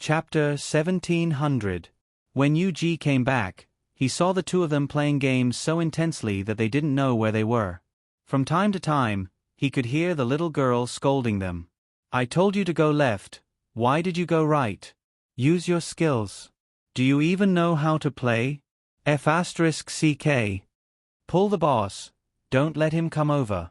Chapter 1700. When Yu-ji came back, he saw the two of them playing games so intensely that they didn't know where they were. From time to time, he could hear the little girl scolding them. "I told you to go left, why did you go right? Use your skills. Do you even know how to play? F***ck. Pull the boss, don't let him come over.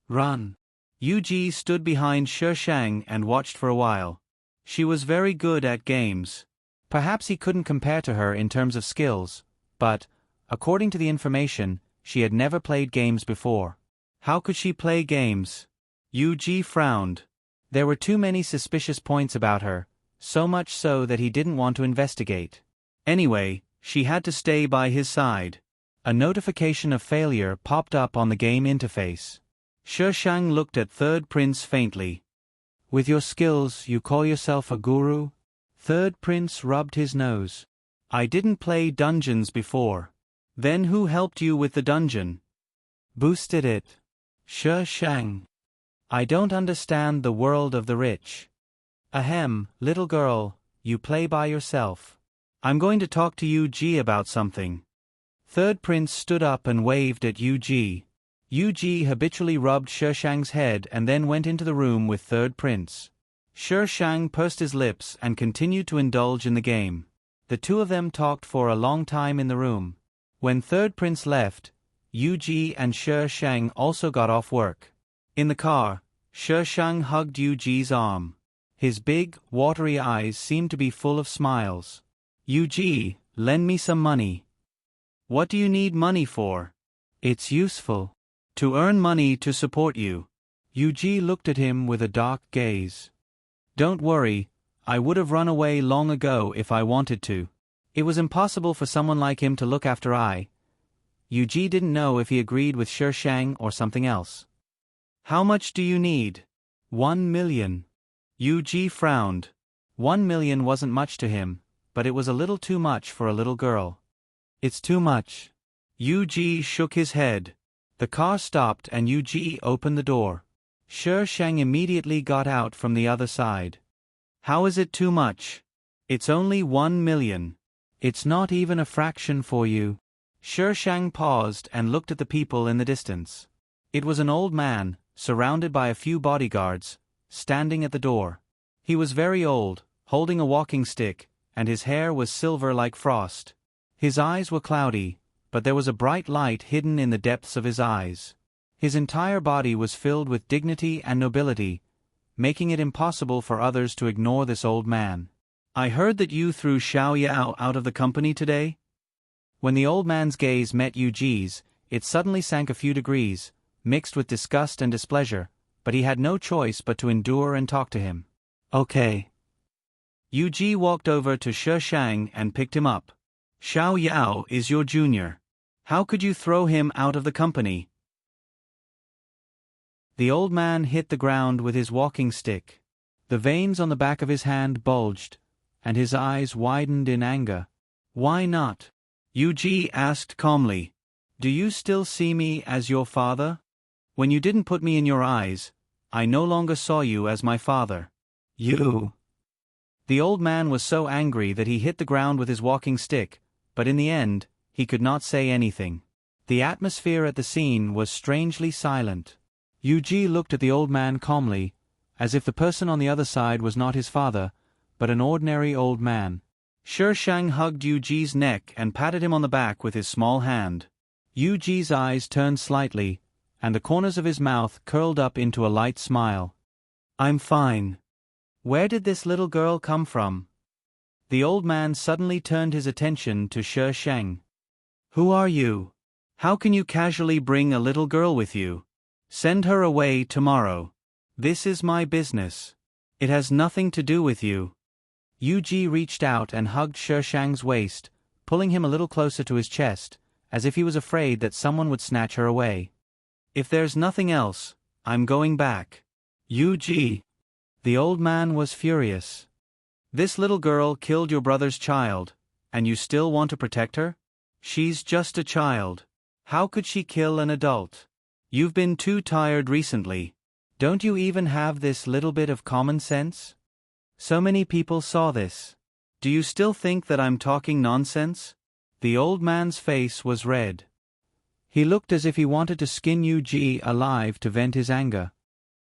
Run." Yu-ji stood behind Shishang and watched for a while. She was very good at games. Perhaps he couldn't compare to her in terms of skills, but, according to the information, she had never played games before. How could she play games? Yu-ji frowned. There were too many suspicious points about her, so much so that he didn't want to investigate. Anyway, she had to stay by his side. A notification of failure popped up on the game interface. Shishang looked at Third Prince faintly. "With your skills, you call yourself a guru?" Third Prince rubbed his nose. "I didn't play dungeons before." "Then who helped you with the dungeon?" "Boosted it." Shishang. "I don't understand the world of the rich." "Ahem, little girl, you play by yourself. I'm going to talk to Yu-ji about something." Third Prince stood up and waved at Yu-ji. Yu-ji habitually rubbed Shishang's head and then went into the room with Third Prince. Shishang pursed his lips and continued to indulge in the game. The two of them talked for a long time in the room. When Third Prince left, Yu-ji and Shishang also got off work. In the car, Shishang hugged Yu-ji's arm. His big, watery eyes seemed to be full of smiles. "Yu-ji, lend me some money." "What do you need money for?" "It's useful." "To earn money to support you." Yu-ji looked at him with a dark gaze. "Don't worry, I would have run away long ago if I wanted to. It was impossible for someone like him to look after I." Yu-ji didn't know if he agreed with Shishang or something else. "How much do you need?" 1 million. Yu-ji frowned. 1 million wasn't much to him, but it was a little too much for a little girl. "It's too much." Yu-ji shook his head. The car stopped and Yu-ji opened the door. Shishang immediately got out from the other side. "How is it too much? It's only 1 million. It's not even a fraction for you." Shishang paused and looked at the people in the distance. It was an old man, surrounded by a few bodyguards, standing at the door. He was very old, holding a walking stick, and his hair was silver like frost. His eyes were cloudy, but there was a bright light hidden in the depths of his eyes. His entire body was filled with dignity and nobility, making it impossible for others to ignore this old man. "I heard that you threw Xiao Yao out of the company today?" When the old man's gaze met Yu-ji's, it suddenly sank a few degrees, mixed with disgust and displeasure, but he had no choice but to endure and talk to him. "Okay." Yu-ji walked over to Shishang and picked him up. "Xiao Yao is your junior. How could you throw him out of the company?" The old man hit the ground with his walking stick. The veins on the back of his hand bulged, and his eyes widened in anger. "Why not?" Yu-ji asked calmly. "Do you still see me as your father? When you didn't put me in your eyes, I no longer saw you as my father." "You." The old man was so angry that he hit the ground with his walking stick, but in the end, he could not say anything. The atmosphere at the scene was strangely silent. Yu-ji looked at the old man calmly, as if the person on the other side was not his father, but an ordinary old man. Shishang hugged Yu-ji's neck and patted him on the back with his small hand. Yu-ji's eyes turned slightly, and the corners of his mouth curled up into a light smile. "I'm fine. Where did this little girl come from?" The old man suddenly turned his attention to Shishang. "Who are you? How can you casually bring a little girl with you? Send her away tomorrow. This is my business. It has nothing to do with you." Yu-ji reached out and hugged Shishang's waist, pulling him a little closer to his chest, as if he was afraid that someone would snatch her away. "If there's nothing else, I'm going back." "Yu-ji." The old man was furious. "This little girl killed your brother's child, and you still want to protect her? She's just a child. How could she kill an adult? You've been too tired recently. Don't you even have this little bit of common sense?" So many people saw this. Do you still think that I'm talking nonsense? The old man's face was red. He looked as if he wanted to skin Yu-ji alive to vent his anger.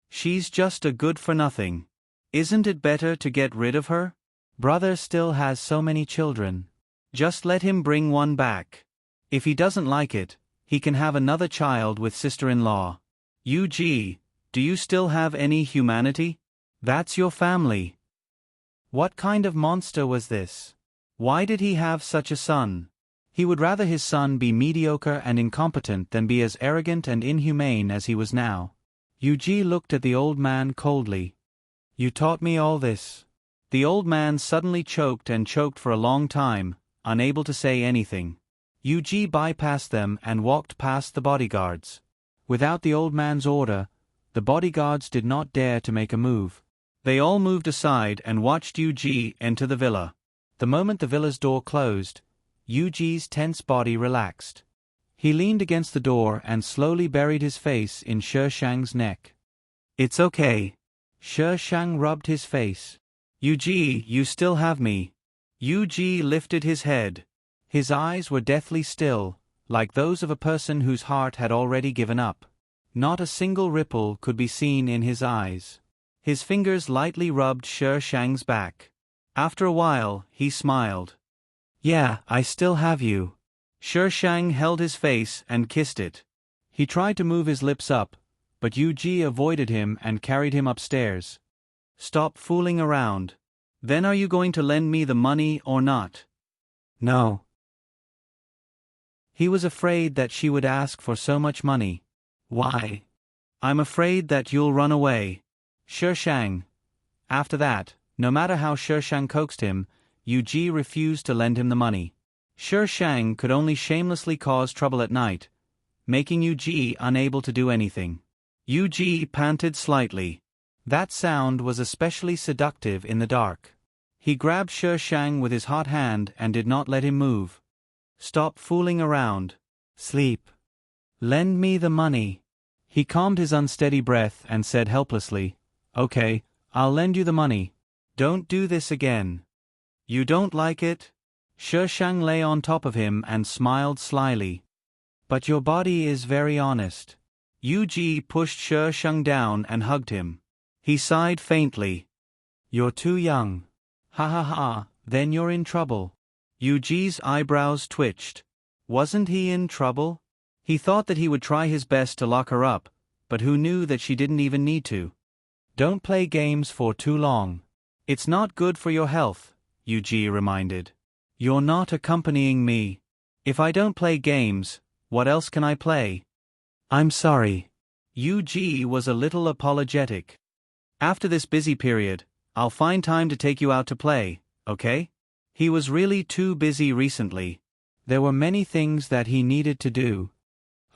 She's just a good-for-nothing. Isn't it better to get rid of her? Brother still has so many children. Just let him bring one back. If he doesn't like it, he can have another child with sister-in-law. Yu-ji, do you still have any humanity? That's your family. What kind of monster was this? Why did he have such a son? He would rather his son be mediocre and incompetent than be as arrogant and inhumane as he was now. Yu-ji looked at the old man coldly. You taught me all this. The old man suddenly choked and choked for a long time, unable to say anything. Yu-ji bypassed them and walked past the bodyguards. Without the old man's order, the bodyguards did not dare to make a move. They all moved aside and watched Yu-ji enter the villa. The moment the villa's door closed, Yu-ji's tense body relaxed. He leaned against the door and slowly buried his face in She Shang's neck. It's okay. She Shang rubbed his face. Yu-ji, you still have me. Yu-ji lifted his head. His eyes were deathly still, like those of a person whose heart had already given up. Not a single ripple could be seen in his eyes. His fingers lightly rubbed She Shang's back. After a while, he smiled. Yeah, I still have you. She Shang held his face and kissed it. He tried to move his lips up, but Yu-ji avoided him and carried him upstairs. Stop fooling around. Then are you going to lend me the money or not? No. He was afraid that she would ask for so much money. Why? I'm afraid that you'll run away. She Shang. After that, no matter how She Shang coaxed him, Yu-ji refused to lend him the money. She Shang could only shamelessly cause trouble at night, making Yu-ji unable to do anything. Yu-ji panted slightly. That sound was especially seductive in the dark. He grabbed She Shang with his hot hand and did not let him move. Stop fooling around. Sleep. Lend me the money. He calmed his unsteady breath and said helplessly, Okay, I'll lend you the money. Don't do this again. You don't like it? She Shang lay on top of him and smiled slyly. But your body is very honest. Yu-ji pushed She Shang down and hugged him. He sighed faintly. You're too young. Ha ha ha, then you're in trouble. Yu-ji's eyebrows twitched. Wasn't he in trouble? He thought that he would try his best to lock her up, but who knew that she didn't even need to? Don't play games for too long. It's not good for your health, Yu-ji reminded. You're not accompanying me. If I don't play games, what else can I play? I'm sorry. Yu-ji was a little apologetic. After this busy period, I'll find time to take you out to play, okay? He was really too busy recently. There were many things that he needed to do.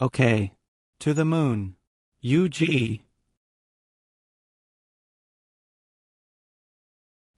Okay. To the moon. Yu-ji.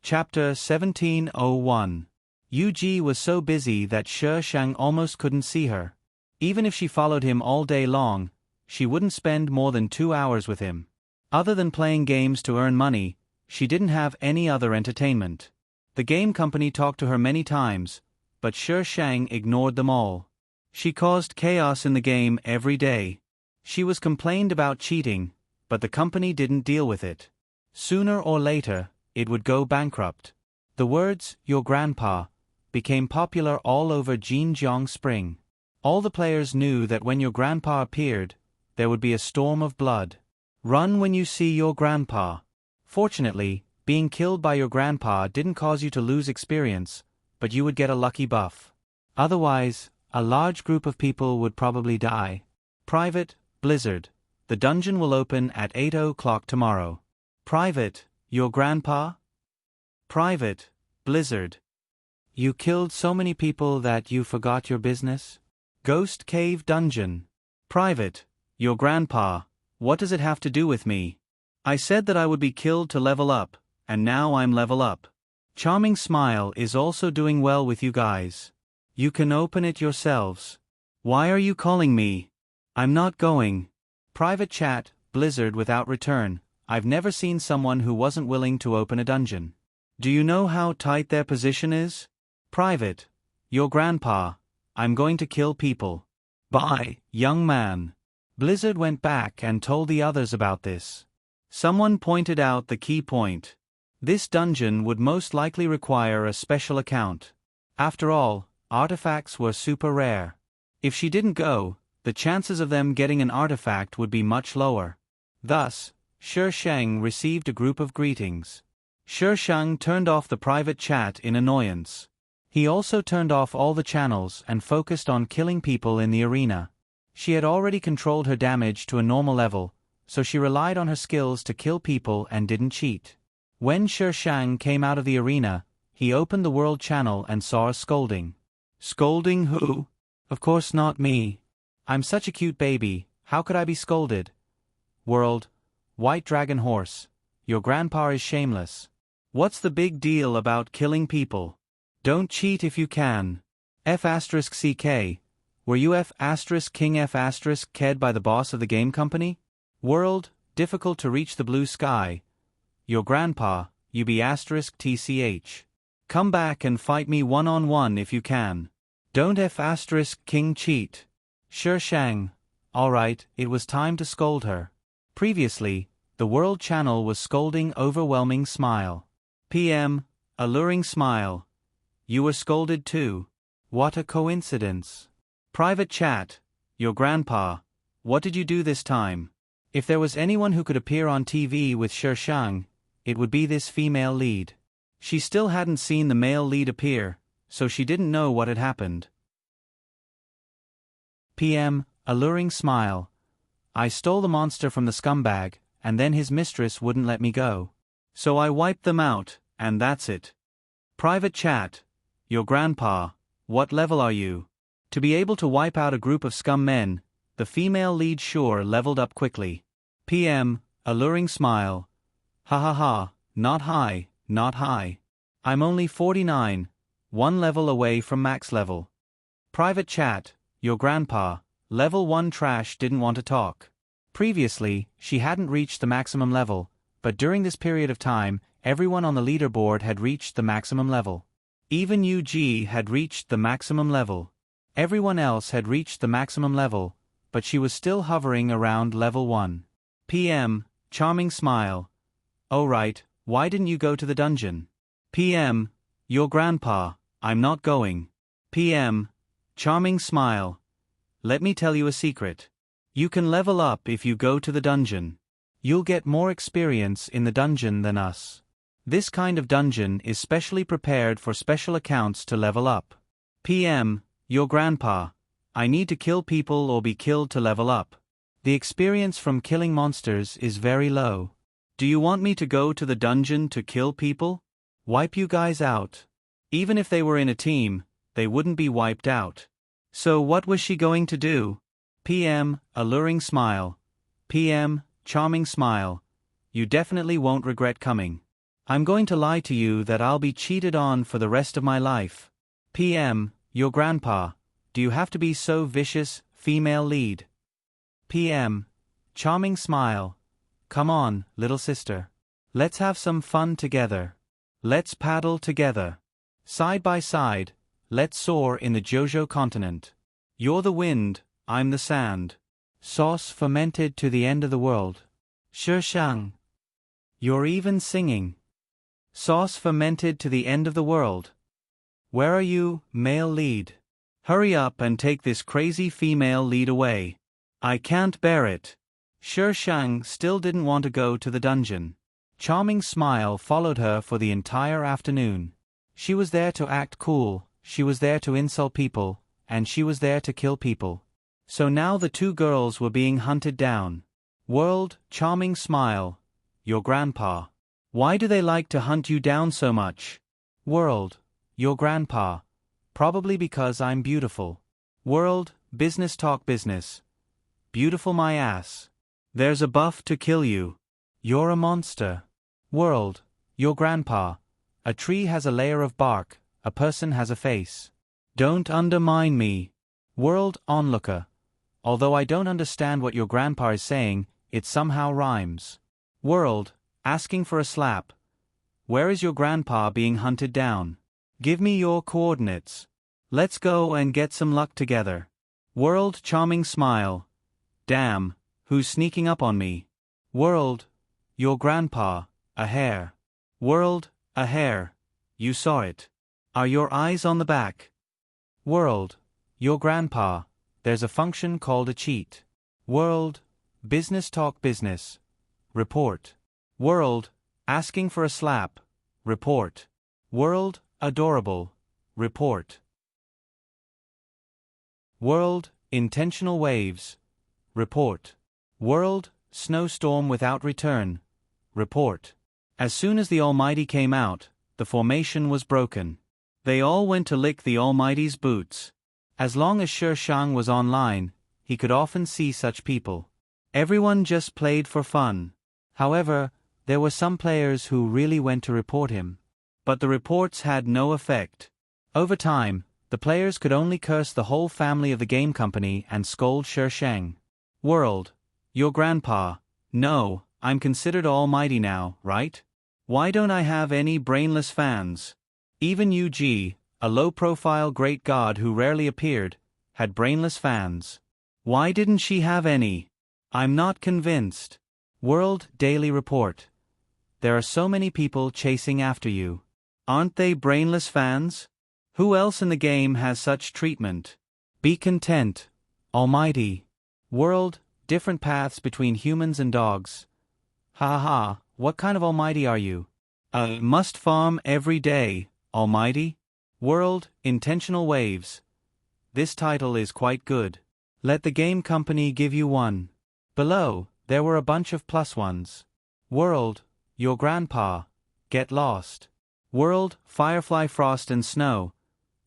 Chapter 1701. Yu-ji was so busy that She Shang almost couldn't see her. Even if she followed him all day long, she wouldn't spend more than 2 hours with him. Other than playing games to earn money, she didn't have any other entertainment. The game company talked to her many times, but She Shang ignored them all. She caused chaos in the game every day. She was complained about cheating, but the company didn't deal with it. Sooner or later, it would go bankrupt. The words, your grandpa, became popular all over Jinjiang Spring. All the players knew that when your grandpa appeared, there would be a storm of blood. Run when you see your grandpa. Fortunately, being killed by your grandpa didn't cause you to lose experience, but you would get a lucky buff. Otherwise, a large group of people would probably die. Private, Blizzard. The dungeon will open at 8 o'clock tomorrow. Private, your grandpa? Private, Blizzard. You killed so many people that you forgot your business? Ghost Cave Dungeon. Private, your grandpa. What does it have to do with me? I said that I would be killed to level up, and now I'm level up. Charming Smile is also doing well with you guys. You can open it yourselves. Why are you calling me? I'm not going. Private Chat, Blizzard without return. I've never seen someone who wasn't willing to open a dungeon. Do you know how tight their position is? Private. Your grandpa. I'm going to kill people. Bye, young man. Blizzard went back and told the others about this. Someone pointed out the key point. This dungeon would most likely require a special account. After all, artifacts were super rare. If she didn't go, the chances of them getting an artifact would be much lower. Thus, Sheng received a group of greetings. Sheng turned off the private chat in annoyance. He also turned off all the channels and focused on killing people in the arena. She had already controlled her damage to a normal level, so she relied on her skills to kill people and didn't cheat. When Sheng came out of the arena, he opened the world channel and saw a scolding. Scolding who? Of course not me. I'm such a cute baby, how could I be scolded? World, White Dragon Horse, your grandpa is shameless. What's the big deal about killing people? Don't cheat if you can. F*CK, were you F*King F*Ked by the boss of the game company? World, difficult to reach the blue sky. Your grandpa, you be *TCH. Come back and fight me one-on-one if you can. Don't F*King cheat. Sheng. Alright, it was time to scold her. Previously, the world channel was scolding overwhelming smile. PM, alluring smile. You were scolded too. What a coincidence. Private chat, your grandpa. What did you do this time? If there was anyone who could appear on TV with Sheng, it would be this female lead. She still hadn't seen the male lead appear, so she didn't know what had happened. PM, alluring smile. I stole the monster from the scumbag, and then his mistress wouldn't let me go. So I wiped them out, and that's it. Private chat, your grandpa, what level are you? To be able to wipe out a group of scum men, the female lead sure leveled up quickly. PM, alluring smile. Ha ha ha, not high, not high. I'm only 49, one level away from max level. Private chat, your grandpa, level 1 trash didn't want to talk. Previously, she hadn't reached the maximum level, but during this period of time, everyone on the leaderboard had reached the maximum level. Even UG had reached the maximum level. Everyone else had reached the maximum level, but she was still hovering around level 1. PM, charming smile. Oh right, why didn't you go to the dungeon? PM, your grandpa, I'm not going. PM, charming smile. Let me tell you a secret. You can level up if you go to the dungeon. You'll get more experience in the dungeon than us. This kind of dungeon is specially prepared for special accounts to level up. PM, your grandpa. I need to kill people or be killed to level up. The experience from killing monsters is very low. Do you want me to go to the dungeon to kill people? Wipe you guys out. Even if they were in a team, they wouldn't be wiped out. So what was she going to do? PM, alluring smile. PM, charming smile. You definitely won't regret coming. I'm going to lie to you that I'll be cheated on for the rest of my life. PM, your grandpa. Do you have to be so vicious, female lead? PM, charming smile. Come on, little sister. Let's have some fun together. Let's paddle together. Side by side, let's soar in the Jojo continent. You're the wind, I'm the sand. Sauce fermented to the end of the world. Sheng. You're even singing. Sauce fermented to the end of the world. Where are you, male lead? Hurry up and take this crazy female lead away. I can't bear it. Sheng still didn't want to go to the dungeon. Charming smile followed her for the entire afternoon. She was there to act cool, she was there to insult people, and she was there to kill people. So now the two girls were being hunted down. World, charming smile. Your grandpa. Why do they like to hunt you down so much? World, your grandpa. Probably because I'm beautiful. World, business talk business. Beautiful my ass. There's a buff to kill you. You're a monster. World, your grandpa. A tree has a layer of bark, a person has a face. Don't undermine me. World, onlooker. Although I don't understand what your grandpa is saying, it somehow rhymes. World, asking for a slap. Where is your grandpa being hunted down? Give me your coordinates. Let's go and get some luck together. World, charming smile. Damn, who's sneaking up on me? World, your grandpa, a hare. World, a hare. You saw it. Are your eyes on the back? World, your grandpa, there's a function called a cheat. World, business talk business. Report. World, asking for a slap. Report. World, adorable. Report. World, intentional waves. Report. World, snowstorm without return. Report. As soon as the Almighty came out, the formation was broken. They all went to lick the Almighty's boots. As long as Sher Shang was online, he could often see such people. Everyone just played for fun. However, there were some players who really went to report him. But the reports had no effect. Over time, the players could only curse the whole family of the game company and scold Sher Shang. World, your grandpa. No, I'm considered almighty now, right? Why don't I have any brainless fans? Even UG, a low-profile great god who rarely appeared, had brainless fans. Why didn't she have any? I'm not convinced. World Daily Report. There are so many people chasing after you. Aren't they brainless fans? Who else in the game has such treatment? Be content. Almighty. World, different paths between humans and dogs. Ha ha, what kind of almighty are you? Must farm every day, almighty? World, intentional waves. This title is quite good. Let the game company give you one. Below, there were a bunch of plus ones. World, your grandpa. Get lost. World, Firefly Frost and Snow.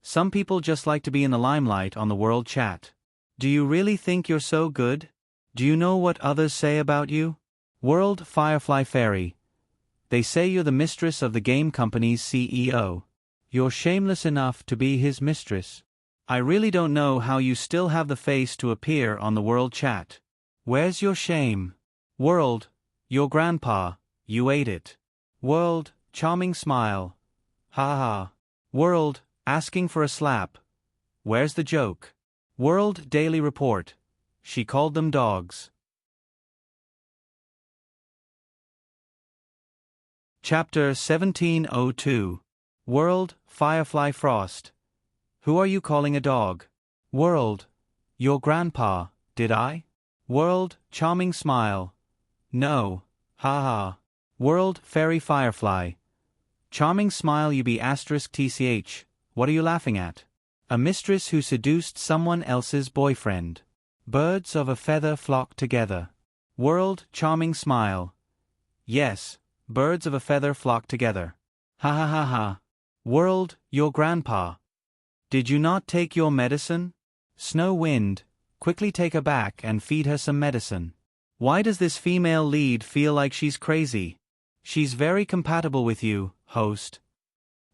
Some people just like to be in the limelight on the world chat. Do you really think you're so good? Do you know what others say about you? World Firefly Fairy. They say you're the mistress of the game company's CEO. You're shameless enough to be his mistress. I really don't know how you still have the face to appear on the world chat. Where's your shame? World, your grandpa, you ate it. World, charming smile. Ha ha. World, asking for a slap. Where's the joke? World Daily Report. She called them dogs. Chapter 1702. World, Firefly Frost. Who are you calling a dog? World, your grandpa, did I? World, charming smile. No, ha ha. World, Fairy Firefly. Charming smile you be asterisk tch, what are you laughing at? A mistress who seduced someone else's boyfriend. Birds of a feather flock together. World, charming smile. Yes, birds of a feather flock together. Ha ha ha ha. World, your grandpa. Did you not take your medicine? Snow Wind, quickly take her back and feed her some medicine. Why does this female lead feel like she's crazy? She's very compatible with you, host.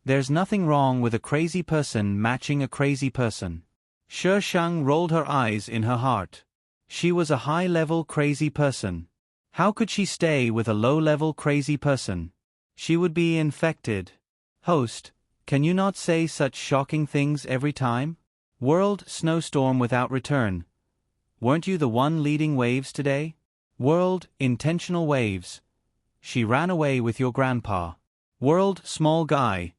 There's nothing wrong with a crazy person matching a crazy person. Sher Shang rolled her eyes in her heart. She was a high-level crazy person. How could she stay with a low-level crazy person? She would be infected. Host, can you not say such shocking things every time? World snowstorm without return. Weren't you the one leading waves today? World intentional waves. She ran away with your grandpa. World small guy.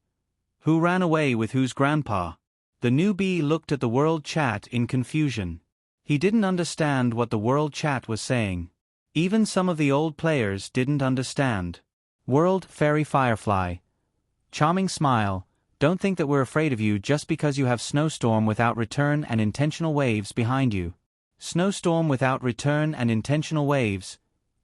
Who ran away with whose grandpa? The newbie looked at the world chat in confusion. He didn't understand what the world chat was saying. Even some of the old players didn't understand. World Fairy Firefly. Charming smile. Don't think that we're afraid of you just because you have snowstorm without return and intentional waves behind you. Snowstorm without return and intentional waves.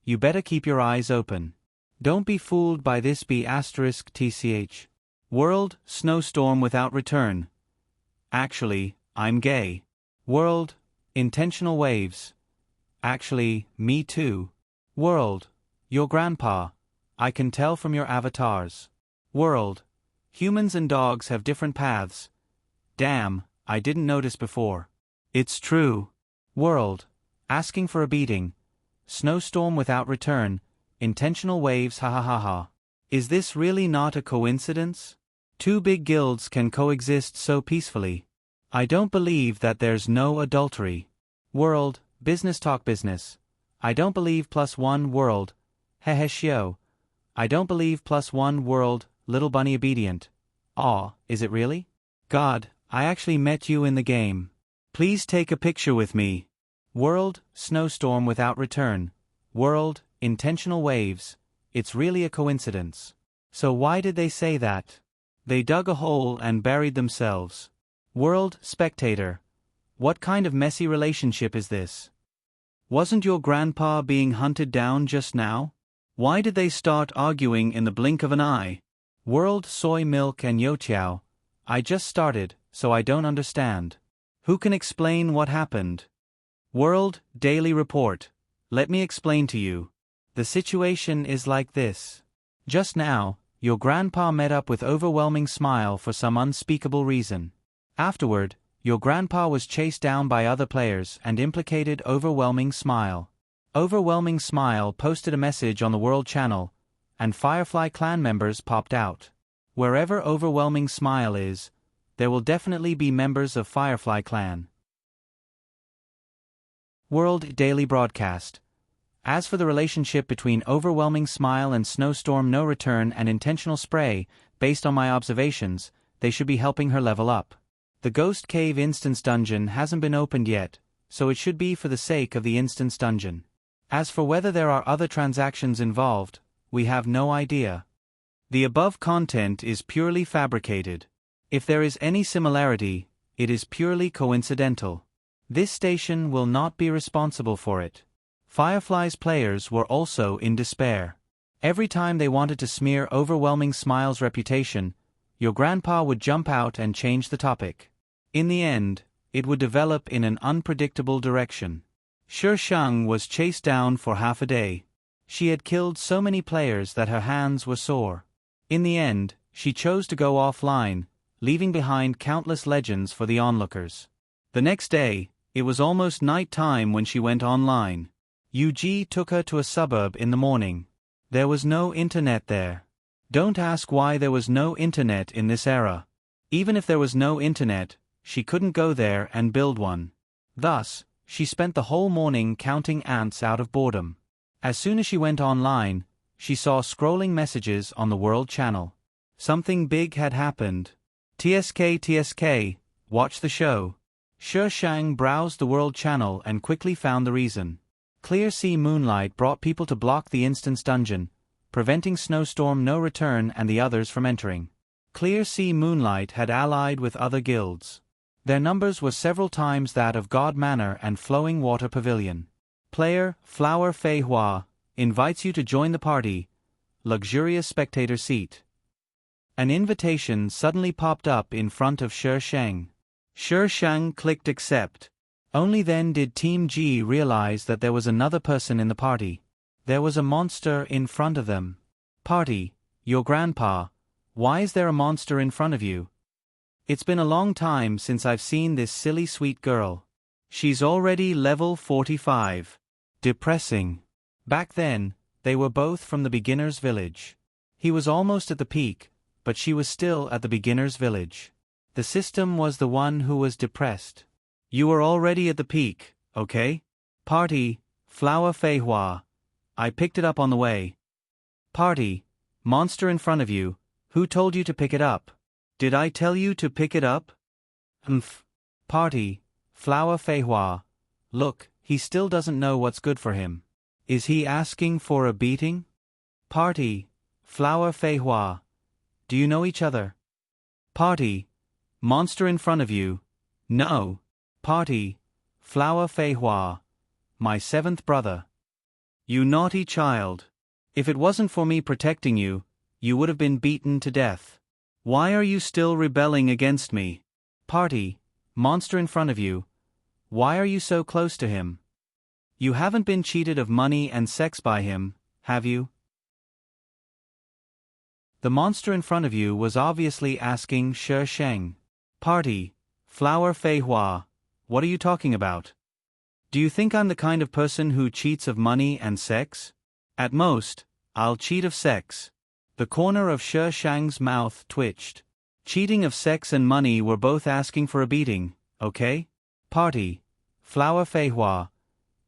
You better keep your eyes open. Don't be fooled by this be asterisk tch. World snowstorm without return. Actually, I'm gay. World intentional waves. Actually, me too. World, your grandpa. I can tell from your avatars. World, humans and dogs have different paths. Damn, I didn't notice before. It's true. World, asking for a beating. Snowstorm without return. Intentional waves ha ha ha ha. Is this really not a coincidence? Two big guilds can coexist so peacefully. I don't believe that there's no adultery. World, business talk business. I don't believe +1 world. Heheshio. I don't believe +1 world, little bunny obedient. Aw, is it really? God, I actually met you in the game. Please take a picture with me. World, snowstorm without return. World, intentional waves. It's really a coincidence. So why did they say that? They dug a hole and buried themselves. World, spectator. What kind of messy relationship is this? Wasn't your grandpa being hunted down just now? Why did they start arguing in the blink of an eye? World, soy milk and youtiao. I just started, so I don't understand. Who can explain what happened? World, daily report. Let me explain to you. The situation is like this. Just now, your grandpa met up with overwhelming smile for some unspeakable reason. Afterward, your grandpa was chased down by other players and implicated overwhelming smile. Overwhelming smile posted a message on the World channel, and Firefly clan members popped out. Wherever overwhelming smile is, there will definitely be members of Firefly clan. World daily broadcast. As for the relationship between overwhelming smile and snowstorm no return and intentional spray, based on my observations, they should be helping her level up. The Ghost Cave instance dungeon hasn't been opened yet, so it should be for the sake of the instance dungeon. As for whether there are other transactions involved, we have no idea. The above content is purely fabricated. If there is any similarity, it is purely coincidental. This station will not be responsible for it. Firefly's players were also in despair. Every time they wanted to smear Overwhelming Smile's reputation, your grandpa would jump out and change the topic. In the end, it would develop in an unpredictable direction. Shi Sheng was chased down for half a day. She had killed so many players that her hands were sore. In the end, she chose to go offline, leaving behind countless legends for the onlookers. The next day, it was almost night time when she went online. UG took her to a suburb in the morning. There was no internet there. Don't ask why there was no internet in this era. Even if there was no internet, she couldn't go there and build one. Thus, she spent the whole morning counting ants out of boredom. As soon as she went online, she saw scrolling messages on the World channel. Something big had happened. TSK, watch the show. Shi Sheng browsed the World channel and quickly found the reason. Clear Sea Moonlight brought people to block the instance dungeon, preventing Snowstorm No Return and the others from entering. Clear Sea Moonlight had allied with other guilds. Their numbers were several times that of God Manor and Flowing Water Pavilion. Player, Flower Fei Hua, invites you to join the party. Luxurious spectator seat. An invitation suddenly popped up in front of Shi Sheng. Shi Sheng clicked accept. Only then did Team G realize that there was another person in the party. There was a monster in front of them. Party, your grandpa. Why is there a monster in front of you? It's been a long time since I've seen this silly sweet girl. She's already level 45. Depressing. Back then, they were both from the beginner's village. He was almost at the peak, but she was still at the beginner's village. The system was the one who was depressed. You were already at the peak, okay? Party, Flower Fei Hua. I picked it up on the way. Party, monster in front of you. Who told you to pick it up? Did I tell you to pick it up? Party, Flower Fei Hua. Look, he still doesn't know what's good for him. Is he asking for a beating? Party, Flower Fei Hua. Do you know each other? Party, monster in front of you. No. Party, Flower Fei Hua. My seventh brother. You naughty child. If it wasn't for me protecting you, you would have been beaten to death. Why are you still rebelling against me? Party, monster in front of you. Why are you so close to him? You haven't been cheated of money and sex by him, have you? The monster in front of you was obviously asking Shi Sheng. Party, Flower Fei Hua. What are you talking about? Do you think I'm the kind of person who cheats of money and sex? At most, I'll cheat of sex. The corner of She Shang's mouth twitched. Cheating of sex and money were both asking for a beating, okay? Party. Flower Fei Hua.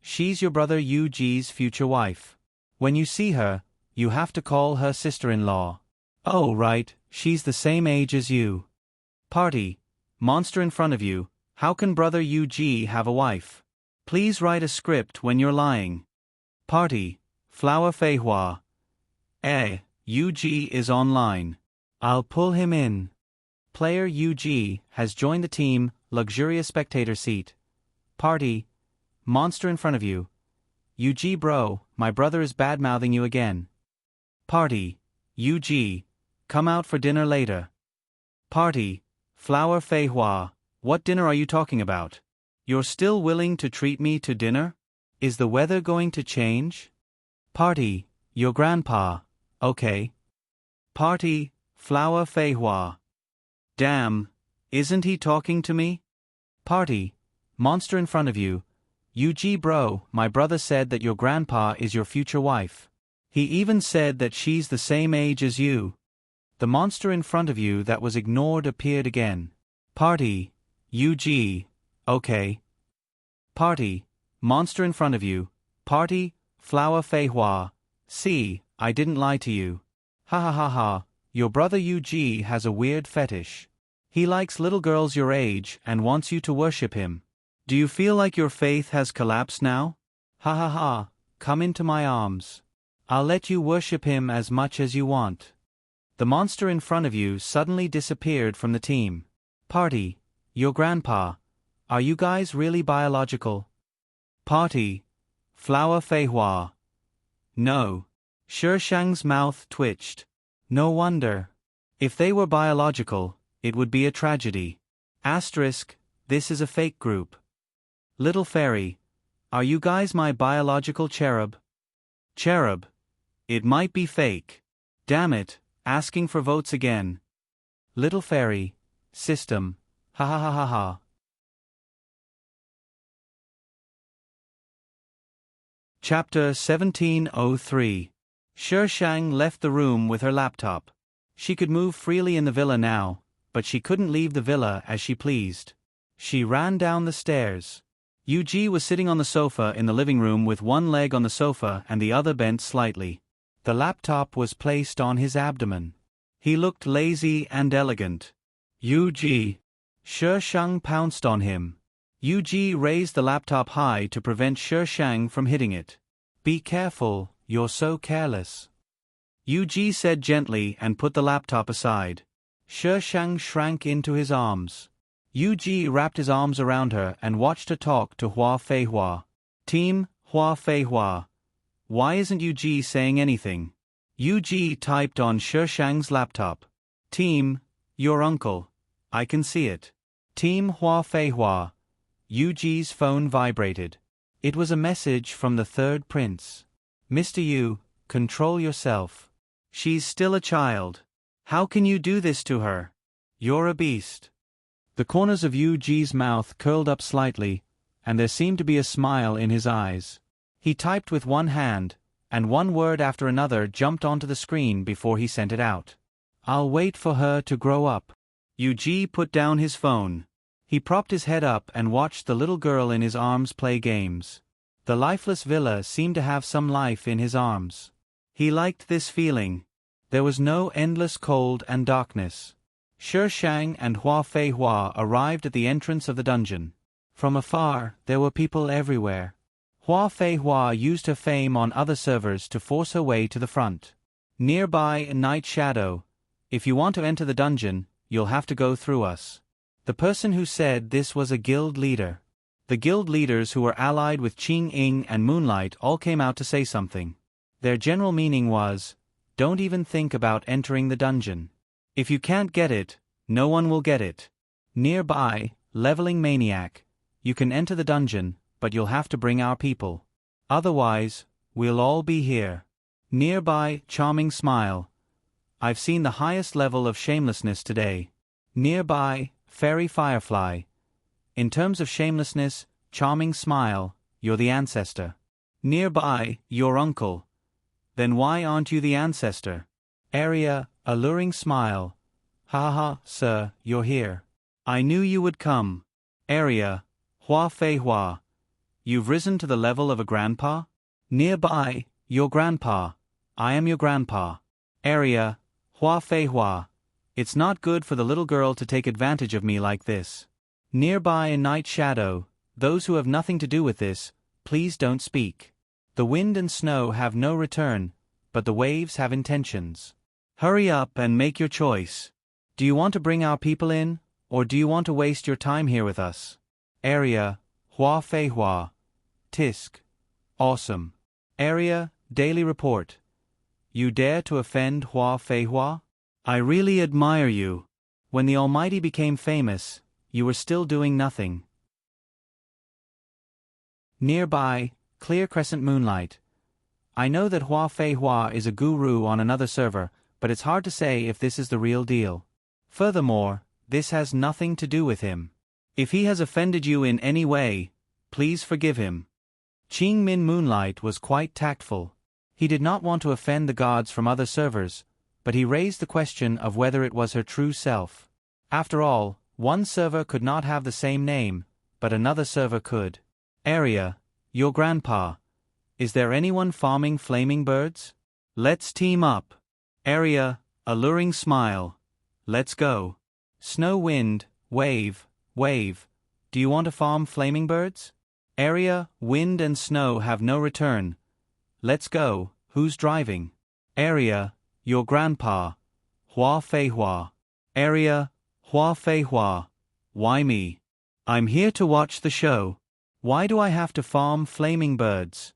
She's your brother Yu Ji's future wife. When you see her, you have to call her sister-in-law. Oh right, she's the same age as you. Party. Monster in front of you, how can brother Yu Ji have a wife? Please write a script when you're lying. Party. Flower Fei Hua. Yu Ji is online. I'll pull him in. Player Yu Ji has joined the team, luxurious spectator seat. Party. Monster in front of you. Yu Ji bro, my brother is bad-mouthing you again. Party. Yu Ji. Come out for dinner later. Party. Flower Fei Hua. What dinner are you talking about? You're still willing to treat me to dinner? Is the weather going to change? Party. Your grandpa. Okay. Party. Flower Fei Hua. Damn, isn't he talking to me? Party. Monster in front of you. Yu Ji bro, my brother said that your grandpa is your future wife. He even said that she's the same age as you. The monster in front of you that was ignored appeared again. Party. Yu Ji. Okay. Party. Monster in front of you. Party. Flower Fei Hua. See, I didn't lie to you. Ha ha ha ha, your brother Yu Ji has a weird fetish. He likes little girls your age and wants you to worship him. Do you feel like your faith has collapsed now? Ha ha ha, come into my arms. I'll let you worship him as much as you want. The monster in front of you suddenly disappeared from the team. Party. Your grandpa. Are you guys really biological? Party. Flower Fei Hua. No. She Shang's mouth twitched. No wonder. If they were biological, it would be a tragedy. Asterisk, this is a fake group. Little fairy. Are you guys my biological cherub? Cherub. It might be fake. Damn it, asking for votes again. Little fairy. System. Ha ha ha ha ha. Chapter 1703. She Shang left the room with her laptop. She could move freely in the villa now, but she couldn't leave the villa as she pleased. She ran down the stairs. Yu Ji was sitting on the sofa in the living room with one leg on the sofa and the other bent slightly. The laptop was placed on his abdomen. He looked lazy and elegant. Yu Ji. She Shang pounced on him. Yu Ji raised the laptop high to prevent She Shang from hitting it. Be careful, you're so careless. Yu Ji said gently and put the laptop aside. She Shang shrank into his arms. Yu Ji wrapped his arms around her and watched her talk to Hua Fei Hua. Team, Hua Fei Hua. Why isn't Yu Ji saying anything? Yu Ji typed on She Shang's laptop. Team, your uncle. I can see it. Team Hua Fei Hua. Yu Ji's phone vibrated. It was a message from the third prince. Mr. Yu, control yourself. She's still a child. How can you do this to her? You're a beast. The corners of Yu Ji's mouth curled up slightly, and there seemed to be a smile in his eyes. He typed with one hand, and one word after another jumped onto the screen before he sent it out. I'll wait for her to grow up. Yu Ji put down his phone. He propped his head up and watched the little girl in his arms play games. The lifeless villa seemed to have some life in his arms. He liked this feeling. There was no endless cold and darkness. She Shang and Hua Fei Hua arrived at the entrance of the dungeon. From afar, there were people everywhere. Hua Fei Hua used her fame on other servers to force her way to the front. Nearby, Night Shadow. If you want to enter the dungeon, you'll have to go through us. The person who said this was a guild leader. The guild leaders who were allied with Qing Ying and Moonlight all came out to say something. Their general meaning was, don't even think about entering the dungeon. If you can't get it, no one will get it. Nearby, Leveling Maniac. You can enter the dungeon, but you'll have to bring our people. Otherwise, we'll all be here. Nearby, Charming Smile. I've seen the highest level of shamelessness today. Nearby, Fairy Firefly. In terms of shamelessness, Charming Smile, you're the ancestor. Nearby, your uncle. Then why aren't you the ancestor? Area, alluring smile. Ha ha, sir, you're here. I knew you would come. Area, Hua Fei Hua. You've risen to the level of a grandpa? Nearby, your grandpa. I am your grandpa. Area, Hua Fei Hua. It's not good for the little girl to take advantage of me like this. Nearby in night shadow, those who have nothing to do with this, please don't speak. The wind and snow have no return, but the waves have intentions. Hurry up and make your choice. Do you want to bring our people in, or do you want to waste your time here with us? Area, Hua Fei Hua. Tisk. Awesome. Area, Daily Report. You dare to offend Hua Fei Hua? I really admire you. When the Almighty became famous, you were still doing nothing. Nearby, clear crescent moonlight. I know that Hua Fei Hua is a guru on another server, but it's hard to say if this is the real deal. Furthermore, this has nothing to do with him. If he has offended you in any way, please forgive him. Qing Min Moonlight was quite tactful. He did not want to offend the gods from other servers, but he raised the question of whether it was her true self. After all, one server could not have the same name, but another server could. Area, your grandpa. Is there anyone farming flaming birds? Let's team up. Area, alluring smile. Let's go. Snow wind, wave, wave. Do you want to farm flaming birds? Area, wind and snow have no return. Let's go. Who's driving? Area, your grandpa. Hua Fei Hua. Area, Hua Fei Hua. Why me? I'm here to watch the show. Why do I have to farm flaming birds?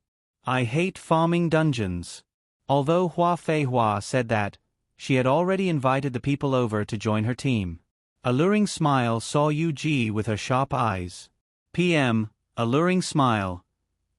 I hate farming dungeons. Although Hua Fei Hua said that, she had already invited the people over to join her team. Alluring smile saw Yu Ji with her sharp eyes. PM, alluring smile.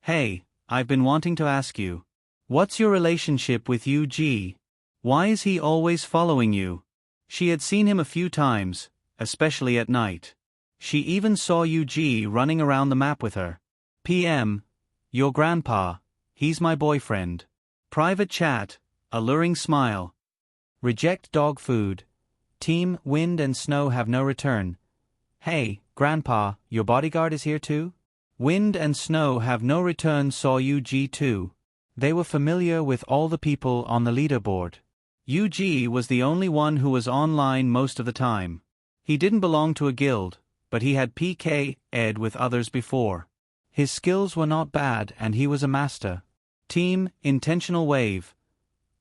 Hey, I've been wanting to ask you. What's your relationship with Yu Ji? Why is he always following you? She had seen him a few times, especially at night. She even saw Yu Ji running around the map with her. PM, your grandpa. He's my boyfriend. Private chat, alluring smile. Reject dog food. Team, wind and snow have no return. Hey, grandpa, your bodyguard is here too? Wind and snow have no return saw Yu Ji too. They were familiar with all the people on the leaderboard. Yu Ji was the only one who was online most of the time. He didn't belong to a guild, but he had PK'd with others before. His skills were not bad and he was a master. Team, intentional wave.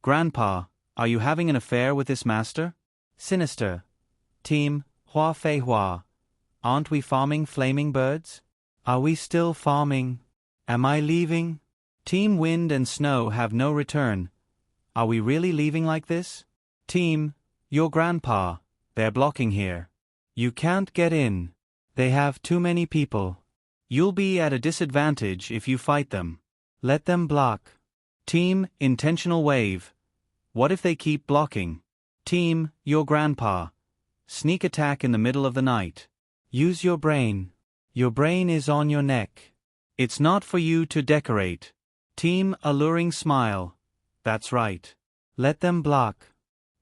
Grandpa, are you having an affair with this master? Sinister. Team, Hua Fei Hua. Aren't we farming flaming birds? Are we still farming? Am I leaving? Team wind and snow have no return. Are we really leaving like this? Team, your grandpa. They're blocking here. You can't get in. They have too many people. You'll be at a disadvantage if you fight them. Let them block. Team, intentional wave. What if they keep blocking? Team, your grandpa. Sneak attack in the middle of the night. Use your brain. Your brain is on your neck. It's not for you to decorate. Team, alluring smile. That's right. Let them block.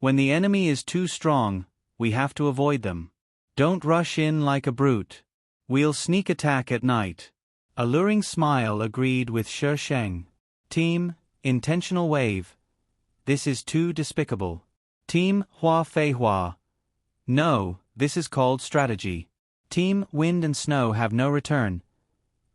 When the enemy is too strong, we have to avoid them. Don't rush in like a brute. We'll sneak attack at night. Alluring smile agreed with Shi Sheng. Team, intentional wave. This is too despicable. Team, Hua Fei Hua. No, this is called strategy. Team, wind and snow have no return.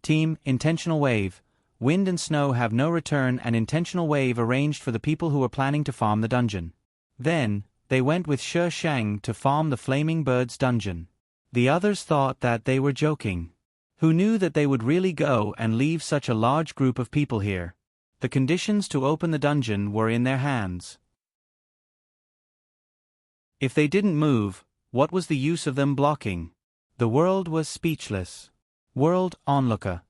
Team, intentional wave. Wind and snow have no return and intentional wave arranged for the people who were planning to farm the dungeon. Then, they went with Shi Sheng to farm the Flaming Birds dungeon. The others thought that they were joking. Who knew that they would really go and leave such a large group of people here? The conditions to open the dungeon were in their hands. If they didn't move, what was the use of them blocking? The world was speechless. World onlooker.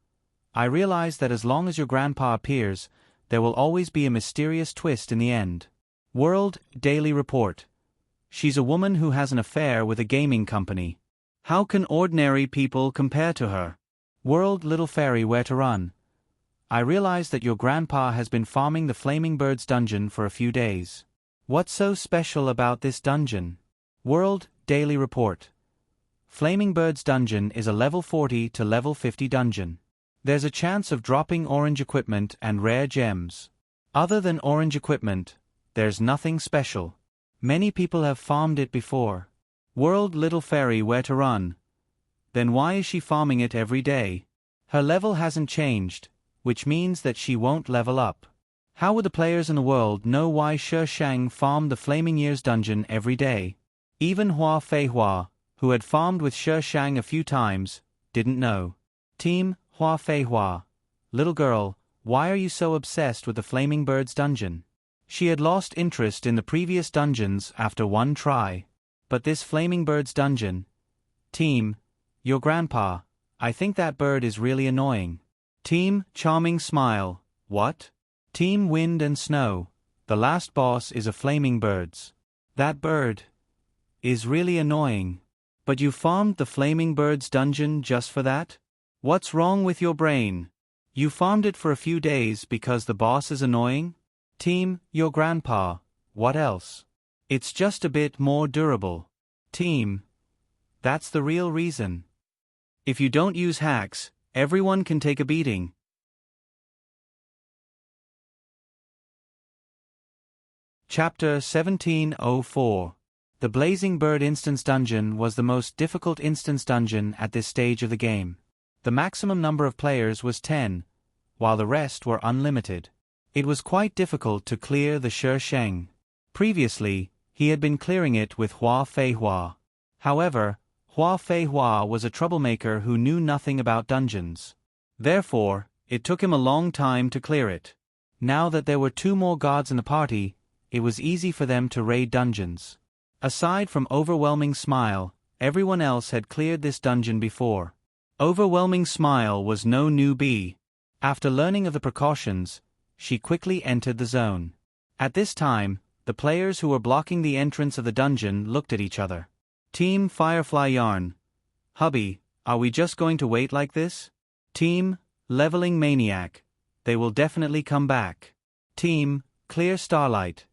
I realize that as long as your grandpa appears, there will always be a mysterious twist in the end. World Daily Report. She's a woman who has an affair with a gaming company. How can ordinary people compare to her? World Little Fairy Where to Run. I realize that your grandpa has been farming the Flaming Birds dungeon for a few days. What's so special about this dungeon? World Daily Report. Flaming Bird's dungeon is a level 40 to level 50 dungeon. There's a chance of dropping orange equipment and rare gems. Other than orange equipment, there's nothing special. Many people have farmed it before. World Little Fairy where to run. Then why is she farming it every day? Her level hasn't changed, which means that she won't level up. How would the players in the world know why Shi Shang farmed the Flaming Years dungeon every day? Even Hua Fei Hua, who had farmed with Shi Shang a few times, didn't know. Team Hua Fei Hua. Little girl, why are you so obsessed with the Flaming Bird's dungeon? She had lost interest in the previous dungeons after one try. But this Flaming Bird's dungeon. Team, your grandpa, I think that bird is really annoying. Team Charming Smile, what? Team Wind and Snow, the last boss is a Flaming Bird's. That bird is really annoying. But you farmed the Flaming Bird's dungeon just for that? What's wrong with your brain? You farmed it for a few days because the boss is annoying? Team, your grandpa, what else? It's just a bit more durable. Team, that's the real reason. If you don't use hacks, everyone can take a beating. Chapter 1704. The Blazing Bird Instance Dungeon was the most difficult instance dungeon at this stage of the game. The maximum number of players was 10, while the rest were unlimited. It was quite difficult to clear the Shi Sheng. Previously, he had been clearing it with Hua Fei Hua. However, Hua Fei Hua was a troublemaker who knew nothing about dungeons. Therefore, it took him a long time to clear it. Now that there were 2 more gods in the party, it was easy for them to raid dungeons. Aside from Overwhelming Smile, everyone else had cleared this dungeon before. Overwhelming Smile was no newbie. After learning of the precautions, she quickly entered the zone. At this time, the players who were blocking the entrance of the dungeon looked at each other. Team Firefly Yarn. Hubby, are we just going to wait like this? Team Leveling Maniac. They will definitely come back. Team Clear Starlight.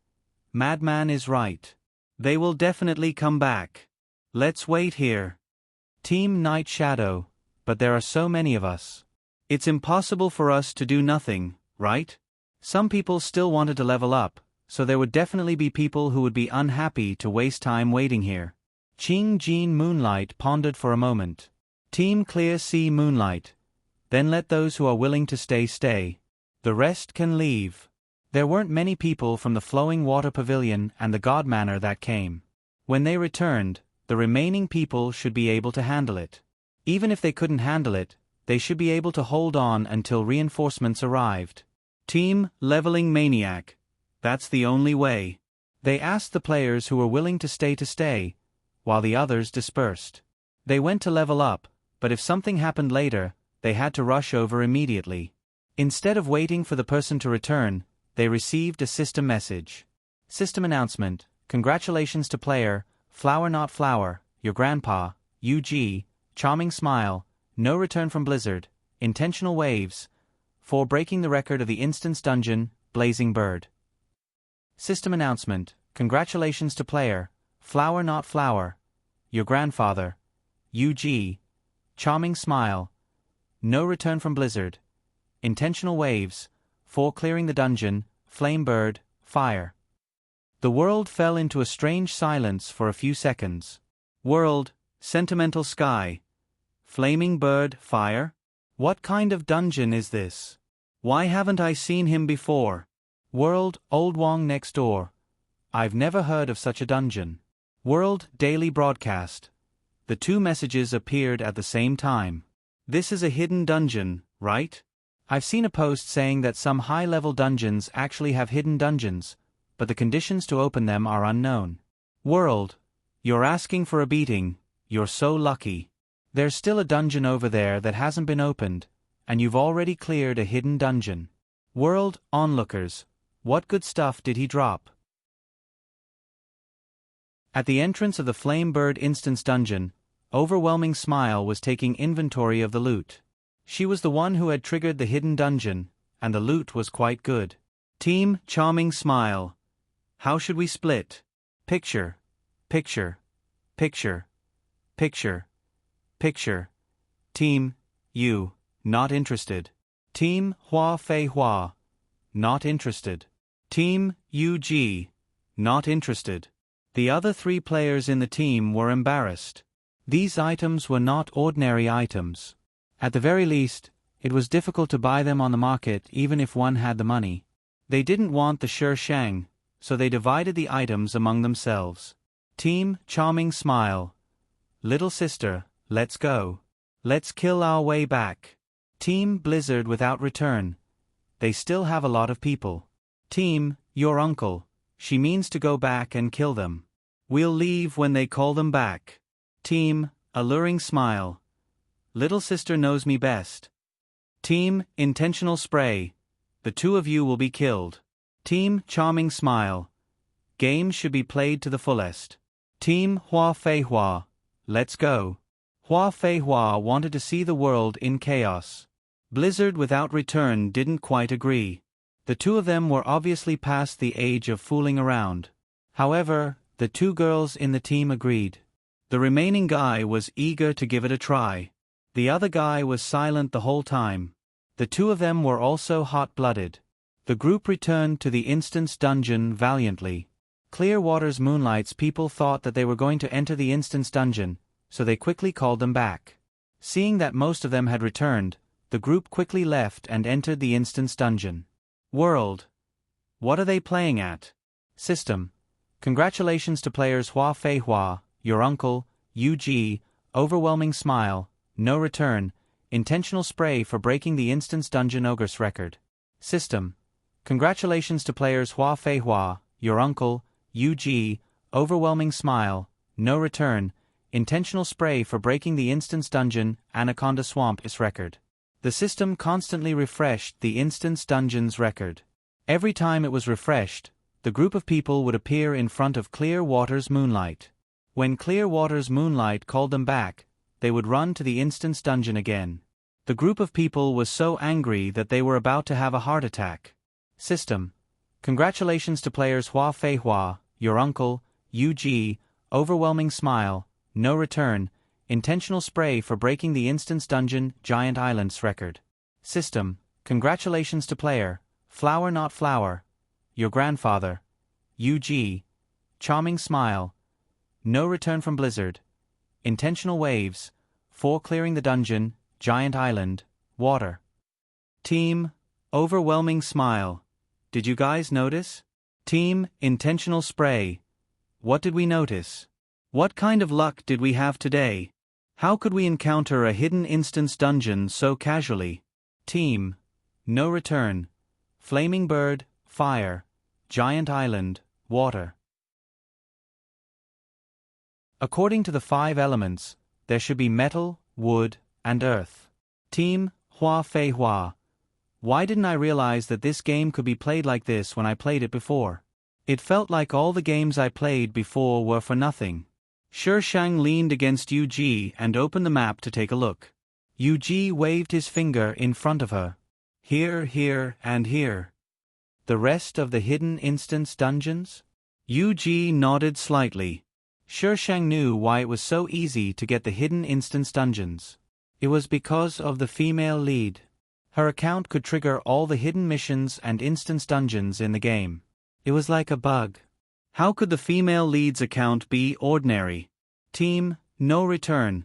Madman is right. They will definitely come back. Let's wait here. Team Night Shadow. But there are so many of us. It's impossible for us to do nothing, right? Some people still wanted to level up, so there would definitely be people who would be unhappy to waste time waiting here. Qing Jean Moonlight pondered for a moment. Team Clear Sea Moonlight. Then let those who are willing to stay. The rest can leave. There weren't many people from the Flowing Water Pavilion and the God Manor that came. When they returned, the remaining people should be able to handle it. Even if they couldn't handle it, they should be able to hold on until reinforcements arrived. Team Leveling Maniac. That's the only way. They asked the players who were willing to stay, while the others dispersed. They went to level up, but if something happened later, they had to rush over immediately. Instead of waiting for the person to return, they received a system message. System announcement. Congratulations to player, Flower Not Flower, your grandpa, UG, Charming Smile, no return from Blizzard, intentional waves, for breaking the record of the instance dungeon, Blazing Bird. System announcement. Congratulations to player, Flower Not Flower, your grandfather, UG, Charming Smile, no return from Blizzard, intentional waves, for clearing the dungeon, Flame Bird, Fire. The world fell into a strange silence for a few seconds. World, Sentimental Sky. Flaming Bird, Fire? What kind of dungeon is this? Why haven't I seen him before? World, Old Wong Next Door. I've never heard of such a dungeon. World, Daily Broadcast. The 2 messages appeared at the same time. This is a hidden dungeon, right? I've seen a post saying that some high-level dungeons actually have hidden dungeons, but the conditions to open them are unknown. World, you're asking for a beating, you're so lucky. There's still a dungeon over there that hasn't been opened, and you've already cleared a hidden dungeon. World, Onlookers, what good stuff did he drop? At the entrance of the Flame Bird Instance Dungeon, Overwhelming Smile was taking inventory of the loot. She was the one who had triggered the hidden dungeon, and the loot was quite good. Team Charming Smile. How should we split? Picture. Picture. Picture. Picture. Picture. Team, you, not interested. Team, Hua Fei Hua, not interested. Team, UG, not interested. The other 3 players in the team were embarrassed. These items were not ordinary items. At the very least, it was difficult to buy them on the market even if one had the money. They didn't want the Shi Shang, so they divided the items among themselves. Team, Charming Smile. Little sister, let's go. Let's kill our way back. Team, Blizzard Without Return. They still have a lot of people. Team, Your Uncle. She means to go back and kill them. We'll leave when they call them back. Team, Alluring Smile. Little sister knows me best. Team, Intentional Spray. The 2 of you will be killed. Team, Charming Smile. Game should be played to the fullest. Team, Hua Fei Hua. Let's go. Hua Fei Hua wanted to see the world in chaos. Blizzard Without Return didn't quite agree. The 2 of them were obviously past the age of fooling around. However, the 2 girls in the team agreed. The remaining guy was eager to give it a try. The other guy was silent the whole time. The 2 of them were also hot-blooded. The group returned to the instance dungeon valiantly. Clearwater's Moonlight's people thought that they were going to enter the instance dungeon, so they quickly called them back. Seeing that most of them had returned, the group quickly left and entered the instance dungeon. World. What are they playing at? System. Congratulations to players Hua Fei Hua, Your Uncle, UG, Overwhelming Smile, No Return, Intentional Spray for breaking the instance dungeon Ogre's record. System. Congratulations to players Hua Fei Hua, Your Uncle, UG, Overwhelming Smile, No Return, Intentional Spray for breaking the instance dungeon Anaconda Swamp's record. The system constantly refreshed the instance dungeon's record. Every time it was refreshed, the group of people would appear in front of Clearwater's Moonlight. When Clearwater's Moonlight called them back, they would run to the instance dungeon again. The group of people was so angry that they were about to have a heart attack. System. Congratulations to players Hua Fei Hua, Your Uncle, UG, Overwhelming Smile, No Return, Intentional Spray for breaking the instance dungeon Giant Island's record. System. Congratulations to player Flower Not Flower, Your Grandfather, UG, Charming Smile, No Return from Blizzard, Intentional Waves, for clearing the dungeon Giant Island, Water. Team, Overwhelming Smile. Did you guys notice? Team, Intentional Spray. What did we notice? What kind of luck did we have today? How could we encounter a hidden instance dungeon so casually? Team, No Return. Flaming Bird, Fire. Giant Island, Water. According to the 5 elements, there should be metal, wood, and earth. Team, Hua Fei Hua. Why didn't I realize that this game could be played like this when I played it before? It felt like all the games I played before were for nothing. Shi Shang leaned against UG and opened the map to take a look. UG waved his finger in front of her. Here, here, and here. The rest of the hidden instance dungeons? UG nodded slightly. Shi Shang knew why it was so easy to get the hidden instance dungeons. It was because of the female lead. Her account could trigger all the hidden missions and instance dungeons in the game. It was like a bug. How could the female lead's account be ordinary? Team, No Return.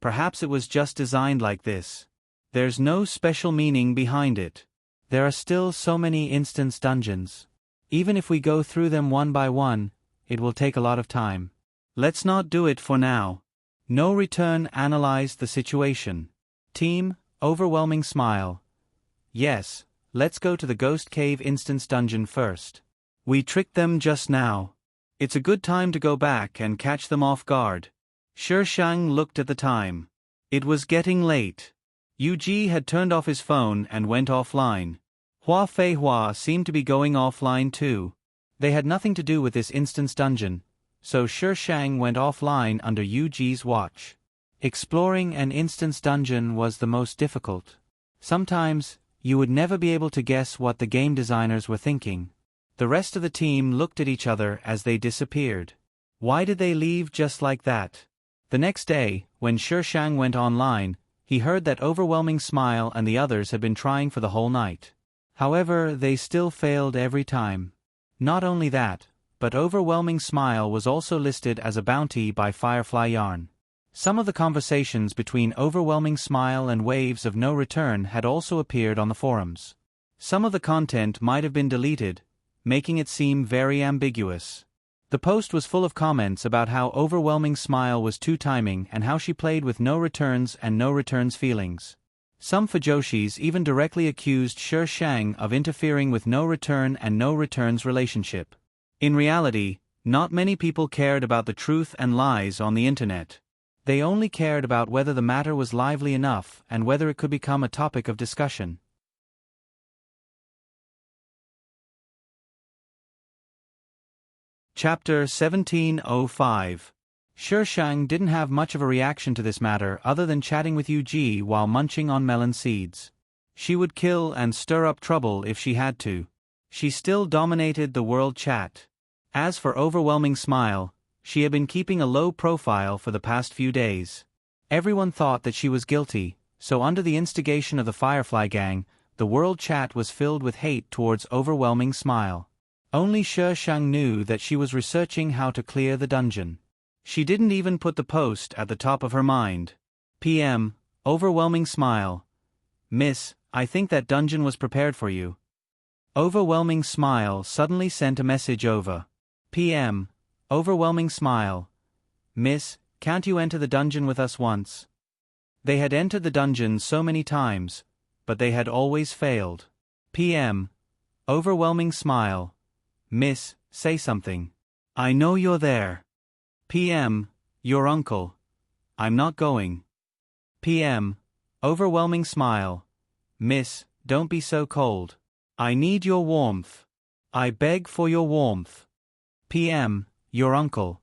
Perhaps it was just designed like this. There's no special meaning behind it. There are still so many instance dungeons. Even if we go through them one by one, it will take a lot of time. Let's not do it for now. No Return analyzed the situation. Team, Overwhelming Smile. Yes, let's go to the Ghost Cave instance dungeon first. We tricked them just now. It's a good time to go back and catch them off guard. Shi Shang looked at the time. It was getting late. UG had turned off his phone and went offline. Hua Fei Hua seemed to be going offline too. They had nothing to do with this instance dungeon, so Shi Shang went offline under UG's watch. Exploring an instance dungeon was the most difficult. Sometimes, you would never be able to guess what the game designers were thinking. The rest of the team looked at each other as they disappeared. Why did they leave just like that? The next day, when Shang went online, he heard that Overwhelming Smile and the others had been trying for the whole night. However, they still failed every time. Not only that, but Overwhelming Smile was also listed as a bounty by Firefly Yarn. Some of the conversations between Overwhelming Smile and Waves of No Return had also appeared on the forums. Some of the content might have been deleted, making it seem very ambiguous. The post was full of comments about how Overwhelming Smile was two-timing and how she played with No Returns and No Returns feelings. Some Fujoshis even directly accused Shang of interfering with No Return and No Returns relationship. In reality, not many people cared about the truth and lies on the internet. They only cared about whether the matter was lively enough and whether it could become a topic of discussion. Chapter 1705. Shang didn't have much of a reaction to this matter other than chatting with Yuji while munching on melon seeds. She would kill and stir up trouble if she had to. She still dominated the world chat. As for Overwhelming Smile, she had been keeping a low profile for the past few days. Everyone thought that she was guilty, so under the instigation of the Firefly Gang, the world chat was filled with hate towards Overwhelming Smile. Only Shang knew that she was researching how to clear the dungeon. She didn't even put the post at the top of her mind. PM, Overwhelming Smile. Miss, I think that dungeon was prepared for you. Overwhelming Smile suddenly sent a message over. PM, Overwhelming Smile. Miss, can't you enter the dungeon with us once? They had entered the dungeon so many times, but they had always failed. PM, Overwhelming Smile. Miss, say something. I know you're there. PM, your uncle. I'm not going. PM, Overwhelming Smile. Miss, don't be so cold. I need your warmth. I beg for your warmth. PM, your uncle.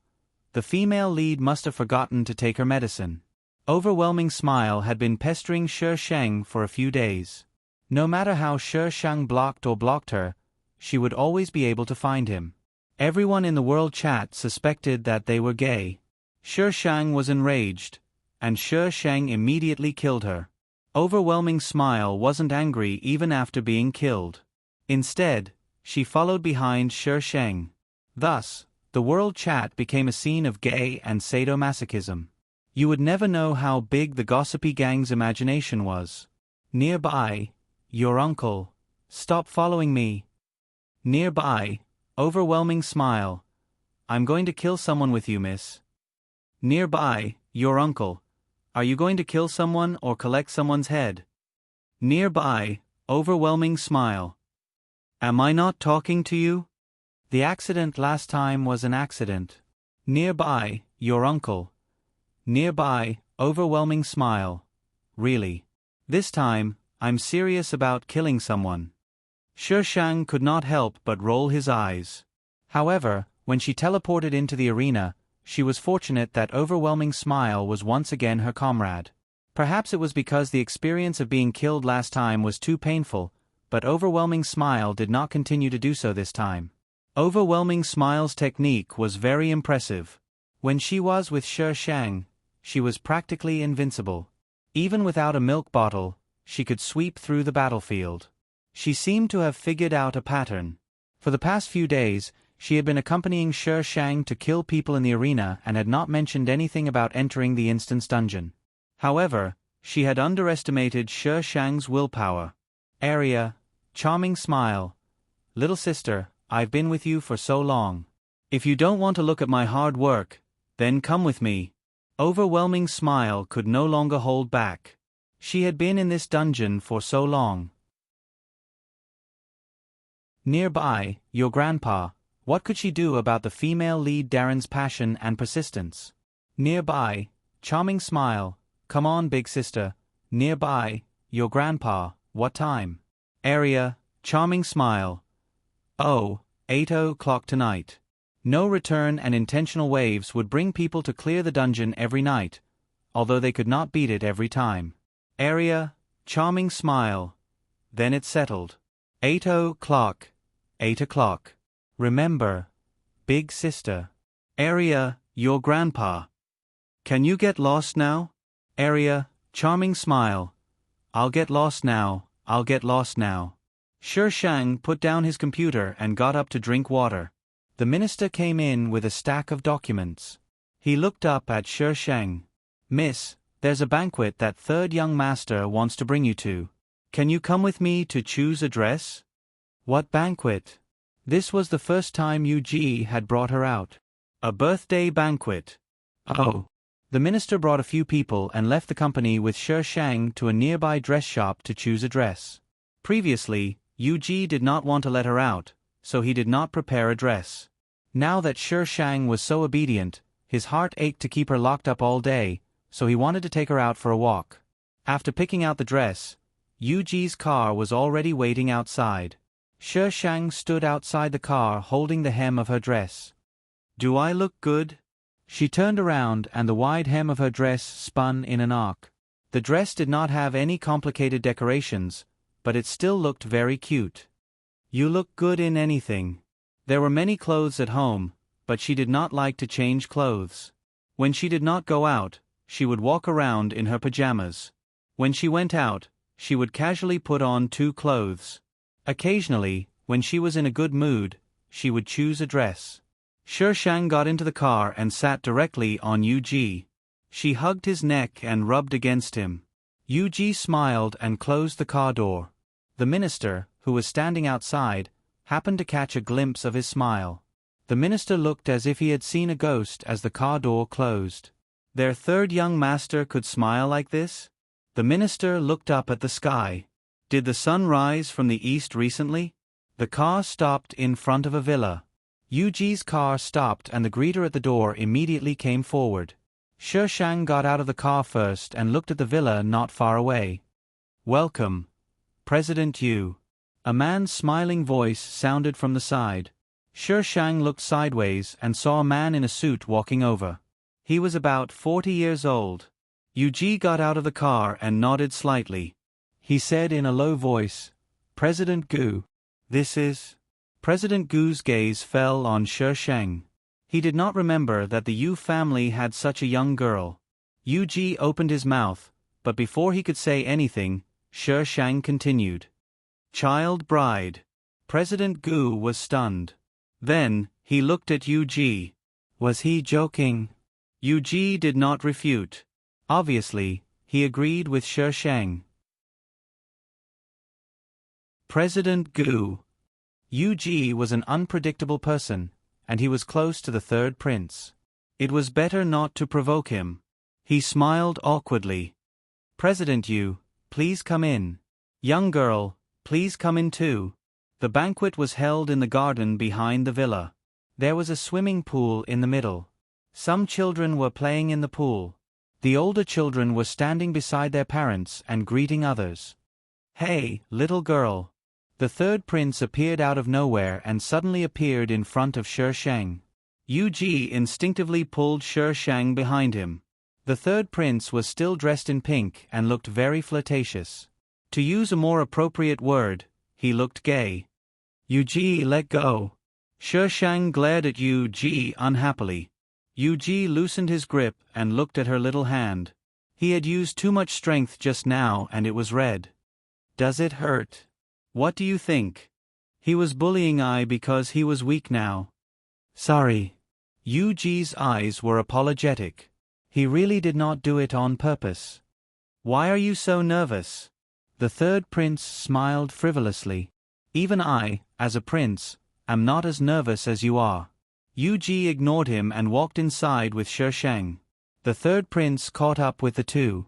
The female lead must have forgotten to take her medicine. Overwhelming Smile had been pestering Shang for a few days. No matter how Shang blocked her, she would always be able to find him. Everyone in the world chat suspected that they were gay. Shang was enraged, and Shang immediately killed her. Overwhelming Smile wasn't angry even after being killed. Instead, she followed behind Shang. Thus, the world chat became a scene of gay and sadomasochism. You would never know how big the gossipy gang's imagination was. Nearby, your uncle. Stop following me. Nearby, Overwhelming Smile. I'm going to kill someone with you, miss. Nearby, your uncle. Are you going to kill someone or collect someone's head? Nearby, Overwhelming Smile. Am I not talking to you? The accident last time was an accident. Nearby, your uncle. Nearby, Overwhelming Smile. Really. This time, I'm serious about killing someone. Shang could not help but roll his eyes. However, when she teleported into the arena, she was fortunate that Overwhelming Smile was once again her comrade. Perhaps it was because the experience of being killed last time was too painful, but Overwhelming Smile did not continue to do so this time. Overwhelming Smile's technique was very impressive. When she was with Shang, she was practically invincible. Even without a milk bottle, she could sweep through the battlefield. She seemed to have figured out a pattern. For the past few days, she had been accompanying Shang to kill people in the arena and had not mentioned anything about entering the instance dungeon. However, she had underestimated Shang's willpower. Area, Charming Smile. Little sister, I've been with you for so long. If you don't want to look at my hard work, then come with me. Overwhelming Smile could no longer hold back. She had been in this dungeon for so long. Nearby, your grandpa. What could she do about the female lead Darren's passion and persistence? Nearby, Charming Smile. Come on, big sister. Nearby, your grandpa. What time? Area, Charming Smile. Oh, 8 o'clock tonight. No Return and Intentional Waves would bring people to clear the dungeon every night, although they could not beat it every time. Area, Charming Smile. Then it's settled. 8 o'clock. 8 o'clock. Remember, big sister. Arya, your grandpa. Can you get lost now? Arya, charming smile. I'll get lost now, I'll get lost now. Sher Shang put down his computer and got up to drink water. The minister came in with a stack of documents. He looked up at Sher Shang. Miss, there's a banquet that third young master wants to bring you to. Can you come with me to choose a dress? What banquet? This was the first time Yu had brought her out. A birthday banquet. Oh. The minister brought a few people and left the company with Sher Shang to a nearby dress shop to choose a dress. Previously, Yu did not want to let her out, so he did not prepare a dress. Now that Sher Shang was so obedient, his heart ached to keep her locked up all day, so he wanted to take her out for a walk. After picking out the dress, Yuji's car was already waiting outside. Sher Shang stood outside the car holding the hem of her dress. Do I look good? She turned around and the wide hem of her dress spun in an arc. The dress did not have any complicated decorations, but it still looked very cute. You look good in anything. There were many clothes at home, but she did not like to change clothes. When she did not go out, she would walk around in her pajamas. When she went out, she would casually put on 2 clothes. Occasionally, when she was in a good mood, she would choose a dress. Sher Shang got into the car and sat directly on Yu. She hugged his neck and rubbed against him. Yu smiled and closed the car door. The minister, who was standing outside, happened to catch a glimpse of his smile. The minister looked as if he had seen a ghost as the car door closed. Their third young master could smile like this? The minister looked up at the sky. Did the sun rise from the east recently? The car stopped in front of a villa. Yuji's car stopped and the greeter at the door immediately came forward. Sher Shang got out of the car first and looked at the villa not far away. Welcome, President Yu. A man's smiling voice sounded from the side. Sher Shang looked sideways and saw a man in a suit walking over. He was about 40 years old. Yuji got out of the car and nodded slightly. He said in a low voice, President Gu. This is... President Gu's gaze fell on Sher Shang. He did not remember that the Yu family had such a young girl. Yuji opened his mouth, but before he could say anything, Sher Shang continued. Child bride. President Gu was stunned. Then, he looked at Yuji. Was he joking? Yuji did not refute. Obviously, he agreed with Sher Shang. President Gu. Yuji was an unpredictable person, and he was close to the third prince. It was better not to provoke him. He smiled awkwardly. President Yu, please come in. Young girl, please come in too. The banquet was held in the garden behind the villa. There was a swimming pool in the middle. Some children were playing in the pool. The older children were standing beside their parents and greeting others. Hey, little girl. The third prince appeared out of nowhere and suddenly appeared in front of Sher Shang. Yuji instinctively pulled Sher Shang behind him. The third prince was still dressed in pink and looked very flirtatious. To use a more appropriate word, he looked gay. Yuji, let go. Sher Shang glared at Yuji unhappily. Yuji loosened his grip and looked at her little hand. He had used too much strength just now and it was red. Does it hurt? What do you think? He was bullying I because he was weak now. Sorry. Yuji's eyes were apologetic. He really did not do it on purpose. Why are you so nervous? The third prince smiled frivolously. Even I, as a prince, am not as nervous as you are. Yuji ignored him and walked inside with Sher Shang. The third prince caught up with the two.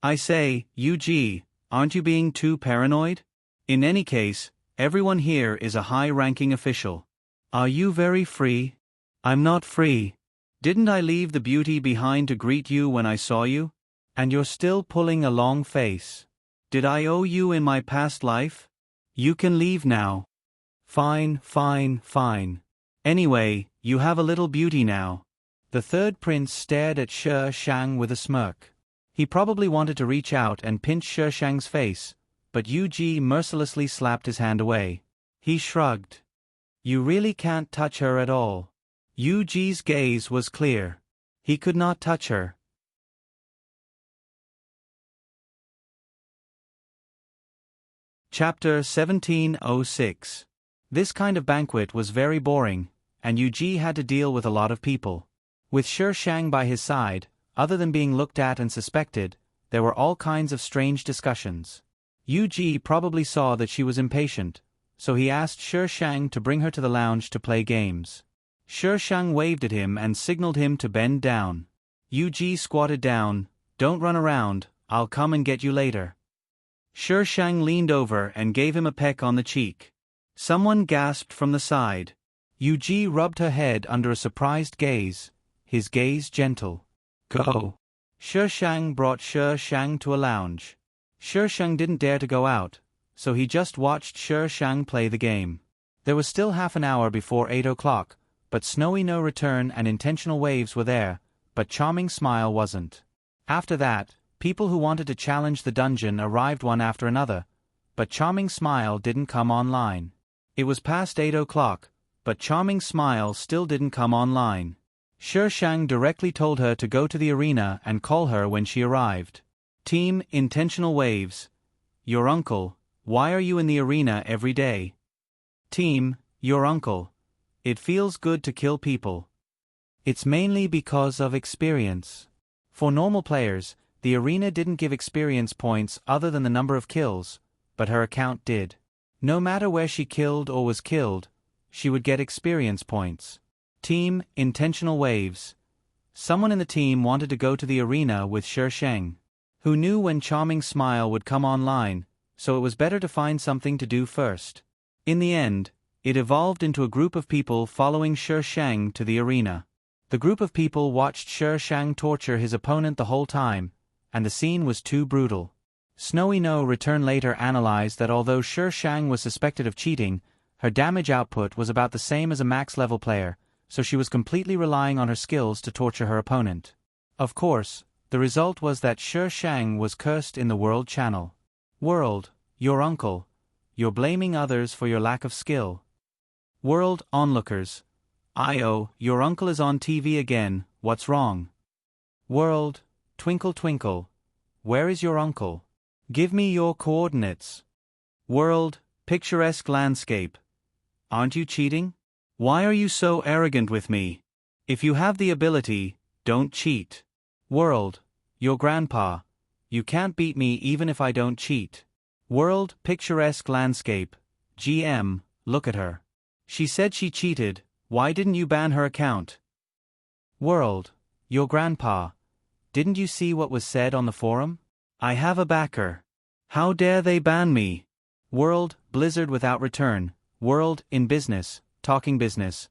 I say, Yuji, aren't you being too paranoid? In any case, everyone here is a high-ranking official. Are you very free? I'm not free. Didn't I leave the beauty behind to greet you when I saw you? And you're still pulling a long face. Did I owe you in my past life? You can leave now. Fine, fine, fine. Anyway, you have a little beauty now. The third prince stared at Sher Shang with a smirk. He probably wanted to reach out and pinch Sher Shang's face, but Yuji mercilessly slapped his hand away. He shrugged. You really can't touch her at all. Yu Ji's gaze was clear. He could not touch her. Chapter 1706. This kind of banquet was very boring, and Yu Ji had to deal with a lot of people. With Shi Shang by his side, other than being looked at and suspected, there were all kinds of strange discussions. Yu Ji probably saw that she was impatient, so he asked Shi Shang to bring her to the lounge to play games. Shi Shang waved at him and signaled him to bend down. Yu Ji squatted down. Don't run around, I'll come and get you later. Shi Shang leaned over and gave him a peck on the cheek. Someone gasped from the side. Yu Ji rubbed her head under a surprised gaze, his gaze gentle. Go. Shi Shang brought Shi Shang to a lounge. Shi Shang didn't dare to go out, so he just watched Shi Shang play the game. There was still half an hour before 8 o'clock, but Snowy No Return and Intentional Waves were there, but Charming Smile wasn't. After that, people who wanted to challenge the dungeon arrived one after another, but Charming Smile didn't come online. It was past 8 o'clock, but Charming Smile still didn't come online. Shi Shang directly told her to go to the arena and call her when she arrived. Team Intentional Waves. Your uncle, why are you in the arena every day? Team, your uncle. It feels good to kill people. It's mainly because of experience. For normal players, the arena didn't give experience points other than the number of kills, but her account did. No matter where she killed or was killed, she would get experience points. Team Intentional Waves. Someone in the team wanted to go to the arena with Shi Shang, who knew when Charming Smile would come online, so it was better to find something to do first. In the end, it evolved into a group of people following Shi Shang to the arena. The group of people watched Shi Shang torture his opponent the whole time, and the scene was too brutal. Snowy No Return later analyzed that although Shi Shang was suspected of cheating, her damage output was about the same as a max-level player, so she was completely relying on her skills to torture her opponent. Of course, the result was that Shi Shang was cursed in the World Channel. World, your uncle. You're blaming others for your lack of skill. World onlookers. Io, your uncle is on TV again, what's wrong? World, twinkle twinkle. Where is your uncle? Give me your coordinates. World, picturesque landscape. Aren't you cheating? Why are you so arrogant with me? If you have the ability, don't cheat. World, your grandpa. You can't beat me even if I don't cheat. World, picturesque landscape. GM, look at her. She said she cheated, why didn't you ban her account? World, your grandpa. Didn't you see what was said on the forum? I have a backer. How dare they ban me? World, Blizzard without return. World, in business. Talking business.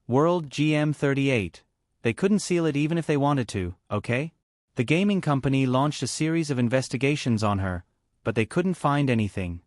World GM 38. They couldn't seal it even if they wanted to, okay? The gaming company launched a series of investigations on her, but they couldn't find anything.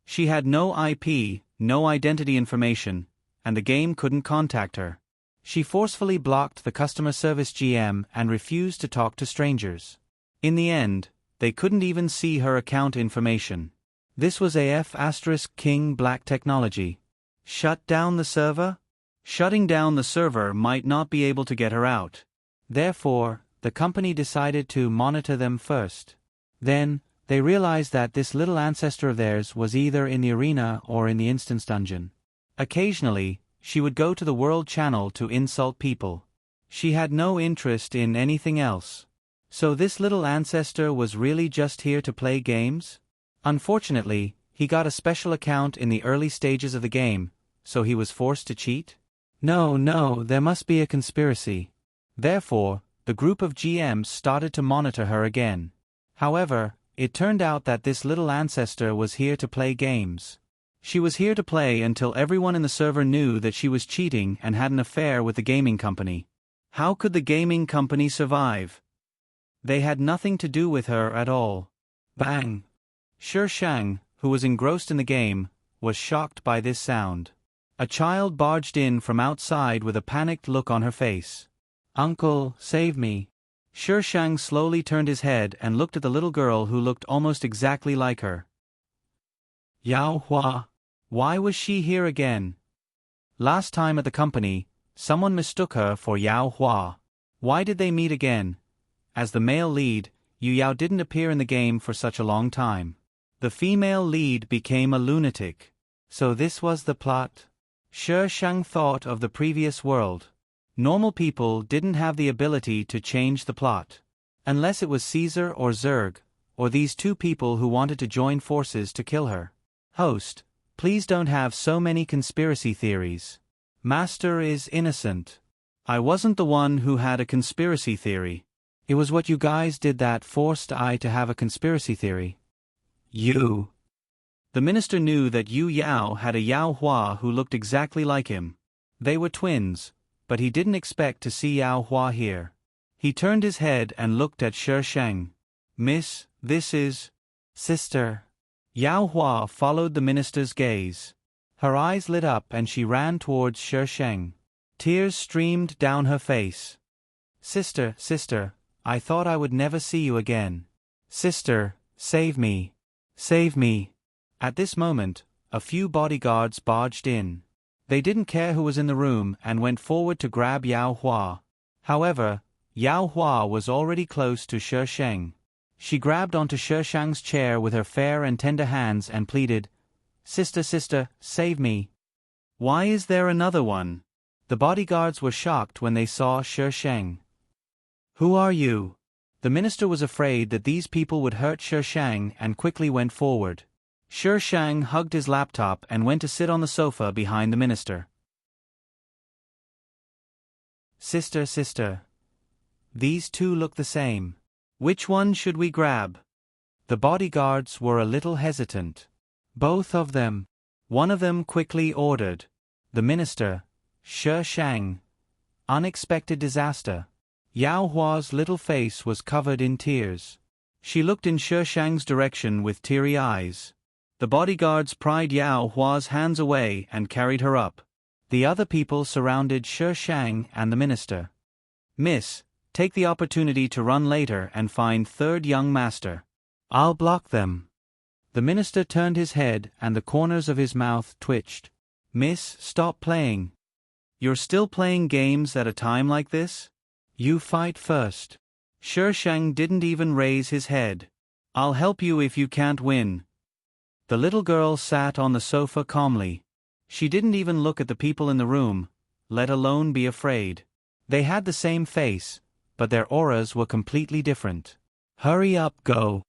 She had no IP, no identity information, and the game couldn't contact her. She forcefully blocked the customer service GM and refused to talk to strangers. In the end, they couldn't even see her account information. This was AF*King Black technology. Shut down the server? Shutting down the server might not be able to get her out. Therefore, the company decided to monitor them first. Then, they realized that this little ancestor of theirs was either in the arena or in the instance dungeon. Occasionally, she would go to the World Channel to insult people. She had no interest in anything else. So this little ancestor was really just here to play games? Unfortunately, he got a special account in the early stages of the game, so he was forced to cheat? No, there must be a conspiracy. Therefore, the group of GMs started to monitor her again. However, it turned out that this little ancestor was here to play games. She was here to play until everyone in the server knew that she was cheating and had an affair with the gaming company. How could the gaming company survive? They had nothing to do with her at all. Bang! Shi Shang, who was engrossed in the game, was shocked by this sound. A child barged in from outside with a panicked look on her face. Uncle, save me. Shi Shang slowly turned his head and looked at the little girl who looked almost exactly like her. Yao Hua. Why was she here again? Last time at the company, someone mistook her for Yao Hua. Why did they meet again? As the male lead, Yu Yao didn't appear in the game for such a long time. The female lead became a lunatic. So this was the plot? Shi Shang thought of the previous world. Normal people didn't have the ability to change the plot. Unless it was Caesar or Zerg, or these two people who wanted to join forces to kill her. Host, please don't have so many conspiracy theories. Master is innocent. I wasn't the one who had a conspiracy theory. It was what you guys did that forced I to have a conspiracy theory. You. The minister knew that Yu Yao had a Yao Hua who looked exactly like him. They were twins, but he didn't expect to see Yao Hua here. He turned his head and looked at Shi Shang. Miss, this is... Sister. Yao Hua followed the minister's gaze. Her eyes lit up and she ran towards Shi Shang. Tears streamed down her face. Sister, sister, I thought I would never see you again. Sister, save me. Save me. At this moment, a few bodyguards barged in. They didn't care who was in the room and went forward to grab Yao Hua. However, Yao Hua was already close to Shi Shang. She grabbed onto Shi Shang's chair with her fair and tender hands and pleaded, Sister, sister, save me. Why is there another one? The bodyguards were shocked when they saw Shi Shang. Who are you? The minister was afraid that these people would hurt Shi Shang and quickly went forward. Shi Shang hugged his laptop and went to sit on the sofa behind the minister. Sister, sister. These two look the same. Which one should we grab? The bodyguards were a little hesitant. Both of them. One of them quickly ordered. The minister, Shi Shang. Unexpected disaster. Yao Hua's little face was covered in tears. She looked in Shi Shang's direction with teary eyes. The bodyguards pried Yao Hua's hands away and carried her up. The other people surrounded Shi Shang and the minister. Miss, take the opportunity to run later and find third young master. I'll block them. The minister turned his head and the corners of his mouth twitched. Miss, stop playing. You're still playing games at a time like this? You fight first. Shi Shang didn't even raise his head. I'll help you if you can't win. The little girl sat on the sofa calmly. She didn't even look at the people in the room, let alone be afraid. They had the same face, but their auras were completely different. Hurry up, go.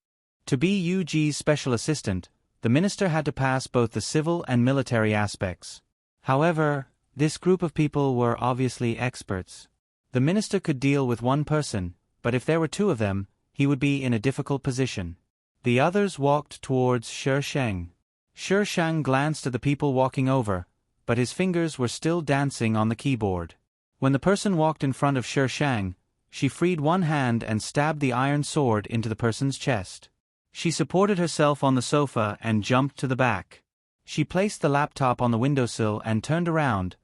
To be Yuji's special assistant, the minister had to pass both the civil and military aspects. However, this group of people were obviously experts. The minister could deal with one person, but if there were two of them, he would be in a difficult position. The others walked towards Shi Shang. Shi Shang glanced at the people walking over, but his fingers were still dancing on the keyboard. When the person walked in front of Shi Shang, she freed one hand and stabbed the iron sword into the person's chest. She supported herself on the sofa and jumped to the back. She placed the laptop on the windowsill and turned around,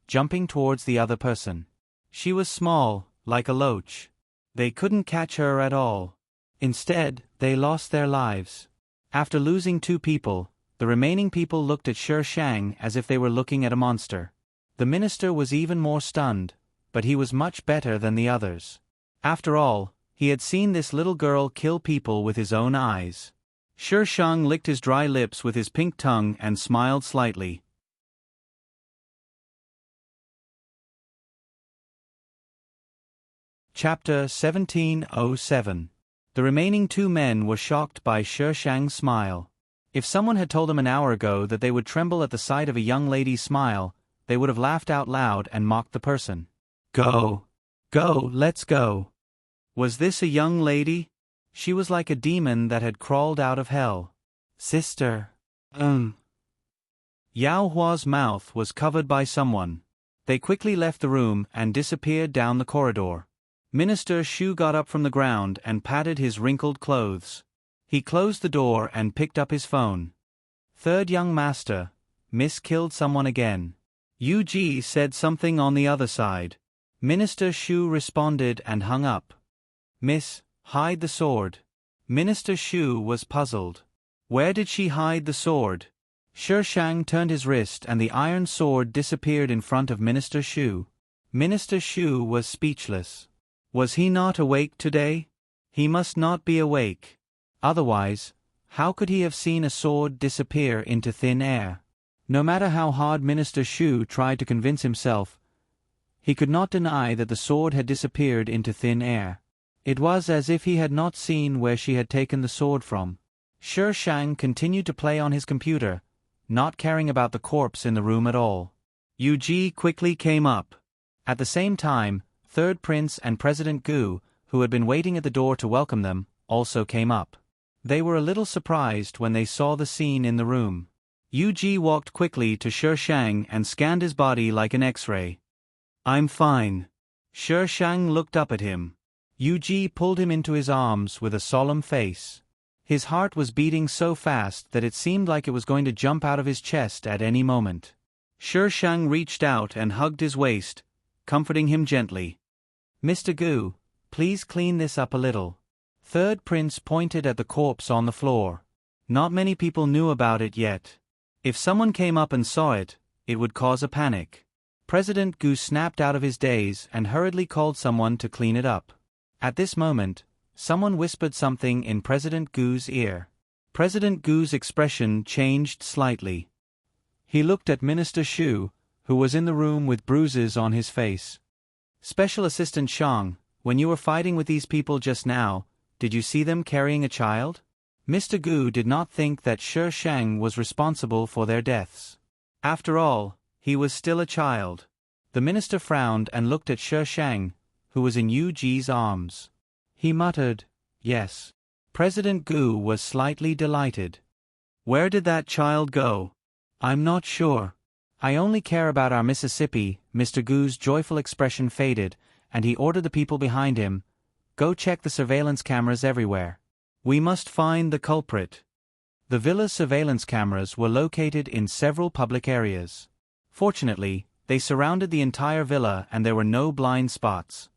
jumping towards the other person. She was small, like a loach. They couldn't catch her at all. Instead, they lost their lives. After losing two people, the remaining people looked at Shi Shang as if they were looking at a monster. The minister was even more stunned, but he was much better than the others. After all, he had seen this little girl kill people with his own eyes. Shi Shang licked his dry lips with his pink tongue and smiled slightly. Chapter 1707. The remaining two men were shocked by Shi Shang's smile. If someone had told them an hour ago that they would tremble at the sight of a young lady's smile, they would have laughed out loud and mocked the person. Go. Go, let's go. Was this a young lady? She was like a demon that had crawled out of hell. Sister. Yao Hua's mouth was covered by someone. They quickly left the room and disappeared down the corridor. Minister Shu got up from the ground and patted his wrinkled clothes. He closed the door and picked up his phone. Third young master, Miss killed someone again. Yu Ji said something on the other side. Minister Shu responded and hung up. Miss, hide the sword. Minister Shu was puzzled. Where did she hide the sword? Shi Shang turned his wrist and the iron sword disappeared in front of Minister Shu. Minister Shu was speechless. Was he not awake today? He must not be awake. Otherwise, how could he have seen a sword disappear into thin air? No matter how hard Minister Shu tried to convince himself, he could not deny that the sword had disappeared into thin air. It was as if he had not seen where she had taken the sword from. Shi Shang continued to play on his computer, not caring about the corpse in the room at all. Yu Ji quickly came up. At the same time, Third Prince and President Gu, who had been waiting at the door to welcome them, also came up. They were a little surprised when they saw the scene in the room. Yu Ji walked quickly to Shi Shang and scanned his body like an X-ray. "I'm fine." Shi Shang looked up at him. Yu Ji pulled him into his arms with a solemn face. His heart was beating so fast that it seemed like it was going to jump out of his chest at any moment. Shi Shang reached out and hugged his waist, comforting him gently. "Mr. Gu, please clean this up a little." Third Prince pointed at the corpse on the floor. Not many people knew about it yet. If someone came up and saw it, it would cause a panic. President Gu snapped out of his daze and hurriedly called someone to clean it up. At this moment, someone whispered something in President Gu's ear. President Gu's expression changed slightly. He looked at Minister Shu, who was in the room with bruises on his face. "Special Assistant Shang, when you were fighting with these people just now, did you see them carrying a child?" Mr. Gu did not think that Shi Shang was responsible for their deaths. After all, he was still a child. The minister frowned and looked at Shi Shang, who was in Yu Ji's arms. He muttered, "Yes." President Gu was slightly delighted. "Where did that child go?" "I'm not sure. I only care about our Mississippi." Mr. Gu's joyful expression faded, and he ordered the people behind him, "Go check the surveillance cameras everywhere. We must find the culprit." The villa's surveillance cameras were located in several public areas. Fortunately, they surrounded the entire villa and there were no blind spots.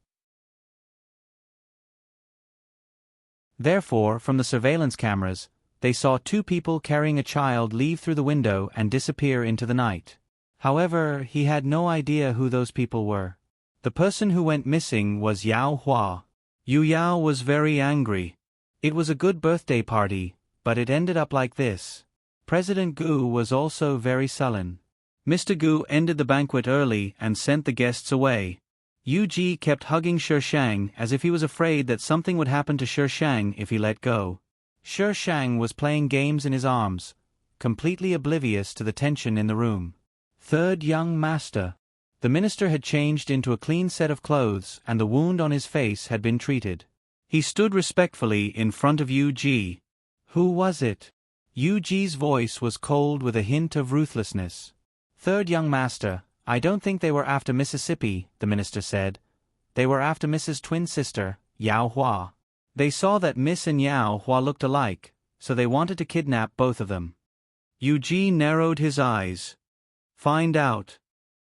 Therefore, from the surveillance cameras, they saw two people carrying a child leave through the window and disappear into the night. However, he had no idea who those people were. The person who went missing was Yao Hua. Yu Yao was very angry. It was a good birthday party, but it ended up like this. President Gu was also very sullen. Mr. Gu ended the banquet early and sent the guests away. Yu Ji kept hugging Shi Shang as if he was afraid that something would happen to Shi Shang if he let go. Shi Shang was playing games in his arms, completely oblivious to the tension in the room. Third young master. The minister had changed into a clean set of clothes and the wound on his face had been treated. He stood respectfully in front of Yu Ji. "Who was it?" Yu Ji's voice was cold with a hint of ruthlessness. "Third young master, I don't think they were after Mississippi," the minister said. "They were after Mrs. twin sister, Yao Hua. They saw that Miss and Yao Hua looked alike, so they wanted to kidnap both of them." Yu Ji narrowed his eyes. "Find out."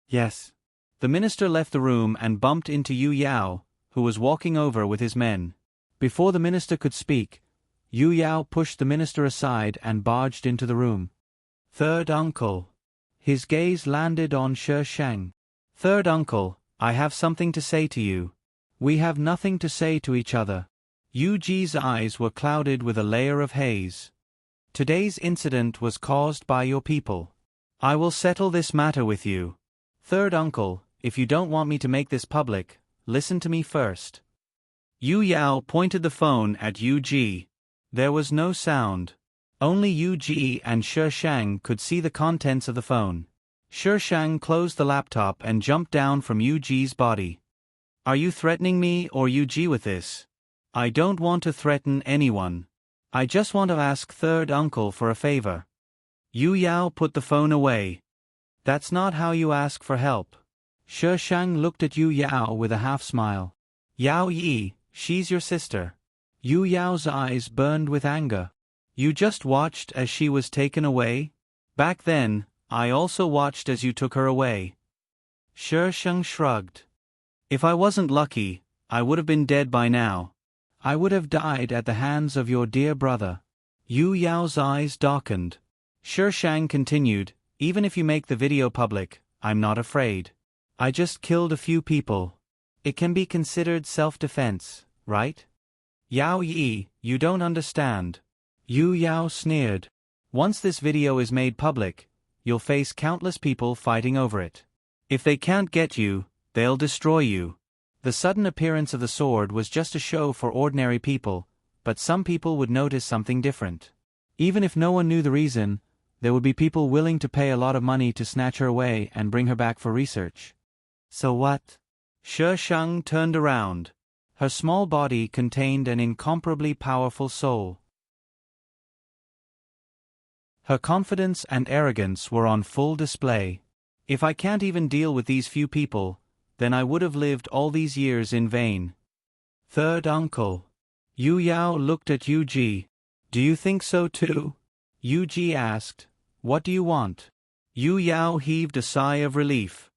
"Yes." The minister left the room and bumped into Yu Yao, who was walking over with his men. Before the minister could speak, Yu Yao pushed the minister aside and barged into the room. "Third uncle." His gaze landed on Shi Shang. "Third uncle, I have something to say to you." "We have nothing to say to each other." Yu Ji's eyes were clouded with a layer of haze. "Today's incident was caused by your people. I will settle this matter with you. Third uncle, if you don't want me to make this public, listen to me first." Yu Yao pointed the phone at Yu Ji. There was no sound. Only Yu Ji and Shi Shang could see the contents of the phone. Shi Shang closed the laptop and jumped down from Yu Ji's body. "Are you threatening me or Yu Ji with this?" "I don't want to threaten anyone. I just want to ask third uncle for a favor." Yu Yao put the phone away. "That's not how you ask for help." Shi Shang looked at Yu Yao with a half-smile. "Yao Yi, she's your sister." Yu Yao's eyes burned with anger. "You just watched as she was taken away? Back then, I also watched as you took her away." Shi Shang shrugged. "If I wasn't lucky, I would have been dead by now. I would have died at the hands of your dear brother." Yu Yao's eyes darkened. Shang continued, even if you make the video public, I'm not afraid. I just killed a few people. It can be considered self-defense, right? Yao Yi, you don't understand. Yu Yao sneered. Once this video is made public, you'll face countless people fighting over it. If they can't get you, they'll destroy you. The sudden appearance of the sword was just a show for ordinary people, but some people would notice something different. Even if no one knew the reason, there would be people willing to pay a lot of money to snatch her away and bring her back for research. So what? Shang turned around. Her small body contained an incomparably powerful soul. Her confidence and arrogance were on full display. If I can't even deal with these few people, then I would have lived all these years in vain. Third uncle. Yu Yao looked at Yu Ji. Do you think so too? Yu Ji asked. What do you want? Yu Yao heaved a sigh of relief.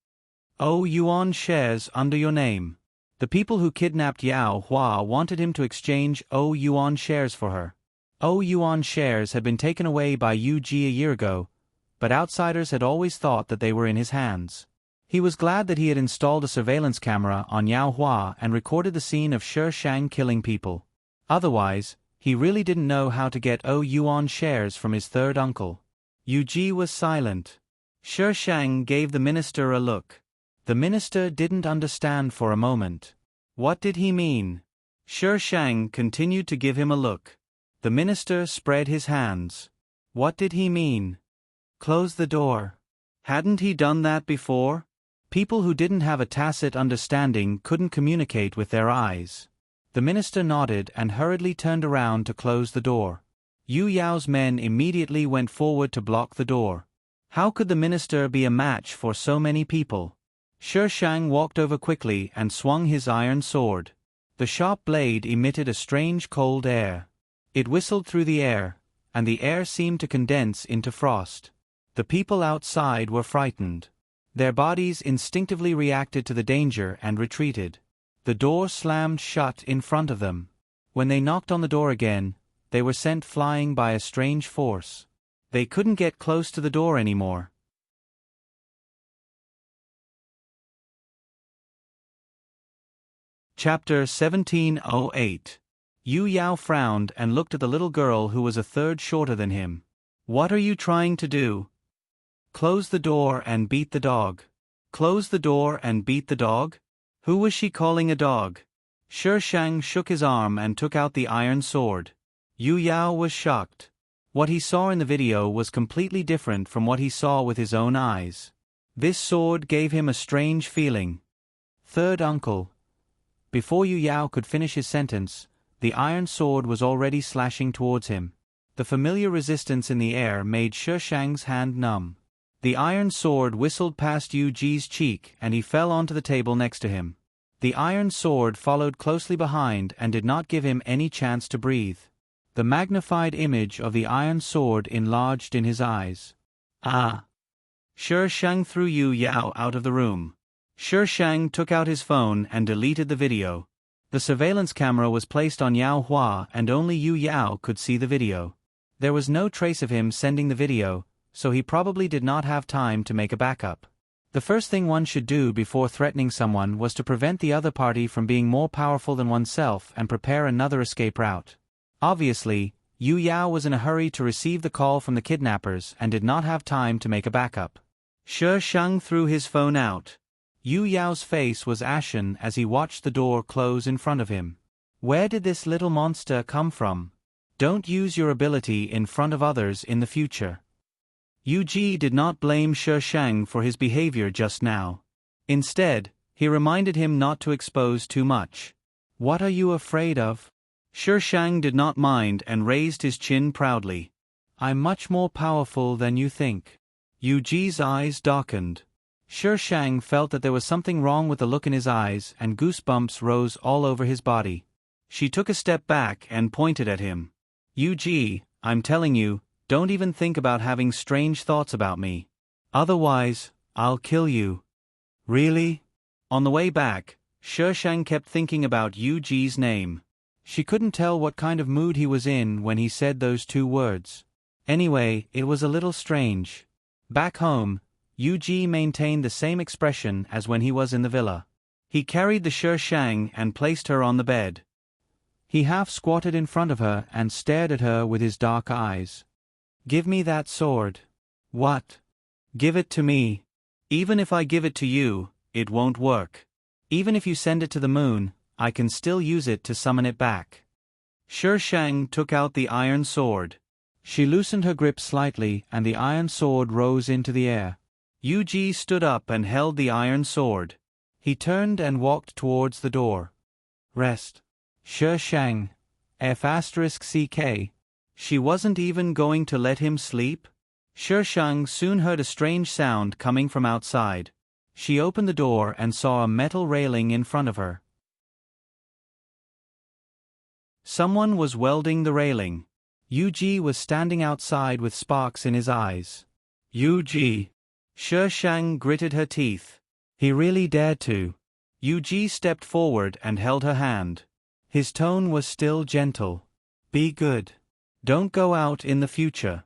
Oh, yuan shares under your name. The people who kidnapped Yao Hua wanted him to exchange yuan shares for her. Yuan shares had been taken away by Yu Ji a year ago, but outsiders had always thought that they were in his hands. He was glad that he had installed a surveillance camera on Yao Hua and recorded the scene of Shang killing people. Otherwise, he really didn't know how to get yuan shares from his third uncle. Yu Ji was silent. Shang gave the minister a look. The minister didn't understand for a moment. What did he mean? Shang continued to give him a look. The minister spread his hands. What did he mean? Close the door. Hadn't he done that before? People who didn't have a tacit understanding couldn't communicate with their eyes. The minister nodded and hurriedly turned around to close the door. Yu Yao's men immediately went forward to block the door. How could the minister be a match for so many people? Shang walked over quickly and swung his iron sword. The sharp blade emitted a strange cold air. It whistled through the air, and the air seemed to condense into frost. The people outside were frightened. Their bodies instinctively reacted to the danger and retreated. The door slammed shut in front of them. When they knocked on the door again, they were sent flying by a strange force. They couldn't get close to the door anymore. Chapter 1708. Yu Yao frowned and looked at the little girl who was a third shorter than him. What are you trying to do? Close the door and beat the dog. Close the door and beat the dog? Who was she calling a dog? Shang shook his arm and took out the iron sword. Yu Yao was shocked. What he saw in the video was completely different from what he saw with his own eyes. This sword gave him a strange feeling. Third uncle. Before Yu Yao could finish his sentence, the iron sword was already slashing towards him. The familiar resistance in the air made Shang's hand numb. The iron sword whistled past Yu Ji's cheek and he fell onto the table next to him. The iron sword followed closely behind and did not give him any chance to breathe. The magnified image of the iron sword enlarged in his eyes. Ah! Shang threw Yu Yao out of the room. Shang took out his phone and deleted the video. The surveillance camera was placed on Yao Hua and only Yu Yao could see the video. There was no trace of him sending the video, so he probably did not have time to make a backup. The first thing one should do before threatening someone was to prevent the other party from being more powerful than oneself and prepare another escape route. Obviously, Yu Yao was in a hurry to receive the call from the kidnappers and did not have time to make a backup. Shang threw his phone out. Yu Yao's face was ashen as he watched the door close in front of him. Where did this little monster come from? Don't use your ability in front of others in the future. Yu Ji did not blame Shang for his behavior just now. Instead, he reminded him not to expose too much. What are you afraid of? Shang did not mind and raised his chin proudly. I'm much more powerful than you think. Yu Ji's eyes darkened. Shang felt that there was something wrong with the look in his eyes and goosebumps rose all over his body. She took a step back and pointed at him. Yu Ji, I'm telling you, don't even think about having strange thoughts about me. Otherwise, I'll kill you. Really? On the way back, Shang kept thinking about Yu Ji's name. She couldn't tell what kind of mood he was in when he said those two words. Anyway, it was a little strange. Back home, Yuji maintained the same expression as when he was in the villa. He carried the Shang and placed her on the bed. He half squatted in front of her and stared at her with his dark eyes. "Give me that sword." "What?" "Give it to me. Even if I give it to you, it won't work. Even if you send it to the moon, I can still use it to summon it back." Shang took out the iron sword. She loosened her grip slightly and the iron sword rose into the air. Yuji stood up and held the iron sword. He turned and walked towards the door. "Rest. Shang. F***ck. She wasn't even going to let him sleep? Shang soon heard a strange sound coming from outside. She opened the door and saw a metal railing in front of her. Someone was welding the railing. Yuji was standing outside with sparks in his eyes. "Yuji." Shang gritted her teeth. He really dared to. Yuji stepped forward and held her hand. His tone was still gentle. "Be good. Don't go out in the future."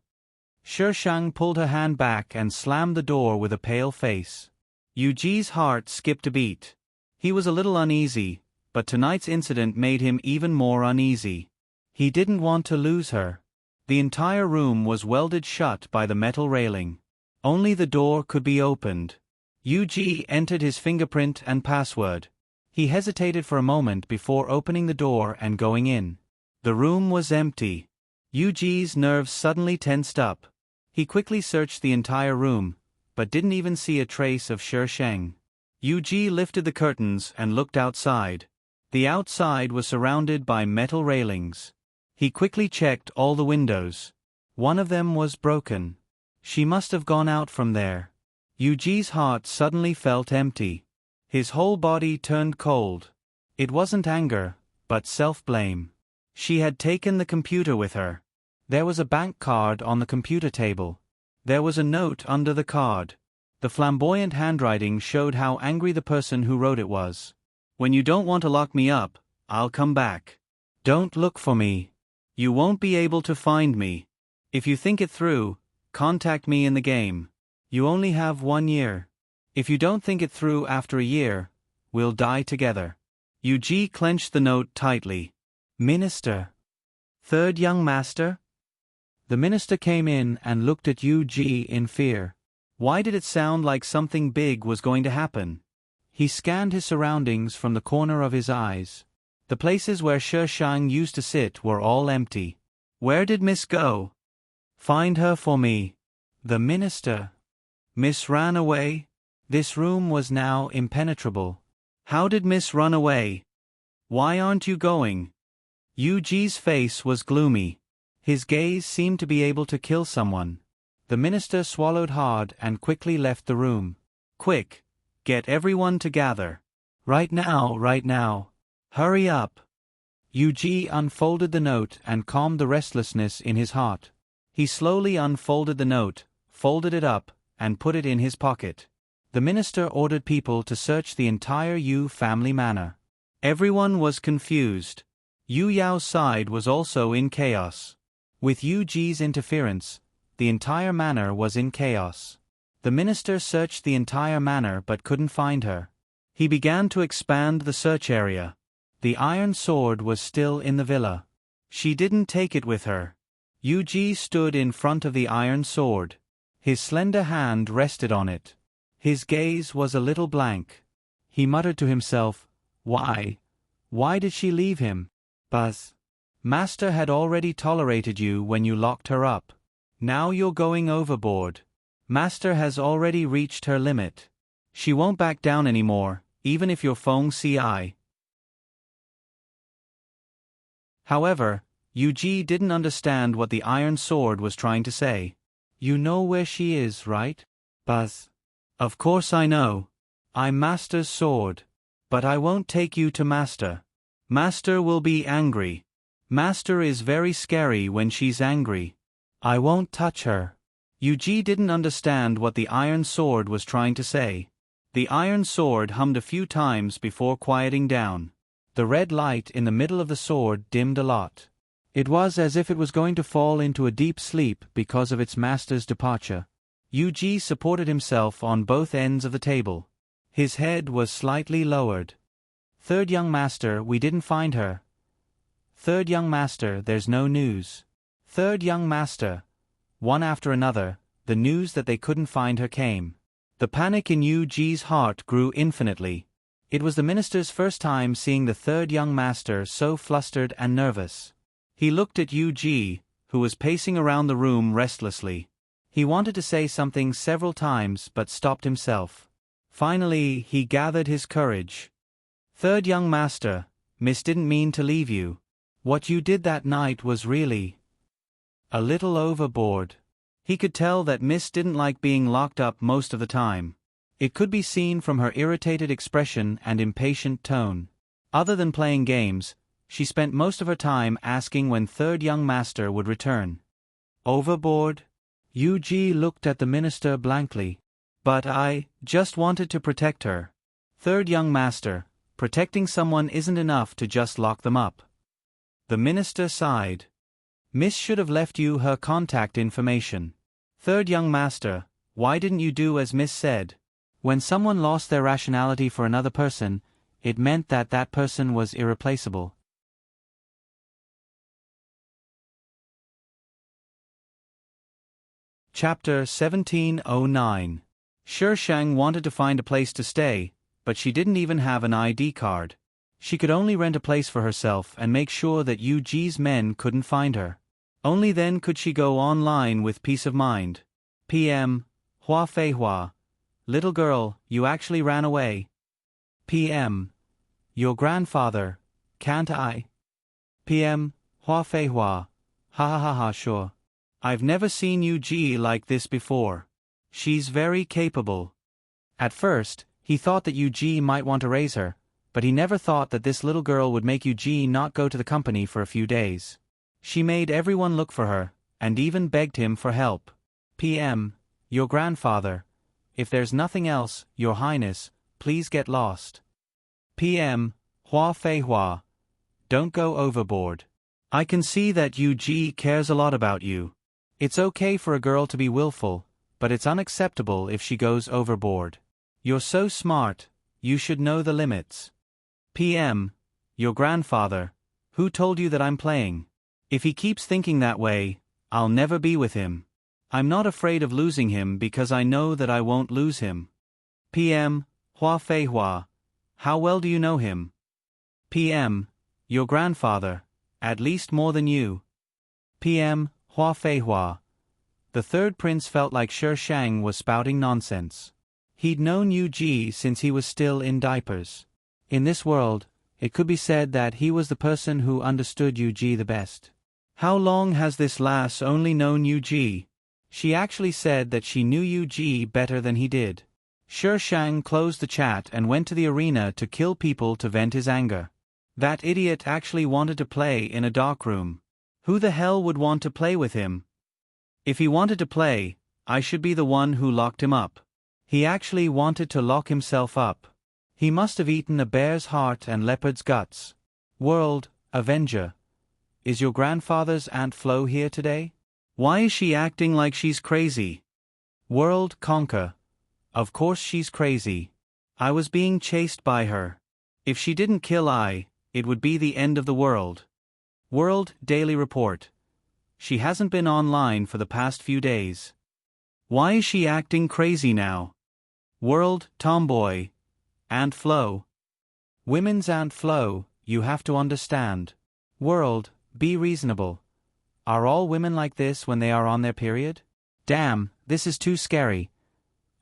Shang pulled her hand back and slammed the door with a pale face. Yuji's heart skipped a beat. He was a little uneasy, but tonight's incident made him even more uneasy. He didn't want to lose her. The entire room was welded shut by the metal railing. Only the door could be opened. Yuji entered his fingerprint and password. He hesitated for a moment before opening the door and going in. The room was empty. Yuji's nerves suddenly tensed up. He quickly searched the entire room, but didn't even see a trace of Shang. Yuji lifted the curtains and looked outside. The outside was surrounded by metal railings. He quickly checked all the windows. One of them was broken. She must have gone out from there. Yuji's heart suddenly felt empty. His whole body turned cold. It wasn't anger, but self-blame. She had taken the computer with her. There was a bank card on the computer table. There was a note under the card. The flamboyant handwriting showed how angry the person who wrote it was. "When you don't want to lock me up, I'll come back. Don't look for me. You won't be able to find me. If you think it through, contact me in the game. You only have 1 year. If you don't think it through after a year, we'll die together." Yuji clenched the note tightly. "Minister. Third young master?" The minister came in and looked at Yuji in fear. Why did it sound like something big was going to happen? He scanned his surroundings from the corner of his eyes. The places where Shang used to sit were all empty. "Where did Miss go?" "Find her for me." The minister. "Miss ran away?" This room was now impenetrable. "How did Miss run away? Why aren't you going?" Yuji's face was gloomy. His gaze seemed to be able to kill someone. The minister swallowed hard and quickly left the room. "Quick! Get everyone to gather. Right now, right now. Hurry up." Yuji unfolded the note and calmed the restlessness in his heart. He slowly unfolded the note, folded it up, and put it in his pocket. The minister ordered people to search the entire Yu family manor. Everyone was confused. Yu Yao's side was also in chaos. With Yuji's interference, the entire manor was in chaos. The minister searched the entire manor but couldn't find her. He began to expand the search area. The iron sword was still in the villa. She didn't take it with her. Yuji stood in front of the iron sword. His slender hand rested on it. His gaze was a little blank. He muttered to himself, "Why? Why did she leave him? Buzz. Master had already tolerated you when you locked her up. Now you're going overboard. Master has already reached her limit. She won't back down anymore, even if you're Feng Ci." However, Yuji didn't understand what the iron sword was trying to say. "You know where she is, right, Buzz?" "Of course I know. I'm Master's sword. But I won't take you to Master. Master will be angry. Master is very scary when she's angry. I won't touch her." Yuji didn't understand what the iron sword was trying to say. The iron sword hummed a few times before quieting down. The red light in the middle of the sword dimmed a lot. It was as if it was going to fall into a deep sleep because of its master's departure. Yuji supported himself on both ends of the table. His head was slightly lowered. Third young master, we didn't find her. Third young master, there's no news. Third young master. One after another, the news that they couldn't find her came. The panic in Yuji's heart grew infinitely. It was the minister's first time seeing the third young master so flustered and nervous. He looked at Yuji, who was pacing around the room restlessly. He wanted to say something several times but stopped himself. Finally, he gathered his courage. Third young master, Miss didn't mean to leave you. What you did that night was really a little overboard. He could tell that Miss didn't like being locked up most of the time. It could be seen from her irritated expression and impatient tone. Other than playing games, she spent most of her time asking when third young master would return. Overboard? Yuji looked at the minister blankly. But I just wanted to protect her. Third young master, protecting someone isn't enough to just lock them up. The minister sighed. Miss should have left you her contact information. Third young master, why didn't you do as Miss said? When someone lost their rationality for another person, it meant that that person was irreplaceable. Chapter 1709. Shang wanted to find a place to stay, but she didn't even have an ID card. She could only rent a place for herself and make sure that Yuji's men couldn't find her. Only then could she go online with peace of mind. PM, Hua Fei Hua. Little girl, you actually ran away. PM, your grandfather, can't I? PM, Hua Fei Hua. Ha ha ha ha, sure. I've never seen Yuji like this before. She's very capable. At first, he thought that Yuji might want to raise her, but he never thought that this little girl would make Yuji not go to the company for a few days. She made everyone look for her, and even begged him for help. PM, your grandfather. If there's nothing else, Your Highness, please get lost. PM, Hua Fei Hua. Don't go overboard. I can see that Yuji cares a lot about you. It's okay for a girl to be willful, but it's unacceptable if she goes overboard. You're so smart, you should know the limits. PM, your grandfather. Who told you that I'm playing? If he keeps thinking that way, I'll never be with him. I'm not afraid of losing him because I know that I won't lose him. PM, Hua Fei Hua. How well do you know him? PM, your grandfather, at least more than you. PM, Hua Fei Hua. The third prince felt like Shang was spouting nonsense. He'd known Yuji since he was still in diapers. In this world, it could be said that he was the person who understood Yuji the best. How long has this lass only known Yuji? She actually said that she knew Yuji better than he did. Shang closed the chat and went to the arena to kill people to vent his anger. That idiot actually wanted to play in a dark room. Who the hell would want to play with him? If he wanted to play, I should be the one who locked him up. He actually wanted to lock himself up. He must have eaten a bear's heart and leopard's guts. World, Avenger. Is your grandfather's Aunt Flo here today? Why is she acting like she's crazy? World, Conquer. Of course she's crazy. I was being chased by her. If she didn't kill it would be the end of the world. World, Daily Report. She hasn't been online for the past few days. Why is she acting crazy now? World, Tomboy. Aunt Flo. Women's Aunt Flo, you have to understand. World, be reasonable. Are all women like this when they are on their period? Damn, this is too scary.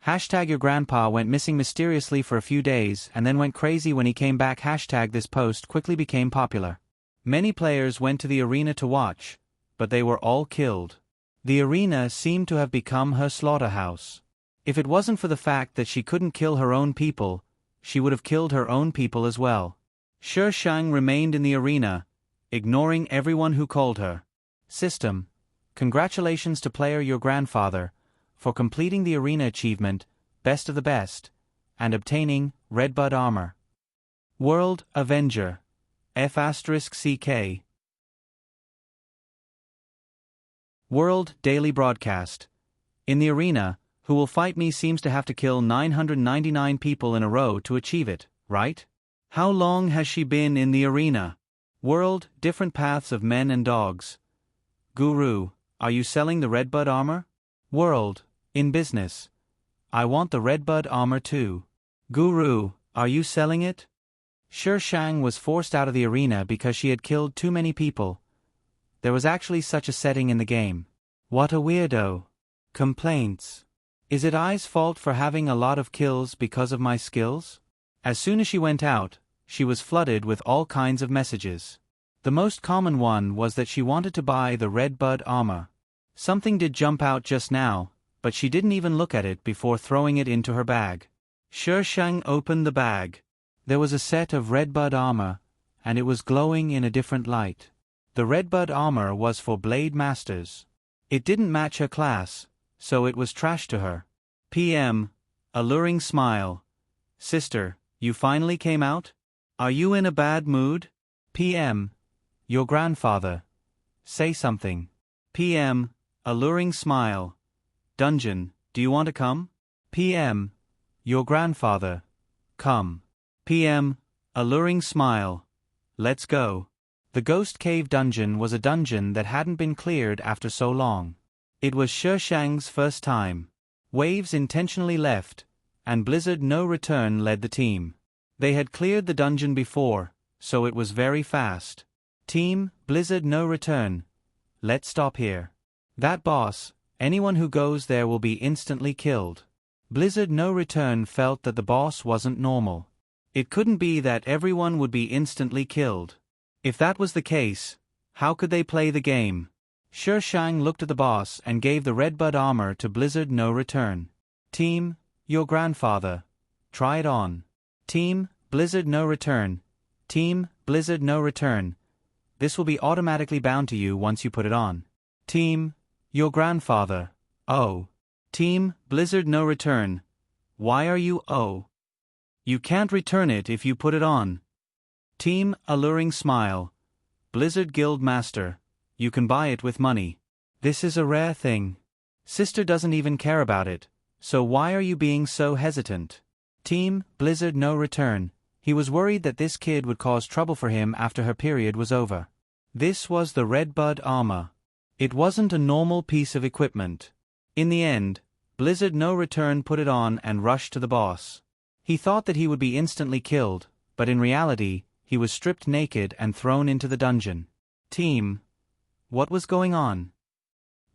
Hashtag your grandpa went missing mysteriously for a few days and then went crazy when he came back. Hashtag this post quickly became popular. Many players went to the arena to watch, but they were all killed. The arena seemed to have become her slaughterhouse. If it wasn't for the fact that she couldn't kill her own people, she would have killed her own people as well. Shang remained in the arena, ignoring everyone who called her. System. Congratulations to player your grandfather, for completing the arena achievement, Best of the Best, and obtaining Redbud Armor. World, Avenger. F*CK World Daily Broadcast. In the arena, who will fight me seems to have to kill 999 people in a row to achieve it, right? How long has she been in the arena? World, different paths of men and dogs. Guru, are you selling the redbud armor? World, in business. I want the redbud armor too. Guru, are you selling it? Sher Shang was forced out of the arena because she had killed too many people. There was actually such a setting in the game. What a weirdo. Complaints. Is it I's fault for having a lot of kills because of my skills? As soon as she went out, she was flooded with all kinds of messages. The most common one was that she wanted to buy the redbud armor. Something did jump out just now, but she didn't even look at it before throwing it into her bag. Sher Shang opened the bag. There was a set of redbud armor, and it was glowing in a different light. The redbud armor was for blade masters. It didn't match her class, so it was trash to her. PM. Alluring smile. Sister, you finally came out? Are you in a bad mood? PM. Your grandfather. Say something. PM. Alluring smile. Dungeon, do you want to come? PM. Your grandfather. Come. PM. Alluring smile. Let's go. The Ghost Cave dungeon was a dungeon that hadn't been cleared after so long. It was Sher Shang's first time. Waves intentionally left, and Blizzard No Return led the team. They had cleared the dungeon before, so it was very fast. Team, Blizzard No Return. Let's stop here. That boss, anyone who goes there will be instantly killed. Blizzard No Return felt that the boss wasn't normal. It couldn't be that everyone would be instantly killed. If that was the case, how could they play the game? Sher Shang looked at the boss and gave the redbud armor to Blizzard No Return. Team, your grandfather. Try it on. Team, Blizzard No Return. Team, Blizzard No Return. This will be automatically bound to you once you put it on. Team, your grandfather. Oh. Team, Blizzard No Return. Why are you oh? You can't return it if you put it on. Team, Alluring Smile. Blizzard Guild Master. You can buy it with money. This is a rare thing. Sister doesn't even care about it, so why are you being so hesitant? Team, Blizzard No Return. He was worried that this kid would cause trouble for him after her period was over. This was the redbud armor. It wasn't a normal piece of equipment. In the end, Blizzard No Return put it on and rushed to the boss. He thought that he would be instantly killed, but in reality, he was stripped naked and thrown into the dungeon. Team. What was going on?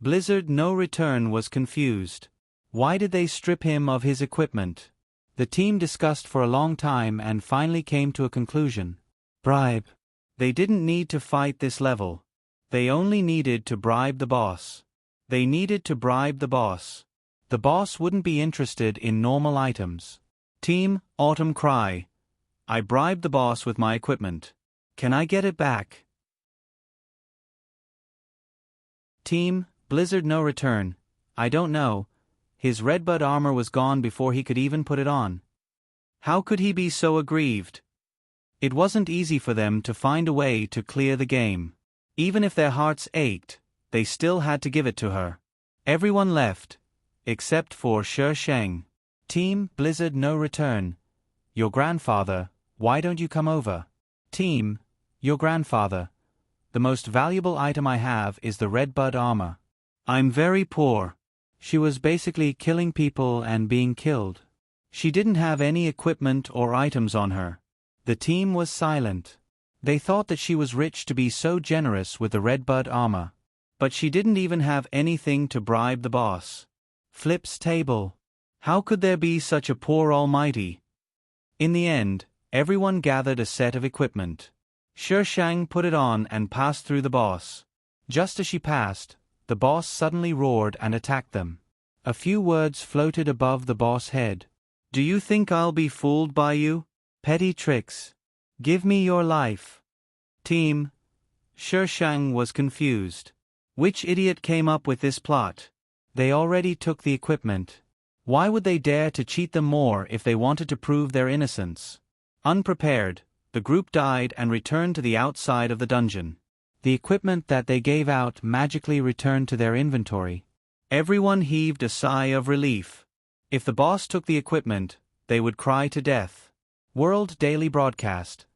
Blizzard No Return was confused. Why did they strip him of his equipment? The team discussed for a long time and finally came to a conclusion. Bribe. They didn't need to fight this level. They only needed to bribe the boss. They needed to bribe the boss. The boss wouldn't be interested in normal items. Team, Autumn Cry. I bribed the boss with my equipment. Can I get it back? Team, Blizzard No Return. I don't know. His redbud armor was gone before he could even put it on. How could he be so aggrieved? It wasn't easy for them to find a way to clear the game. Even if their hearts ached, they still had to give it to her. Everyone left, except for Sher Shang. Team, Blizzard No Return. Your grandfather, why don't you come over? Team, your grandfather. The most valuable item I have is the redbud armor. I'm very poor. She was basically killing people and being killed. She didn't have any equipment or items on her. The team was silent. They thought that she was rich to be so generous with the redbud armor. But she didn't even have anything to bribe the boss. Flips table. How could there be such a poor almighty? In the end, everyone gathered a set of equipment. Sher Shang put it on and passed through the boss. Just as she passed, the boss suddenly roared and attacked them. A few words floated above the boss' head. Do you think I'll be fooled by you? Petty tricks. Give me your life. Team. Sher Shang was confused. Which idiot came up with this plot? They already took the equipment. Why would they dare to cheat them more if they wanted to prove their innocence? Unprepared, the group died and returned to the outside of the dungeon. The equipment that they gave out magically returned to their inventory. Everyone heaved a sigh of relief. If the boss took the equipment, they would cry to death. World Daily Broadcast.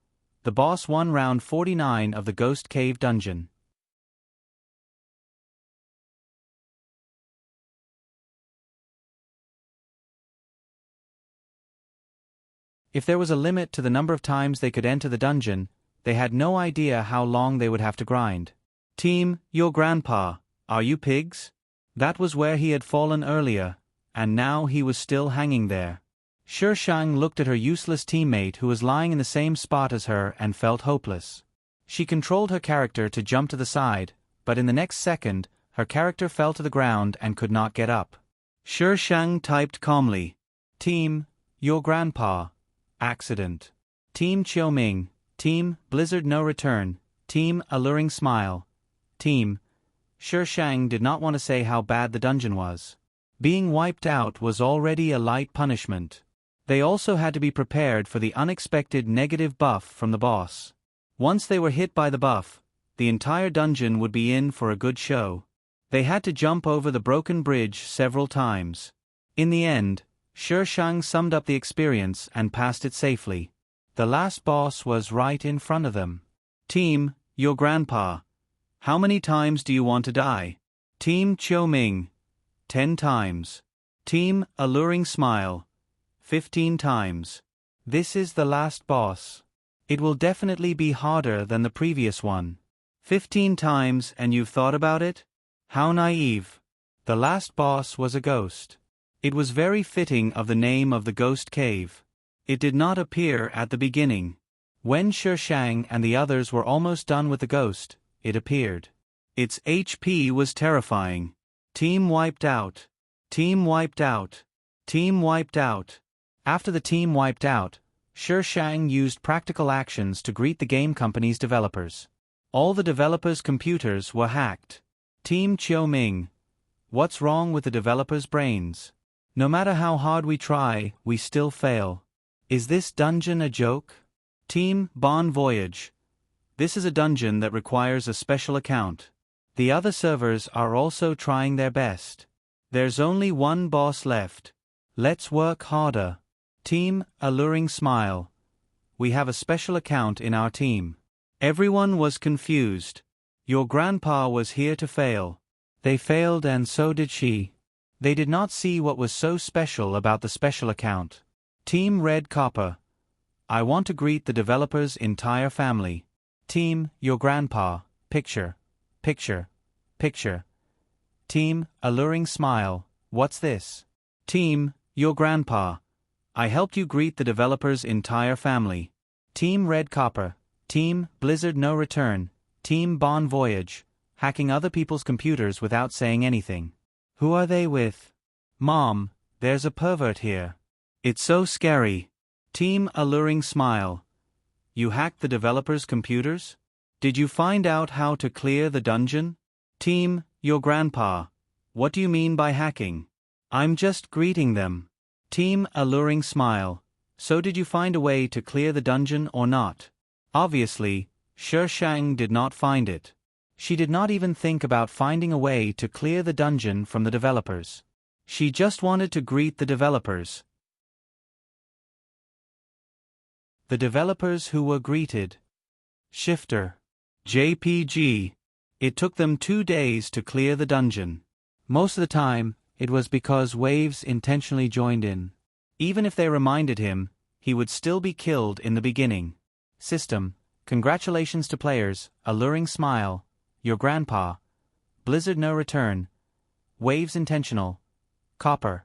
The boss won round 49 of the Ghost Cave dungeon. If there was a limit to the number of times they could enter the dungeon, they had no idea how long they would have to grind. Team, your grandpa, are you pigs? That was where he had fallen earlier, and now he was still hanging there. Shi Shang looked at her useless teammate who was lying in the same spot as her and felt hopeless. She controlled her character to jump to the side, but in the next second, her character fell to the ground and could not get up. Shi Shang typed calmly, Team, your grandpa. Accident. Team Qiuming. Team Blizzard no return. Team Alluring Smile. Team. Shi Shang did not want to say how bad the dungeon was. Being wiped out was already a light punishment. They also had to be prepared for the unexpected negative buff from the boss. Once they were hit by the buff, the entire dungeon would be in for a good show. They had to jump over the broken bridge several times. In the end, Shi Shang summed up the experience and passed it safely. The last boss was right in front of them. Team, your grandpa. How many times do you want to die? Team Qiuming. 10 times. Team Alluring Smile. 15 times. This is the last boss. It will definitely be harder than the previous one. 15 times and you've thought about it? How naive. The last boss was a ghost. It was very fitting of the name of the Ghost Cave. It did not appear at the beginning. When Shi Shang and the others were almost done with the ghost, it appeared. Its HP was terrifying. Team wiped out. Team wiped out. Team wiped out. After the team wiped out, Shi Shang used practical actions to greet the game company's developers. All the developers' computers were hacked. Team Qiuming. What's wrong with the developers' brains? No matter how hard we try, we still fail. Is this dungeon a joke? Team Bon Voyage. This is a dungeon that requires a special account. The other servers are also trying their best. There's only one boss left. Let's work harder. Team Alluring Smile. We have a special account in our team. Everyone was confused. Your grandpa was here to fail. They failed and so did she. They did not see what was so special about the special account. Team Red Copper. I want to greet the developer's entire family. Team Your Grandpa. Picture. Picture. Picture. Team Alluring Smile. What's this? Team Your Grandpa. I helped you greet the developer's entire family. Team Red Copper. Team Blizzard No Return. Team Bon Voyage. Hacking other people's computers without saying anything. Who are they with? Mom, there's a pervert here. It's so scary. Team Alluring Smile. You hacked the developers' computers? Did you find out how to clear the dungeon? Team Your Grandpa. What do you mean by hacking? I'm just greeting them. Team Alluring Smile. So did you find a way to clear the dungeon or not? Obviously, Shi Shang did not find it. She did not even think about finding a way to clear the dungeon from the developers. She just wanted to greet the developers. The developers who were greeted. Shifter. JPG. It took them 2 days to clear the dungeon. Most of the time, it was because Waves intentionally joined in. Even if they reminded him, he would still be killed in the beginning. System. Congratulations to players, Alluring Smile, Your Grandpa, Blizzard No Return, Waves Intentional, Copper,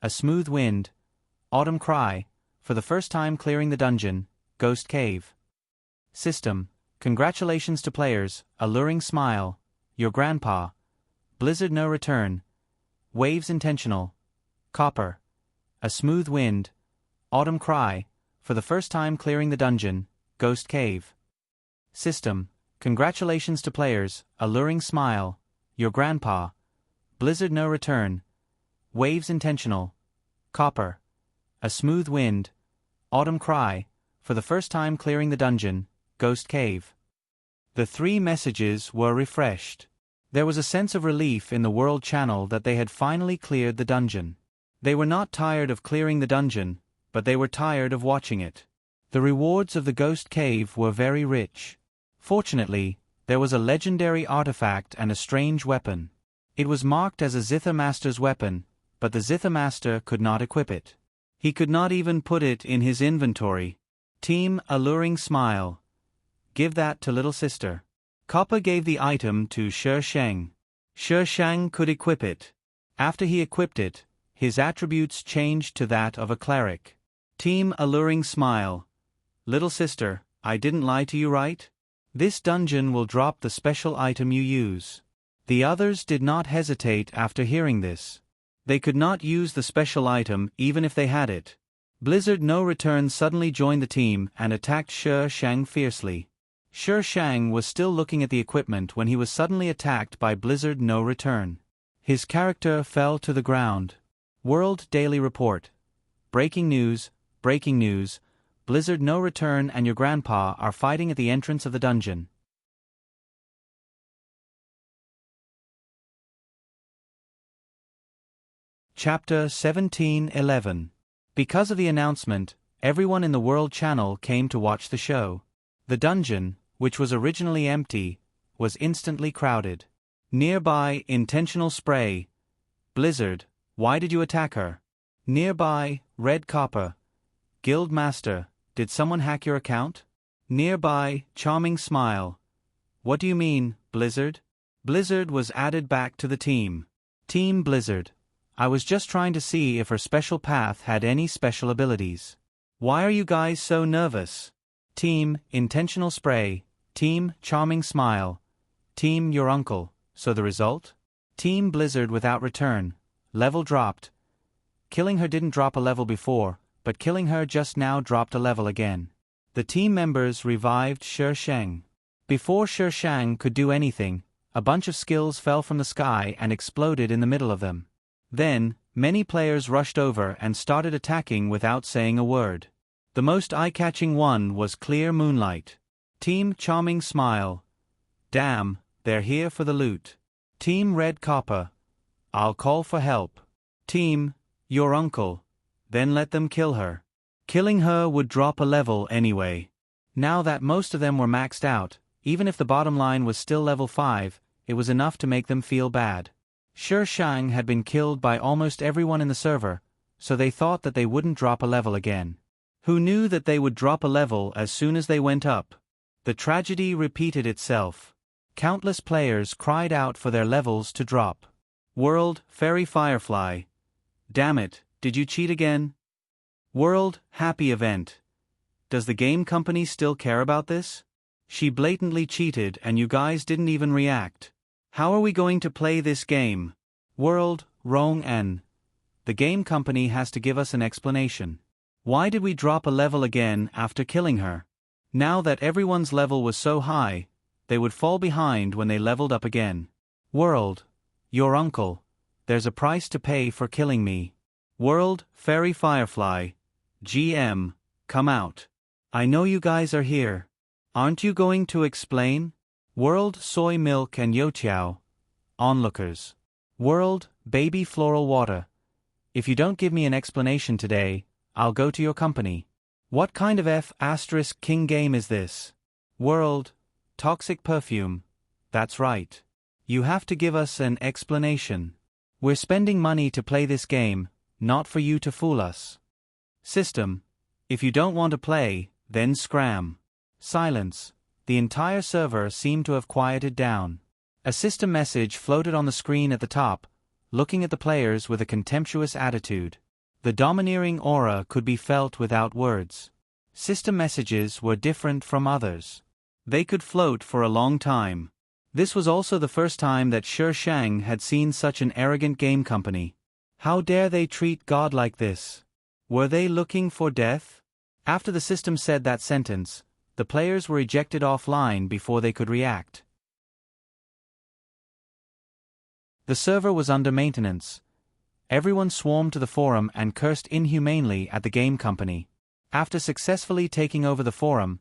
A Smooth Wind, Autumn Cry, for the first time clearing the dungeon, Ghost Cave. System. Congratulations to players, Alluring Smile, Your Grandpa, Blizzard No Return, Waves Intentional, Copper, A Smooth Wind, Autumn Cry, for the first time clearing the dungeon, Ghost Cave. System. Congratulations to players, Alluring Smile, Your Grandpa, Blizzard No Return, Waves Intentional, Copper, A Smooth Wind, Autumn Cry, for the first time clearing the dungeon, Ghost Cave. The 3 messages were refreshed. There was a sense of relief in the World Channel that they had finally cleared the dungeon. They were not tired of clearing the dungeon, but they were tired of watching it. The rewards of the Ghost Cave were very rich. Fortunately, there was a legendary artifact and a strange weapon. It was marked as a Zither Master's weapon, but the Zither Master could not equip it. He could not even put it in his inventory. Team Alluring Smile. Give that to little sister. Copper gave the item to Shi Sheng. Shi Sheng could equip it. After he equipped it, his attributes changed to that of a cleric. Team Alluring Smile. Little sister, I didn't lie to you, right? This dungeon will drop the special item you use. The others did not hesitate after hearing this. They could not use the special item even if they had it. Blizzard No Return suddenly joined the team and attacked Shi Sheng fiercely. Shi Sheng was still looking at the equipment when he was suddenly attacked by Blizzard No Return. His character fell to the ground. World Daily Report. Breaking news, breaking news. Blizzard No Return and your grandpa are fighting at the entrance of the dungeon. Chapter 17:11. Because of the announcement, everyone in the World Channel came to watch the show. The dungeon, which was originally empty, was instantly crowded. Nearby, intentional spray. Blizzard, why did you attack her? Nearby, Red Copper. Guild Master, did someone hack your account? Nearby, Charming Smile. What do you mean, Blizzard? Blizzard was added back to the team. Team Blizzard. I was just trying to see if her special path had any special abilities. Why are you guys so nervous? Team Intentional Spray. Team Charming Smile. Team Your Uncle. So the result? Team Blizzard without return. Level dropped. Killing her didn't drop a level before, but killing her just now dropped a level again. The team members revived Shi Sheng. Before Shi Sheng could do anything, a bunch of skills fell from the sky and exploded in the middle of them. Then, many players rushed over and started attacking without saying a word. The most eye-catching one was Clear Moonlight. Team Charming Smile. Damn, they're here for the loot. Team Red Copper. I'll call for help. Team Your Uncle. Then let them kill her. Killing her would drop a level anyway. Now that most of them were maxed out, even if the bottom line was still level 5, it was enough to make them feel bad. Shi Sheng had been killed by almost everyone in the server, so they thought that they wouldn't drop a level again. Who knew that they would drop a level as soon as they went up? The tragedy repeated itself. Countless players cried out for their levels to drop. World Fairy Firefly. Damn it, did you cheat again? World Happy Event. Does the game company still care about this? She blatantly cheated and you guys didn't even react. How are we going to play this game? World Rong N. The game company has to give us an explanation. Why did we drop a level again after killing her? Now that everyone's level was so high, they would fall behind when they leveled up again. World Your Uncle. There's a price to pay for killing me. World Fairy Firefly. GM, come out. I know you guys are here. Aren't you going to explain? World Soy Milk and Youtiao. Onlookers. World Baby Floral Water. If you don't give me an explanation today, I'll go to your company. What kind of F** king game is this? World Toxic Perfume. That's right. You have to give us an explanation. We're spending money to play this game, not for you to fool us. System. If you don't want to play, then scram. Silence. The entire server seemed to have quieted down. A system message floated on the screen at the top, looking at the players with a contemptuous attitude. The domineering aura could be felt without words. System messages were different from others. They could float for a long time. This was also the first time that Shi Sheng had seen such an arrogant game company. How dare they treat God like this? Were they looking for death? After the system said that sentence, the players were ejected offline before they could react. The server was under maintenance. Everyone swarmed to the forum and cursed inhumanely at the game company. After successfully taking over the forum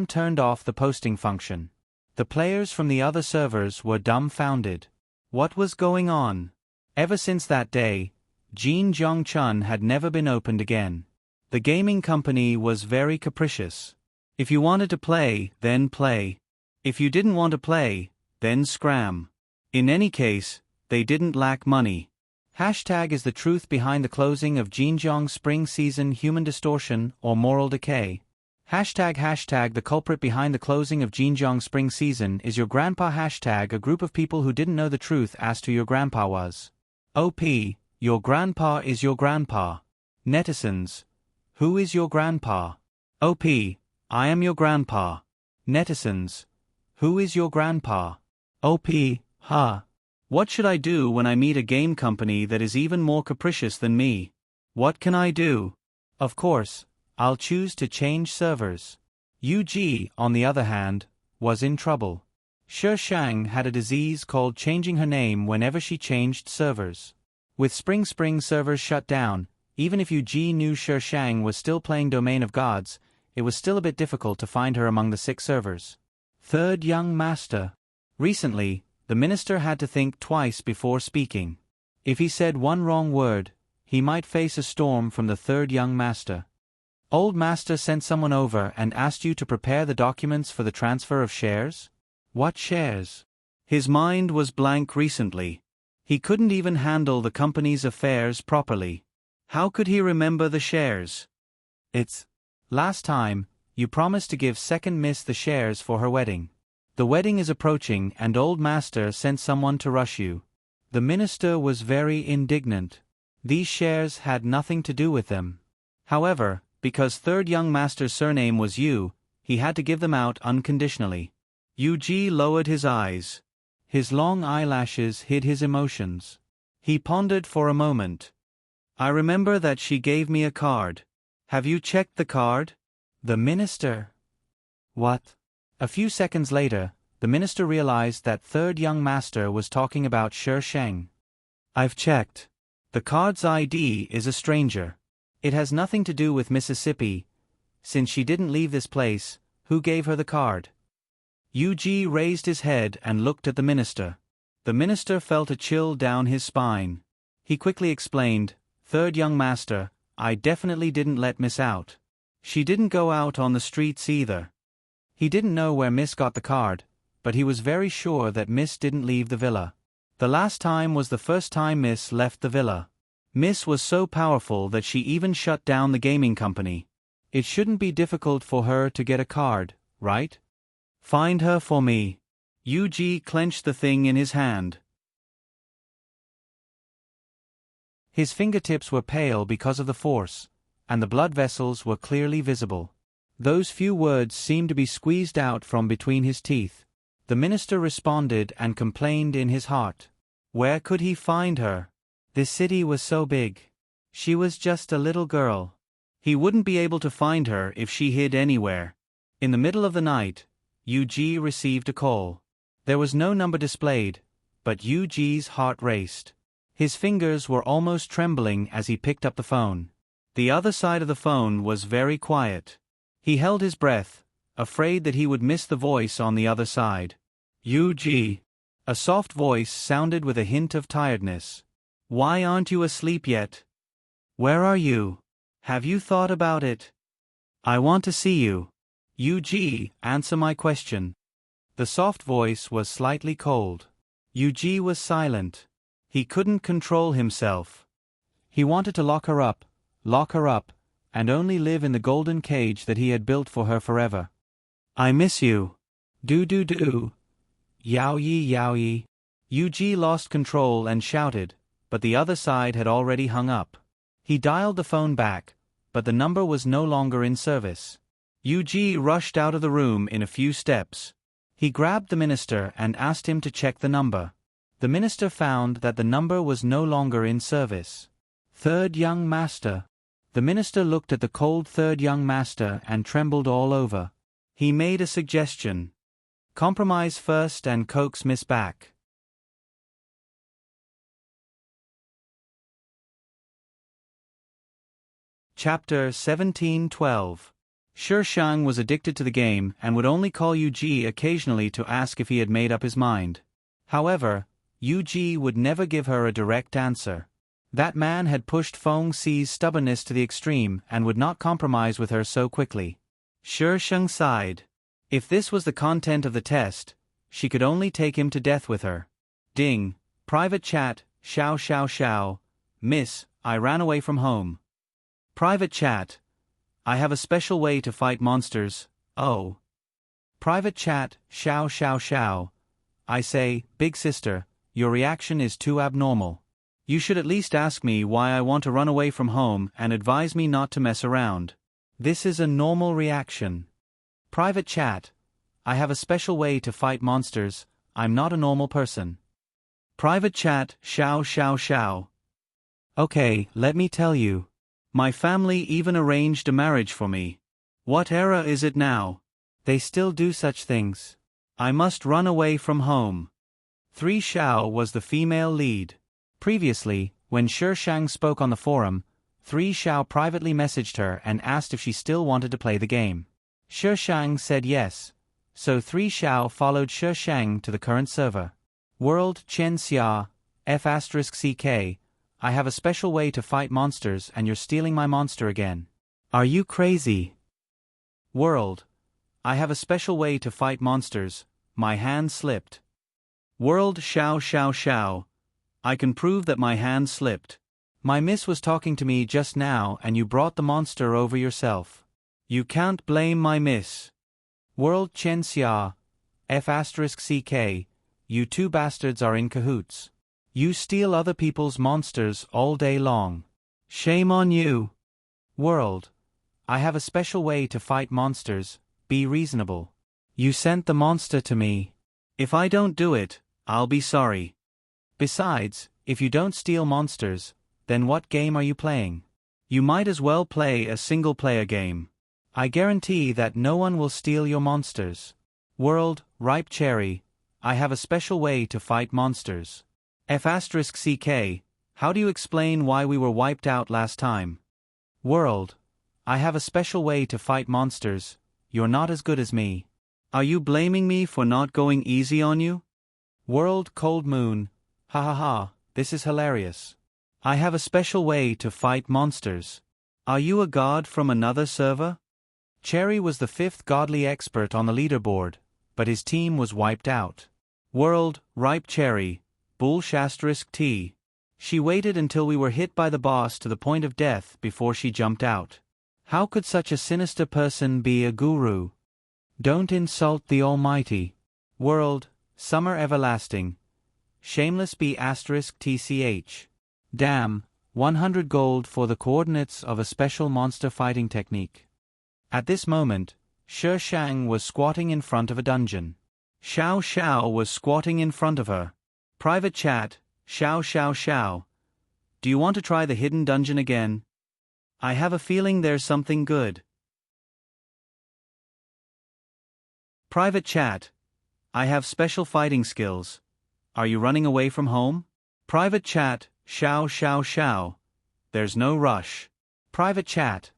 turned off the posting function. The players from the other servers were dumbfounded. What was going on? Ever since that day, Jin Jong-chun had never been opened again. The gaming company was very capricious. If you wanted to play, then play. If you didn't want to play, then scram. In any case, they didn't lack money. Hashtag is the truth behind the closing of Jinjiang Spring Season Human Distortion or Moral Decay. Hashtag the culprit behind the closing of Jinjiang Spring Season is your grandpa. Hashtag a group of people who didn't know the truth as to your grandpa was. OP, your grandpa is your grandpa. Netizens, who is your grandpa? OP, I am your grandpa. Netizens, who is your grandpa? OP, huh. What should I do when I meet a game company that is even more capricious than me? What can I do? Of course, I'll choose to change servers. UG, on the other hand, was in trouble. Shi Shang had a disease called changing her name whenever she changed servers. With Spring servers shut down, even if UG knew Shi Shang was still playing Domain of Gods, it was still a bit difficult to find her among the 6 servers. Third young master. Recently, the minister had to think twice before speaking. If he said one wrong word, he might face a storm from the third young master. Old master sent someone over and asked you to prepare the documents for the transfer of shares? What shares? His mind was blank recently. He couldn't even handle the company's affairs properly. How could he remember the shares? It's last time, you promised to give second miss the shares for her wedding. The wedding is approaching and old master sent someone to rush you. The minister was very indignant. These shares had nothing to do with them. However, because third young master's surname was Yu, he had to give them out unconditionally. UG lowered his eyes. His long eyelashes hid his emotions. He pondered for a moment. I remember that she gave me a card. Have you checked the card? The minister. What? A few seconds later, the minister realized that third young master was talking about Shi Sheng. I've checked. The card's ID is a stranger. It has nothing to do with Mississippi. Since she didn't leave this place, who gave her the card? UG raised his head and looked at the minister. The minister felt a chill down his spine. He quickly explained, Third young master, I definitely didn't let Miss out. She didn't go out on the streets either. He didn't know where Miss got the card, but he was very sure that Miss didn't leave the villa. The last time was the first time Miss left the villa. Miss was so powerful that she even shut down the gaming company. It shouldn't be difficult for her to get a card, right? Find her for me. UG clenched the thing in his hand. His fingertips were pale because of the force, and the blood vessels were clearly visible. Those few words seemed to be squeezed out from between his teeth. The minister responded and complained in his heart. Where could he find her? This city was so big. She was just a little girl. He wouldn't be able to find her if she hid anywhere. In the middle of the night, UG received a call. There was no number displayed, but UG's heart raced. His fingers were almost trembling as he picked up the phone. The other side of the phone was very quiet. He held his breath, afraid that he would miss the voice on the other side. UG. A soft voice sounded with a hint of tiredness. Why aren't you asleep yet? Where are you? Have you thought about it? I want to see you. UG, answer my question. The soft voice was slightly cold. UG was silent. He couldn't control himself. He wanted to lock her up, and only live in the golden cage that he had built for her forever. I miss you. Do. Yao yi. UG lost control and shouted, but the other side had already hung up. He dialed the phone back, but the number was no longer in service. UG rushed out of the room in a few steps. He grabbed the minister and asked him to check the number. The minister found that the number was no longer in service. Third young master. The minister looked at the cold third young master and trembled all over. He made a suggestion. Compromise first and coax Miss back. Chapter 17:12. Shi Shang was addicted to the game and would only call Yu Ji occasionally to ask if he had made up his mind. However, Yu Ji would never give her a direct answer. That man had pushed Feng Xi's stubbornness to the extreme and would not compromise with her so quickly. Shi Shang sighed. If this was the content of the test, she could only take him to death with her. Ding. Private chat. Xiao xiao xiao. Miss, I ran away from home. Private chat. I have a special way to fight monsters. Oh. Private chat. Xiao xiao xiao. I say, big sister, your reaction is too abnormal. You should at least ask me why I want to run away from home and advise me not to mess around. This is a normal reaction. Private chat. I have a special way to fight monsters. I'm not a normal person. Private chat. Xiao xiao xiao. Okay, let me tell you. My family even arranged a marriage for me. What era is it now? They still do such things. I must run away from home. 3 Xiao was the female lead. Previously, when Shi Shang spoke on the forum, 3 Xiao privately messaged her and asked if she still wanted to play the game. Shi Shang said yes, so 3 Xiao followed Shi Shang to the current server. World Chen Xia, F***CK, I have a special way to fight monsters and you're stealing my monster again. Are you crazy? World. I have a special way to fight monsters, my hand slipped. World Xiao xiao xiao. I can prove that my hand slipped. My miss was talking to me just now and you brought the monster over yourself. You can't blame my miss. World Chen Xia, F***CK, you two bastards are in cahoots. You steal other people's monsters all day long. Shame on you. World. I have a special way to fight monsters, be reasonable. You sent the monster to me. If I don't do it, I'll be sorry. Besides, if you don't steal monsters, then what game are you playing? You might as well play a single-player game. I guarantee that no one will steal your monsters. World, Ripe Cherry, I have a special way to fight monsters. F***CK, how do you explain why we were wiped out last time? World, I have a special way to fight monsters, you're not as good as me. Are you blaming me for not going easy on you? World Cold Moon, ha ha ha, this is hilarious. I have a special way to fight monsters. Are you a god from another server? Cherry was the 5th godly expert on the leaderboard, but his team was wiped out. World, Ripe Cherry, Bull *T. She waited until we were hit by the boss to the point of death before she jumped out. How could such a sinister person be a guru? Don't insult the Almighty. World, Summer Everlasting, Shameless B *TCH. Damn, 100 gold for the coordinates of a special monster fighting technique. At this moment, Shi Shang was squatting in front of a dungeon. Xiao Xiao was squatting in front of her. Private chat, Xiao xiao xiao. Do you want to try the hidden dungeon again? I have a feeling there's something good. Private chat. I have special fighting skills. Are you running away from home? Private chat, Xiao xiao xiao. There's no rush. Private chat.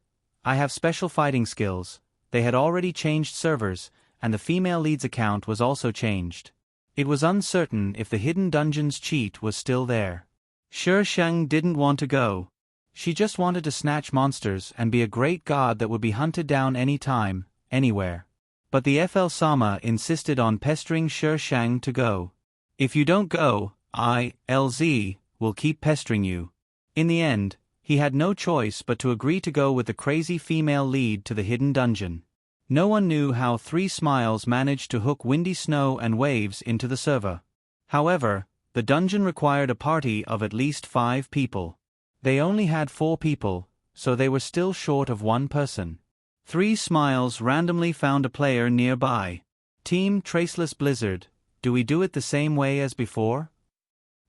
I have special fighting skills. They had already changed servers, and the female lead's account was also changed. It was uncertain if the hidden dungeon's cheat was still there. Shi Shang didn't want to go. She just wanted to snatch monsters and be a great god that would be hunted down any time, anywhere. But the FL Sama insisted on pestering Shi Shang to go. If you don't go, LZ, will keep pestering you. In the end, he had no choice but to agree to go with the crazy female lead to the hidden dungeon. No one knew how 3 Smiles managed to hook Windy Snow and Waves into the server. However, the dungeon required a party of at least 5 people. They only had 4 people, so they were still short of 1 person. 3 Smiles randomly found a player nearby. Team Traceless Blizzard, do we do it the same way as before?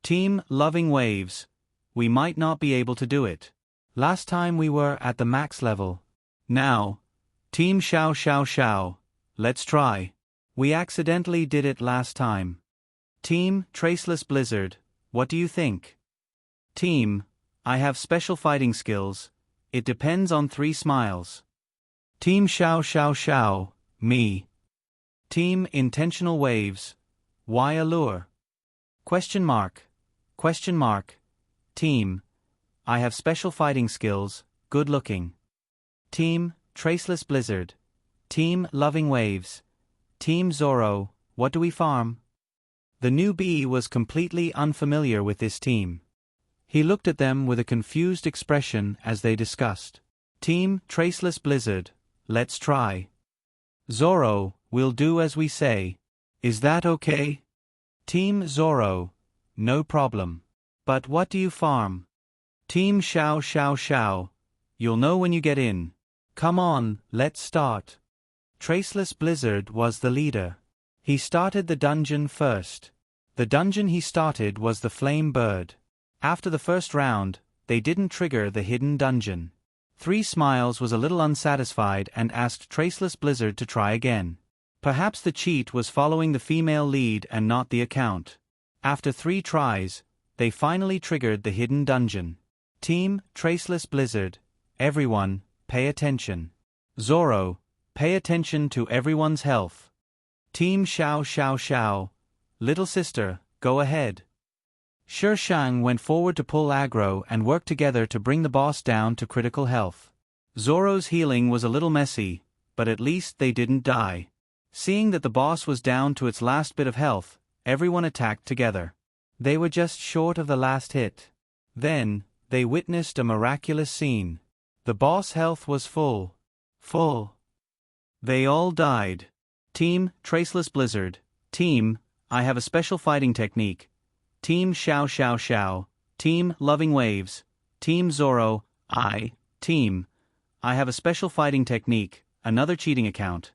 Team Loving Waves, we might not be able to do it. Last time we were at the max level. Now, Team Xiao xiao xiao, let's try. We accidentally did it last time. Team Traceless Blizzard, what do you think? Team, I have special fighting skills. It depends on 3 Smiles. Team Xiao Xiao Xiao, me. Team Intentional Waves, why allure? Question mark. Question mark. Team, I have special fighting skills, good looking. Team Traceless Blizzard. Team Loving Waves. Team Zorro, what do we farm? The newbie was completely unfamiliar with this team. He looked at them with a confused expression as they discussed. Team Traceless Blizzard, let's try. Zorro, we'll do as we say. Is that okay? Team Zorro, no problem. But what do you farm? Team Xiao Xiao Xiao, you'll know when you get in. Come on, let's start. Traceless Blizzard was the leader. He started the dungeon first. The dungeon he started was the Flame Bird. After the first round, they didn't trigger the hidden dungeon. 3 Smiles was a little unsatisfied and asked Traceless Blizzard to try again. Perhaps the cheat was following the female lead and not the account. After 3 tries, they finally triggered the hidden dungeon. Team Traceless Blizzard, everyone, pay attention. Zorro, pay attention to everyone's health. Team Xiao Xiao Xiao, little sister, go ahead. Shi Shang went forward to pull aggro and work together to bring the boss down to critical health. Zorro's healing was a little messy, but at least they didn't die. Seeing that the boss was down to its last bit of health, everyone attacked together. They were just short of the last hit. Then, they witnessed a miraculous scene. The boss' health was full. They all died. Team Traceless Blizzard. Team, I have a special fighting technique. Team Xiao Xiao Xiao. Team Loving Waves. Team Zorro. Team, I have a special fighting technique, another cheating account.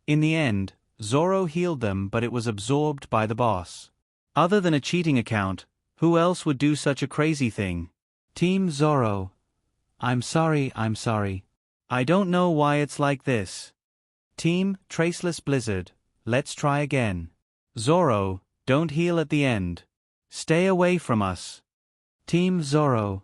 In the end, Zorro healed them, but it was absorbed by the boss. Other than a cheating account, who else would do such a crazy thing? Team Zorro. I'm sorry. I don't know why it's like this. Team Traceless Blizzard, let's try again. Zorro, don't heal at the end. Stay away from us. Team Zorro.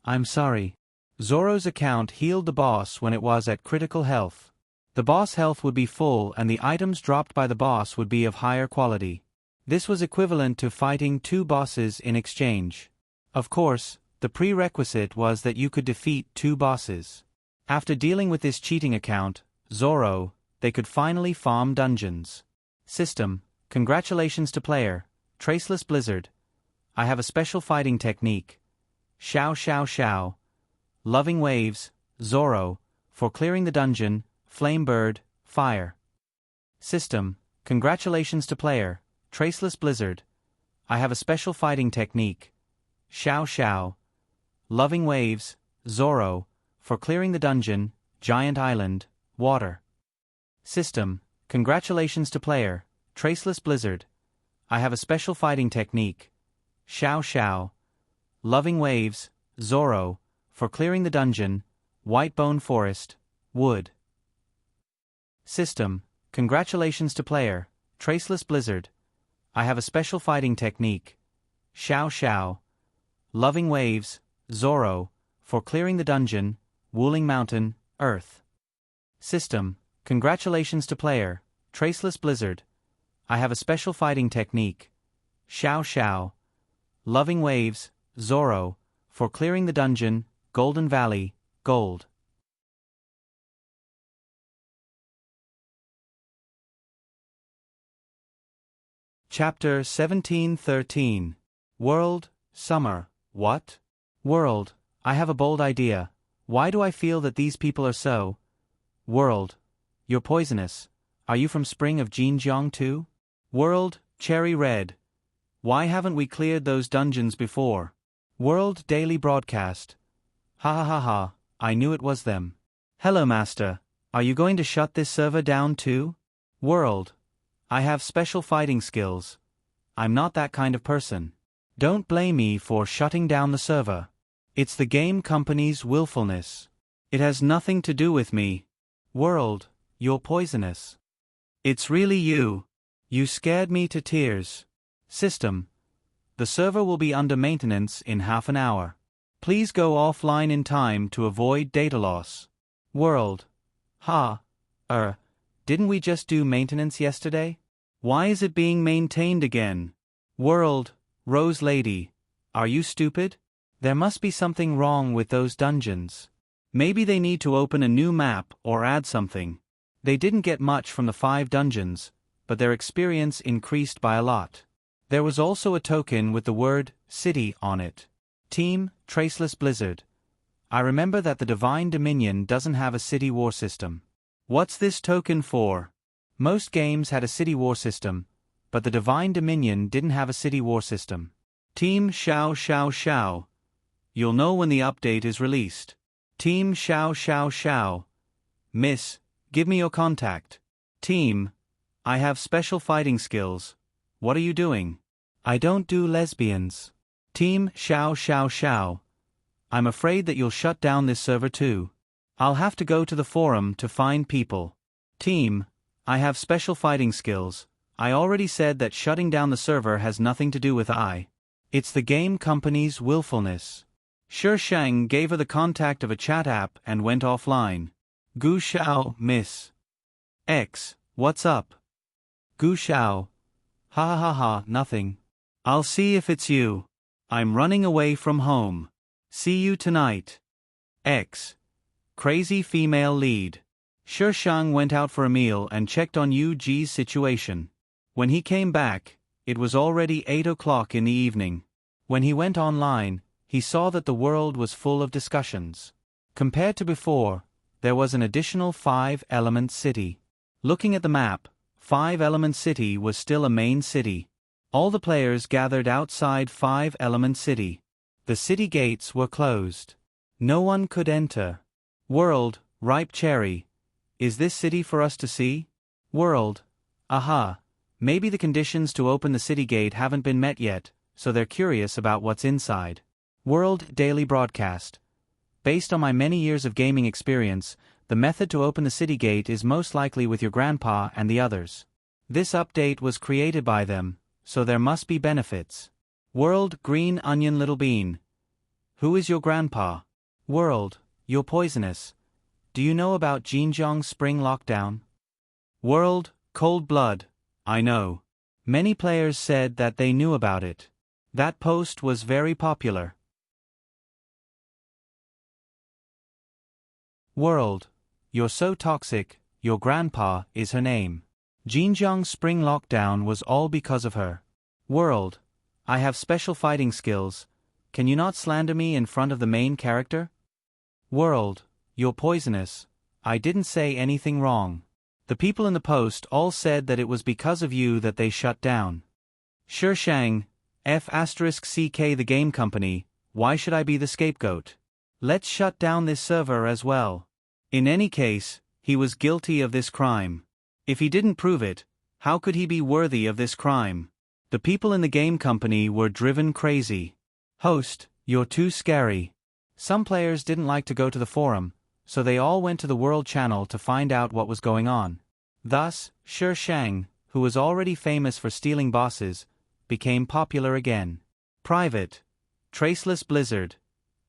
I'm sorry. Zorro's account healed the boss when it was at critical health. The boss health would be full and the items dropped by the boss would be of higher quality. This was equivalent to fighting 2 bosses in exchange. Of course, the prerequisite was that you could defeat 2 bosses. After dealing with this cheating account, Zorro, they could finally farm dungeons. System, congratulations to player, Traceless Blizzard. I have a special fighting technique. Xiao Xiao Xiao. Loving Waves, Zorro, for clearing the dungeon, Flame Bird, Fire. System, congratulations to player, Traceless Blizzard. I have a special fighting technique. Xiao Xiao. Loving Waves, Zorro, for clearing the dungeon, Giant Island, Water. System, congratulations to player, Traceless Blizzard. I have a special fighting technique. Xiao Xiao. Loving Waves, Zorro, for clearing the dungeon, Whitebone Forest, Wood. System, congratulations to player, Traceless Blizzard. I have a special fighting technique. Xiao Xiao. Loving Waves, Zorro, for clearing the dungeon, Wooling Mountain, Earth. System, congratulations to player, Traceless Blizzard. I have a special fighting technique. Xiao Xiao. Loving Waves, Zorro, for clearing the dungeon, Golden Valley, Gold. Chapter 1713. World, Summer, what? World, I have a bold idea. Why do I feel that these people are so? World, you're poisonous. Are you from Spring of Jinjiang too? World, Cherry Red. Why haven't we cleared those dungeons before? World Daily Broadcast. Ha ha ha ha, I knew it was them. Hello Master, are you going to shut this server down too? World, I have special fighting skills. I'm not that kind of person. Don't blame me for shutting down the server. It's the game company's willfulness. It has nothing to do with me. World, you're poisonous. It's really you. You scared me to tears. System. The server will be under maintenance in half an hour. Please go offline in time to avoid data loss. World. Didn't we just do maintenance yesterday? Why is it being maintained again? World. Rose Lady. Are you stupid? There must be something wrong with those dungeons. Maybe they need to open a new map or add something. They didn't get much from the 5 dungeons, but their experience increased by a lot. There was also a token with the word City on it. Team, Traceless Blizzard. I remember that the Divine Dominion doesn't have a city war system. What's this token for? Most games had a city war system, but the Divine Dominion didn't have a city war system. Team Xiao Xiao Xiao. You'll know when the update is released. Team Xiao Xiao Xiao. Miss, give me your contact. Team, I have special fighting skills. What are you doing? I don't do lesbians. Team Xiao Xiao Xiao. I'm afraid that you'll shut down this server too. I'll have to go to the forum to find people. Team, I have special fighting skills. I already said that shutting down the server has nothing to do with I. It's the game company's willfulness. Shi Shang gave her the contact of a chat app and went offline. Gu Xiao, Miss X, what's up? Gu Xiao. Ha, nothing. I'll see if it's you. I'm running away from home. See you tonight. X. Crazy female lead. Shi Shang went out for a meal and checked on Yu Ji's situation. When he came back, it was already 8 o'clock in the evening. When he went online, he saw that the world was full of discussions. Compared to before, there was an additional 5-element city. Looking at the map, 5-element city was still a main city. All the players gathered outside 5-element city. The city gates were closed. No one could enter. World, Ripe Cherry. Is this city for us to see? World. Aha. Maybe the conditions to open the city gate haven't been met yet, so they're curious about what's inside. World Daily Broadcast. Based on my many years of gaming experience, the method to open the city gate is most likely with your grandpa and the others. This update was created by them, so there must be benefits. World Green Onion Little Bean. Who is your grandpa? World, you're poisonous. Do you know about Xinjiang Spring Lockdown? World Cold Blood. I know. Many players said that they knew about it. That post was very popular. World, you're so toxic, your grandpa is her name. Xinjiang Spring Lockdown was all because of her. World, I have special fighting skills. Can you not slander me in front of the main character? World, you're poisonous. I didn't say anything wrong. The people in the post all said that it was because of you that they shut down. Shi Shang, F***CK the game company, why should I be the scapegoat? Let's shut down this server as well. In any case, he was guilty of this crime. If he didn't prove it, how could he be worthy of this crime? The people in the game company were driven crazy. Host, you're too scary. Some players didn't like to go to the forum, so they all went to the World Channel to find out what was going on. Thus, Shi Shang, who was already famous for stealing bosses, became popular again. Private. Traceless Blizzard.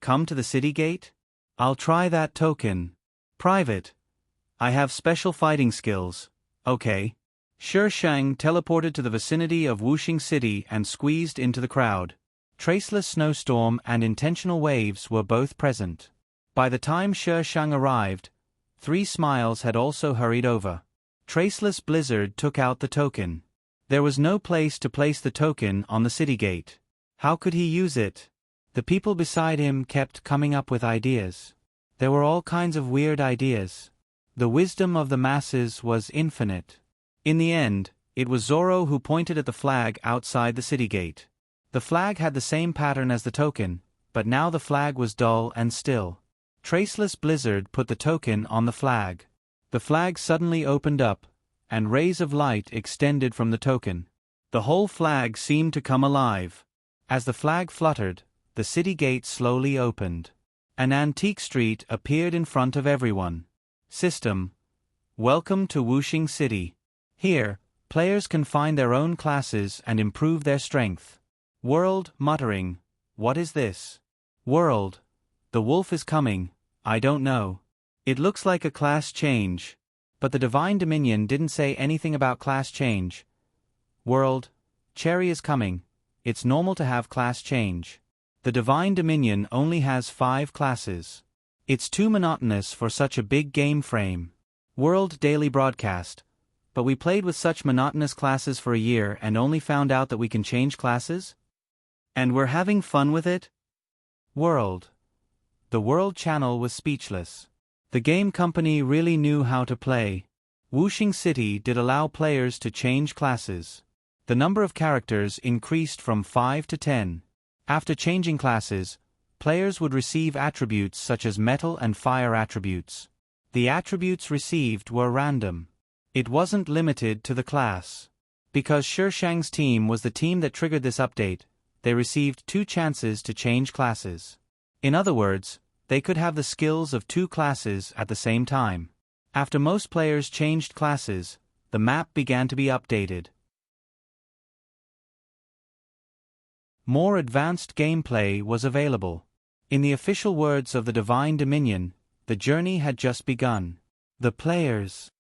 Come to the city gate? I'll try that token. Private. I have special fighting skills. Okay. Shi Shang teleported to the vicinity of Wuxing City and squeezed into the crowd. Traceless Snowstorm and Intentional Waves were both present. By the time Shi Shang arrived, 3 Smiles had also hurried over. Traceless Blizzard took out the token. There was no place to place the token on the city gate. How could he use it? The people beside him kept coming up with ideas. There were all kinds of weird ideas. The wisdom of the masses was infinite. In the end, it was Zoro who pointed at the flag outside the city gate. The flag had the same pattern as the token, but now the flag was dull and still. Traceless Blizzard put the token on the flag. The flag suddenly opened up, and rays of light extended from the token. The whole flag seemed to come alive. As the flag fluttered, the city gate slowly opened. An antique street appeared in front of everyone. System. Welcome to Wuxing City. Here, players can find their own classes and improve their strength. World muttering. What is this? World. The wolf is coming, I don't know. It looks like a class change. But the Divine Dominion didn't say anything about class change. World, Cherry is coming. It's normal to have class change. The Divine Dominion only has 5 classes. It's too monotonous for such a big game frame. World Daily Broadcast. But we played with such monotonous classes for a year and only found out that we can change classes? And we're having fun with it? World. The World Channel was speechless. The game company really knew how to play. Wuxing City did allow players to change classes. The number of characters increased from 5 to 10. After changing classes, players would receive attributes such as metal and fire attributes. The attributes received were random. It wasn't limited to the class. Because Shishang's team was the team that triggered this update, they received 2 chances to change classes. In other words, they could have the skills of 2 classes at the same time. After most players changed classes, the map began to be updated. More advanced gameplay was available. In the official words of the Divine Dominion, the journey had just begun. The players.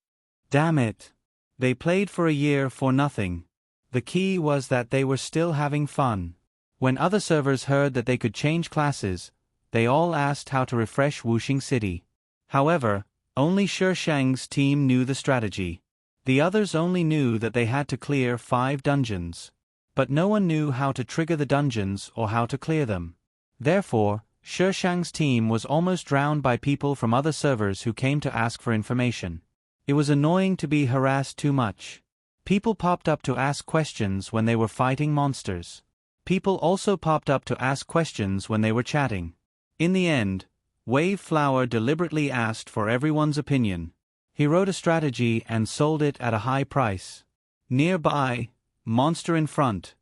Damn it. They played for a year for nothing. The key was that they were still having fun. When other servers heard that they could change classes, they all asked how to refresh Wuxing City. However, only Shishang's team knew the strategy. The others only knew that they had to clear 5 dungeons. But no one knew how to trigger the dungeons or how to clear them. Therefore, Shishang's team was almost drowned by people from other servers who came to ask for information. It was annoying to be harassed too much. People popped up to ask questions when they were fighting monsters. People also popped up to ask questions when they were chatting. In the end, Wave Flower deliberately asked for everyone's opinion. He wrote a strategy and sold it at a high price. Nearby, monster in front.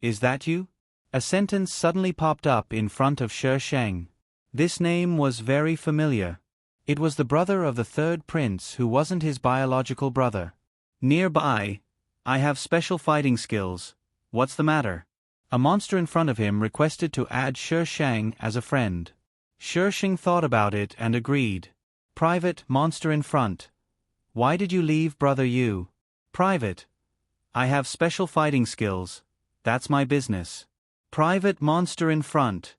Is that you? A sentence suddenly popped up in front of Shishang. This name was very familiar. It was the brother of the 3rd prince who wasn't his biological brother. Nearby, I have special fighting skills. What's the matter? A monster in front of him requested to add Shishang as a friend. Shishang thought about it and agreed. Private monster in front. Why did you leave brother you? Private. I have special fighting skills. That's my business. Private monster in front.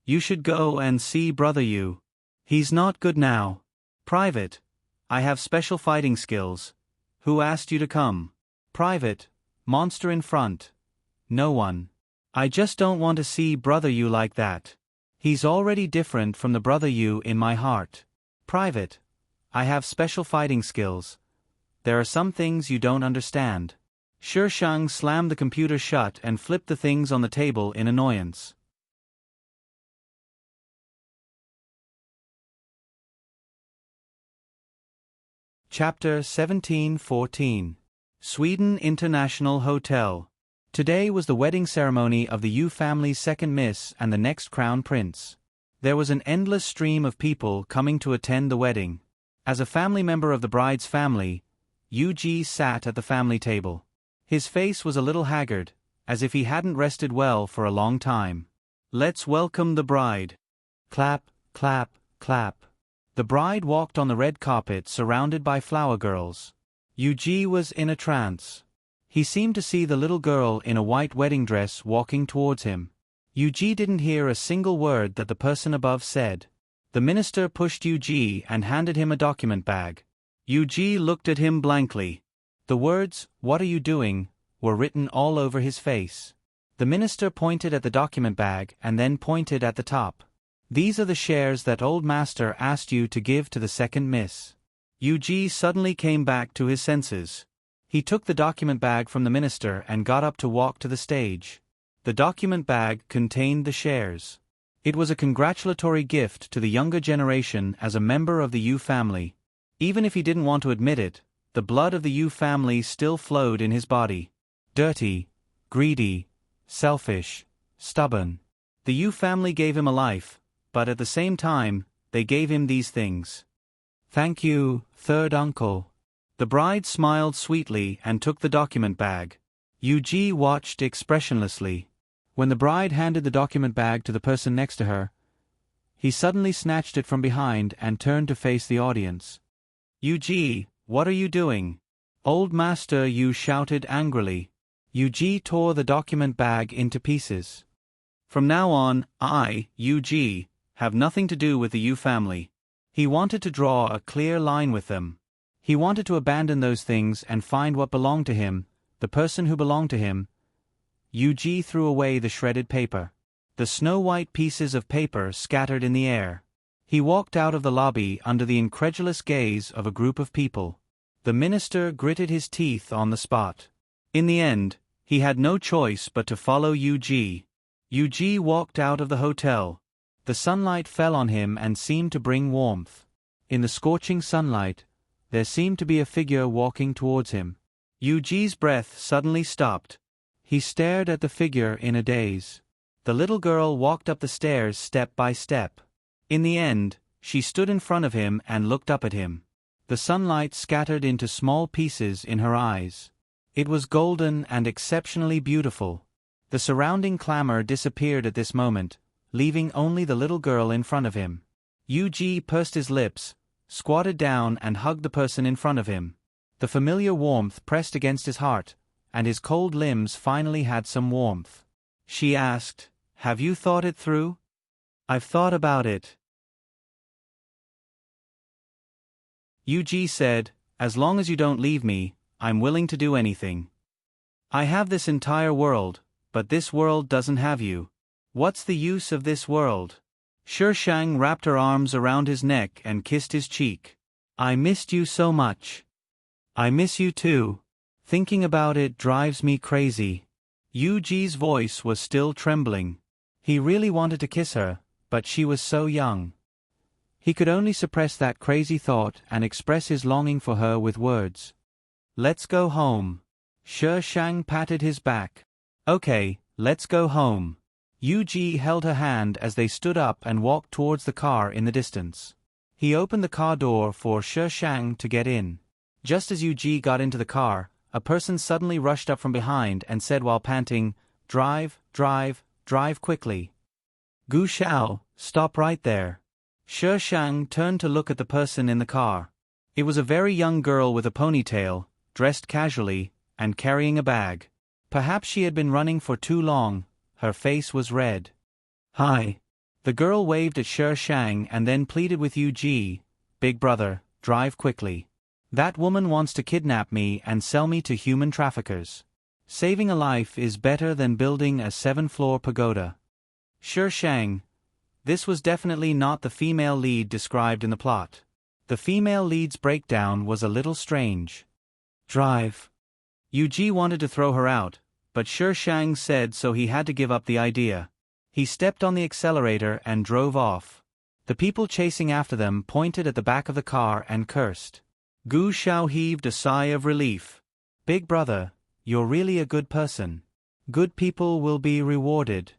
You should go and see brother you. He's not good now. Private. I have special fighting skills. Who asked you to come? Private. Monster in front. No one. I just don't want to see brother you like that. He's already different from the brother you in my heart. Private. I have special fighting skills. There are some things you don't understand. Shishang slammed the computer shut and flipped the things on the table in annoyance. Chapter 17:14. Sweden International Hotel. Today was the wedding ceremony of the Yu family's second miss and the next crown prince. There was an endless stream of people coming to attend the wedding. As a family member of the bride's family, Yu Ji sat at the family table. His face was a little haggard, as if he hadn't rested well for a long time. Let's welcome the bride. Clap, clap, clap. The bride walked on the red carpet surrounded by flower girls. Yu Ji was in a trance. He seemed to see the little girl in a white wedding dress walking towards him. Yu Ji didn't hear a single word that the person above said. The minister pushed Yu Ji and handed him a document bag. Yu Ji looked at him blankly. The words, "What are you doing?" were written all over his face. The minister pointed at the document bag and then pointed at the top. These are the shares that old master asked you to give to the second miss. Yu Ji suddenly came back to his senses. He took the document bag from the minister and got up to walk to the stage. The document bag contained the shares. It was a congratulatory gift to the younger generation as a member of the Yu family. Even if he didn't want to admit it, the blood of the Yu family still flowed in his body. Dirty, greedy, selfish, stubborn. The Yu family gave him a life, but at the same time, they gave him these things. Thank you, third uncle. The bride smiled sweetly and took the document bag. Yu Ji watched expressionlessly. When the bride handed the document bag to the person next to her, He suddenly snatched it from behind and turned to face the audience. Yuji, what are you doing? Old master, Yu shouted angrily. Yuji tore the document bag into pieces. From now on, I, Yuji, have nothing to do with the Yu family. He wanted to draw a clear line with them. He wanted to abandon those things and find what belonged to him, the person who belonged to him. Yuji threw away the shredded paper. The snow-white pieces of paper scattered in the air. He walked out of the lobby under the incredulous gaze of a group of people. The minister gritted his teeth on the spot. In the end, he had no choice but to follow Yuji. Yuji walked out of the hotel. The sunlight fell on him and seemed to bring warmth. In the scorching sunlight, there seemed to be a figure walking towards him. Yuji's breath suddenly stopped. He stared at the figure in a daze. The little girl walked up the stairs step by step. In the end, she stood in front of him and looked up at him. The sunlight scattered into small pieces in her eyes. It was golden and exceptionally beautiful. The surrounding clamor disappeared at this moment, leaving only the little girl in front of him. Yuji pursed his lips, squatted down and hugged the person in front of him. The familiar warmth pressed against his heart, and his cold limbs finally had some warmth. She asked, "Have you thought it through?" "I've thought about it." Yuji said, "As long as you don't leave me, I'm willing to do anything. I have this entire world, but this world doesn't have you. What's the use of this world?" Shang wrapped her arms around his neck and kissed his cheek. "I missed you so much." "I miss you too. Thinking about it drives me crazy." Yuji's voice was still trembling. He really wanted to kiss her, but she was so young. He could only suppress that crazy thought and express his longing for her with words. "Let's go home." Shang patted his back. "Okay, let's go home." Yuji held her hand as they stood up and walked towards the car in the distance. He opened the car door for Shang to get in. Just as Yuji got into the car, a person suddenly rushed up from behind and said while panting, "Drive, drive, drive quickly." "Gu Shao, stop right there." Shang turned to look at the person in the car. It was a very young girl with a ponytail, dressed casually, and carrying a bag. Perhaps she had been running for too long. Her face was red. "Hi." The girl waved at Shang and then pleaded with Yuji, "Big brother, drive quickly. That woman wants to kidnap me and sell me to human traffickers. Saving a life is better than building a 7-floor pagoda." Shang. This was definitely not the female lead described in the plot. The female lead's breakdown was a little strange. "Drive." Yuji wanted to throw her out, but Shang said so he had to give up the idea. He stepped on the accelerator and drove off. The people chasing after them pointed at the back of the car and cursed. Gu Shao heaved a sigh of relief. "Big brother, you're really a good person. Good people will be rewarded."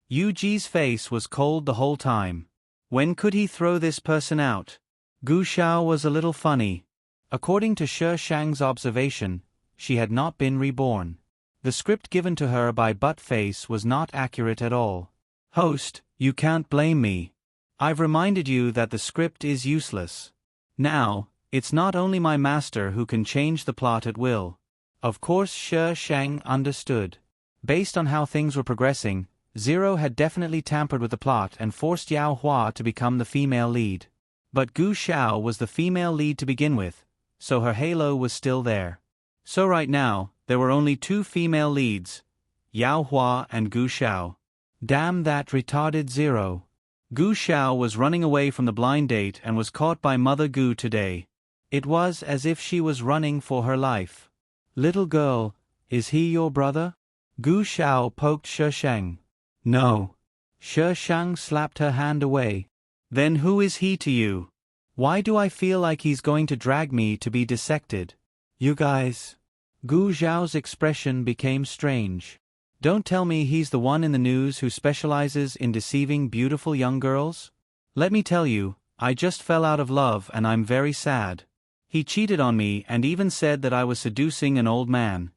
Yuji's face was cold the whole time. When could he throw this person out? Gu Shao was a little funny. According to Shang's observation, she had not been reborn. The script given to her by Buttface was not accurate at all. "Host, you can't blame me. I've reminded you that the script is useless. Now, it's not only my master who can change the plot at will." Of course Shang understood. Based on how things were progressing, Zero had definitely tampered with the plot and forced Yao Hua to become the female lead. But Gu Shao was the female lead to begin with, so her halo was still there. So right now, there were only 2 female leads, Yao Hua and Gu Shao. Damn that retarded Zero. Gu Shao was running away from the blind date and was caught by Mother Gu today. It was as if she was running for her life. "Little girl, is he your brother?" Gu Shao poked Shang. "No." Shang slapped her hand away. "Then who is he to you? Why do I feel like he's going to drag me to be dissected?" "You guys." Gu Zhao's expression became strange. "Don't tell me he's the one in the news who specializes in deceiving beautiful young girls? Let me tell you, I just fell out of love and I'm very sad. He cheated on me and even said that I was seducing an old man.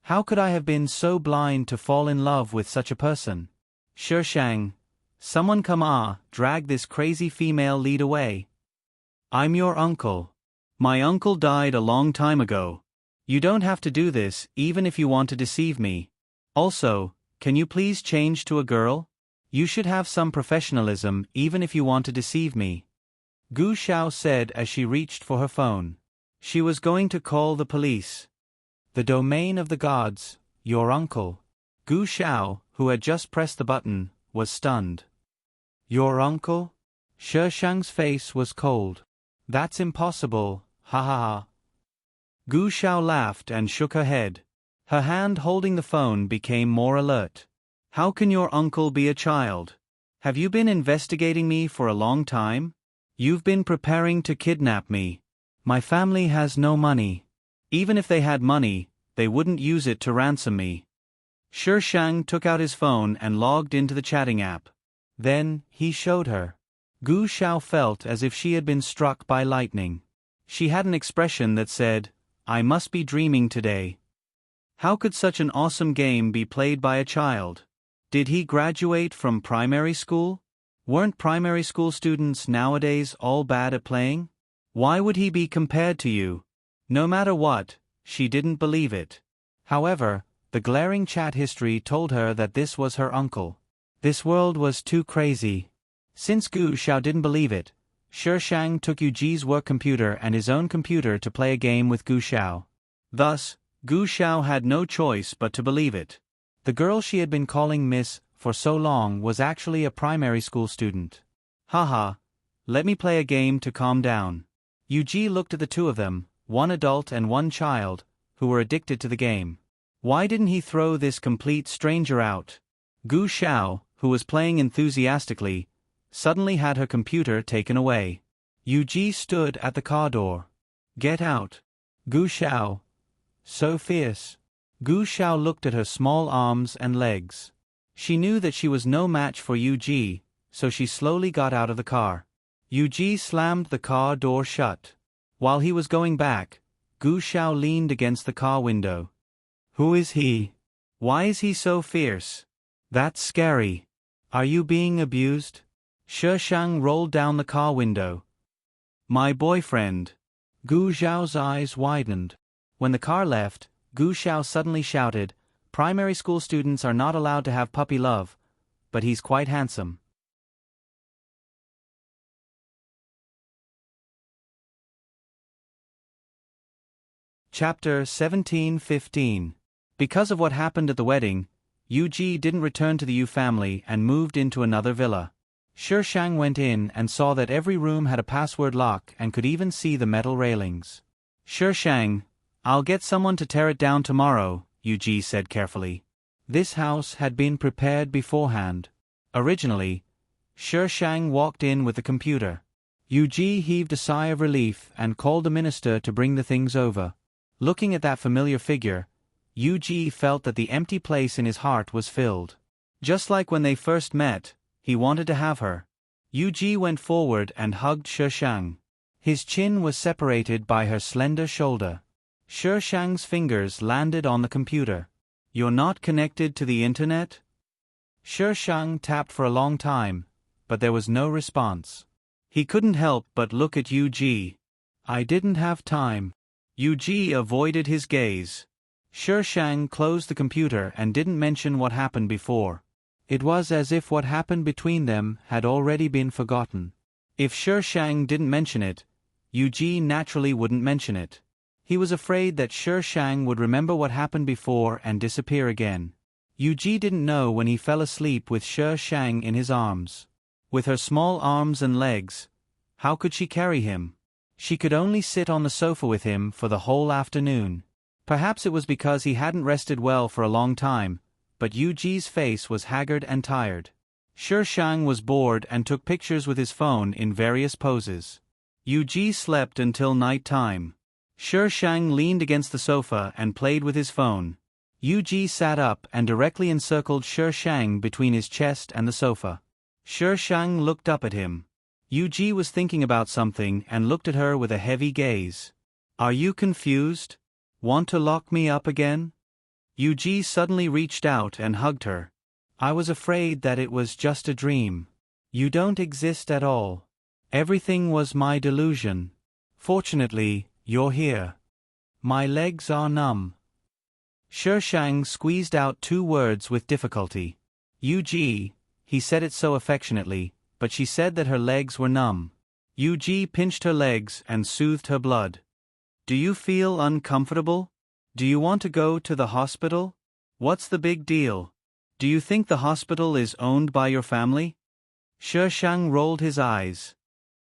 How could I have been so blind to fall in love with such a person? Shang, someone come drag this crazy female lead away. I'm your uncle. My uncle died a long time ago. You don't have to do this, even if you want to deceive me. Also, can you please change to a girl? You should have some professionalism even if you want to deceive me. Gu Xiao said as she reached for her phone. She was going to call the police. The domain of the gods, your uncle. Gu Xiao, who had just pressed the button, was stunned. Your uncle? Shang's face was cold. That's impossible, ha ha ha. Gu Xiao laughed and shook her head. Her hand holding the phone became more alert. How can your uncle be a child? Have you been investigating me for a long time? You've been preparing to kidnap me. My family has no money. Even if they had money, they wouldn't use it to ransom me. Shang took out his phone and logged into the chatting app. Then, he showed her. Gu Xiao felt as if she had been struck by lightning. She had an expression that said, I must be dreaming today. How could such an awesome game be played by a child? Did he graduate from primary school? Weren't primary school students nowadays all bad at playing? Why would he be compared to you? No matter what, she didn't believe it. However, the glaring chat history told her that this was her uncle. This world was too crazy. Since Gu Xiao didn't believe it, Shang took Yuji's work computer and his own computer to play a game with Gu Xiao. Thus, Gu Xiao had no choice but to believe it. The girl she had been calling Miss for so long was actually a primary school student. Haha, let me play a game to calm down. Yuji looked at the two of them, one adult and one child, who were addicted to the game. Why didn't he throw this complete stranger out? Gu Xiao, who was playing enthusiastically, suddenly had her computer taken away. Yuji stood at the car door. Get out. Gu Xiao. So fierce. Gu Xiao looked at her small arms and legs. She knew that she was no match for Yuji, so she slowly got out of the car. Yuji slammed the car door shut. While he was going back, Gu Xiao leaned against the car window. Who is he? Why is he so fierce? That's scary. Are you being abused? Shang rolled down the car window. My boyfriend. Gu Xiao's eyes widened. When the car left, Gu Xiao suddenly shouted, primary school students are not allowed to have puppy love, but he's quite handsome. Chapter 17-15. Because of what happened at the wedding, Yuji didn't return to the Yu family and moved into another villa. Shang went in and saw that every room had a password lock and could even see the metal railings. Shang, I'll get someone to tear it down tomorrow, Yuji said carefully. This house had been prepared beforehand. Originally, Shang walked in with the computer. Yuji heaved a sigh of relief and called the minister to bring the things over. Looking at that familiar figure, Yuji felt that the empty place in his heart was filled. Just like when they first met, he wanted to have her. Yuji went forward and hugged Shang. His chin was separated by her slender shoulder. Shang's fingers landed on the computer. You're not connected to the internet? Shang tapped for a long time, but there was no response. He couldn't help but look at Yuji. I didn't have time. Yuji avoided his gaze. Shang closed the computer and didn't mention what happened before. It was as if what happened between them had already been forgotten. If Shang didn't mention it, Yuji naturally wouldn't mention it. He was afraid that Shang would remember what happened before and disappear again. Yuji didn't know when he fell asleep with Shang in his arms. With her small arms and legs, how could she carry him? She could only sit on the sofa with him for the whole afternoon. Perhaps it was because he hadn't rested well for a long time, but Yuji's face was haggard and tired. Shang was bored and took pictures with his phone in various poses. Yuji slept until night time. Shang leaned against the sofa and played with his phone. Yuji sat up and directly encircled Shang between his chest and the sofa. Shang looked up at him. Yuji was thinking about something and looked at her with a heavy gaze. Are you confused? Want to lock me up again? Yuji suddenly reached out and hugged her. I was afraid that it was just a dream. You don't exist at all. Everything was my delusion. Fortunately, you're here. My legs are numb. Shishang squeezed out 2 words with difficulty. Yuji, he said it so affectionately, but she said that her legs were numb. Yuji pinched her legs and soothed her blood. Do you feel uncomfortable? Do you want to go to the hospital? What's the big deal? Do you think the hospital is owned by your family? Shishang rolled his eyes.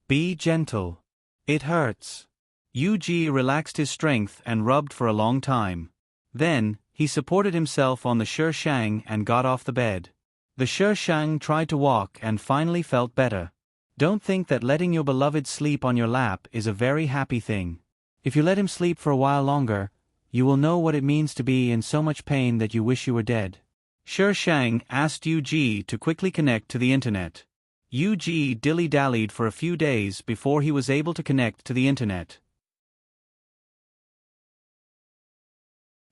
Be gentle. It hurts. Yuji relaxed his strength and rubbed for a long time. Then, he supported himself on the Shishang and got off the bed. The Shishang tried to walk and finally felt better. Don't think that letting your beloved sleep on your lap is a very happy thing. If you let him sleep for a while longer, you will know what it means to be in so much pain that you wish you were dead. Shishang asked Yuji to quickly connect to the internet. Yuji dilly-dallied for a few days before he was able to connect to the internet.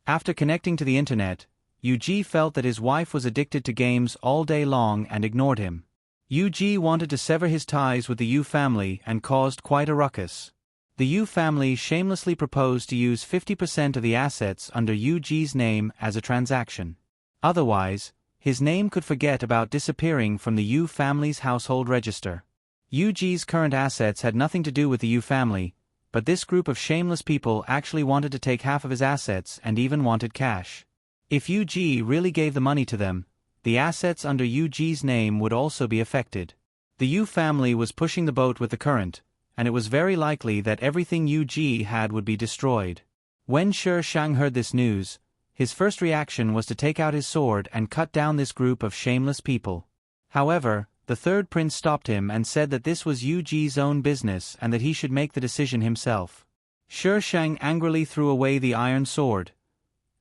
After connecting to the internet, Yuji felt that his wife was addicted to games all day long and ignored him. Yuji wanted to sever his ties with the Yu family and caused quite a ruckus. The Yu family shamelessly proposed to use 50% of the assets under Yuji's name as a transaction. Otherwise, his name could forget about disappearing from the Yu family's household register. Yuji's current assets had nothing to do with the Yu family, but this group of shameless people actually wanted to take half of his assets and even wanted cash. If Yuji really gave the money to them, the assets under Yuji's name would also be affected. The Yu family was pushing the boat with the current, and it was very likely that everything Yuji had would be destroyed. When Shishang heard this news, his first reaction was to take out his sword and cut down this group of shameless people. However, the third prince stopped him and said that this was Yuji's own business and that he should make the decision himself. Shishang angrily threw away the iron sword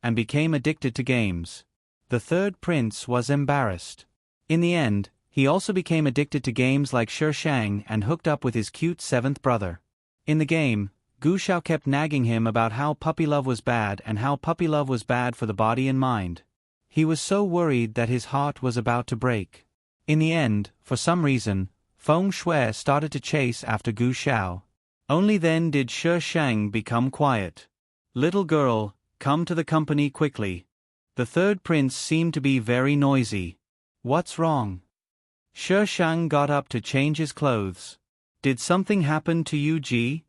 and became addicted to games. The third prince was embarrassed. In the end, he also became addicted to games like Shishang and hooked up with his cute 7th brother. In the game, Gu Shao kept nagging him about how puppy love was bad and how puppy love was bad for the body and mind. He was so worried that his heart was about to break. In the end, for some reason, Feng Shui started to chase after Gu Shao. Only then did Shishang become quiet. Little girl, come to the company quickly. The third prince seemed to be very noisy. What's wrong? Shishang got up to change his clothes. Did something happen to Yuji?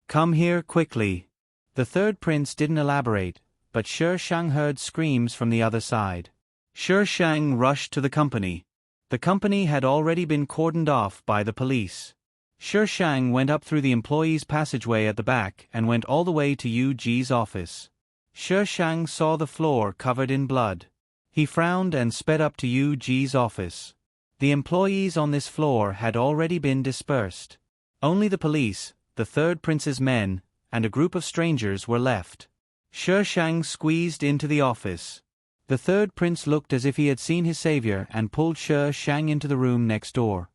Come here quickly. The third prince didn't elaborate, but Shishang heard screams from the other side. Shishang rushed to the company. The company had already been cordoned off by the police. Shishang went up through the employees' passageway at the back and went all the way to Yuji's office. Shishang saw the floor covered in blood. He frowned and sped up to Yuji's office. The employees on this floor had already been dispersed. Only the police, the third prince's men, and a group of strangers were left. Shishang squeezed into the office. The third prince looked as if he had seen his savior and pulled Shishang into the room next door.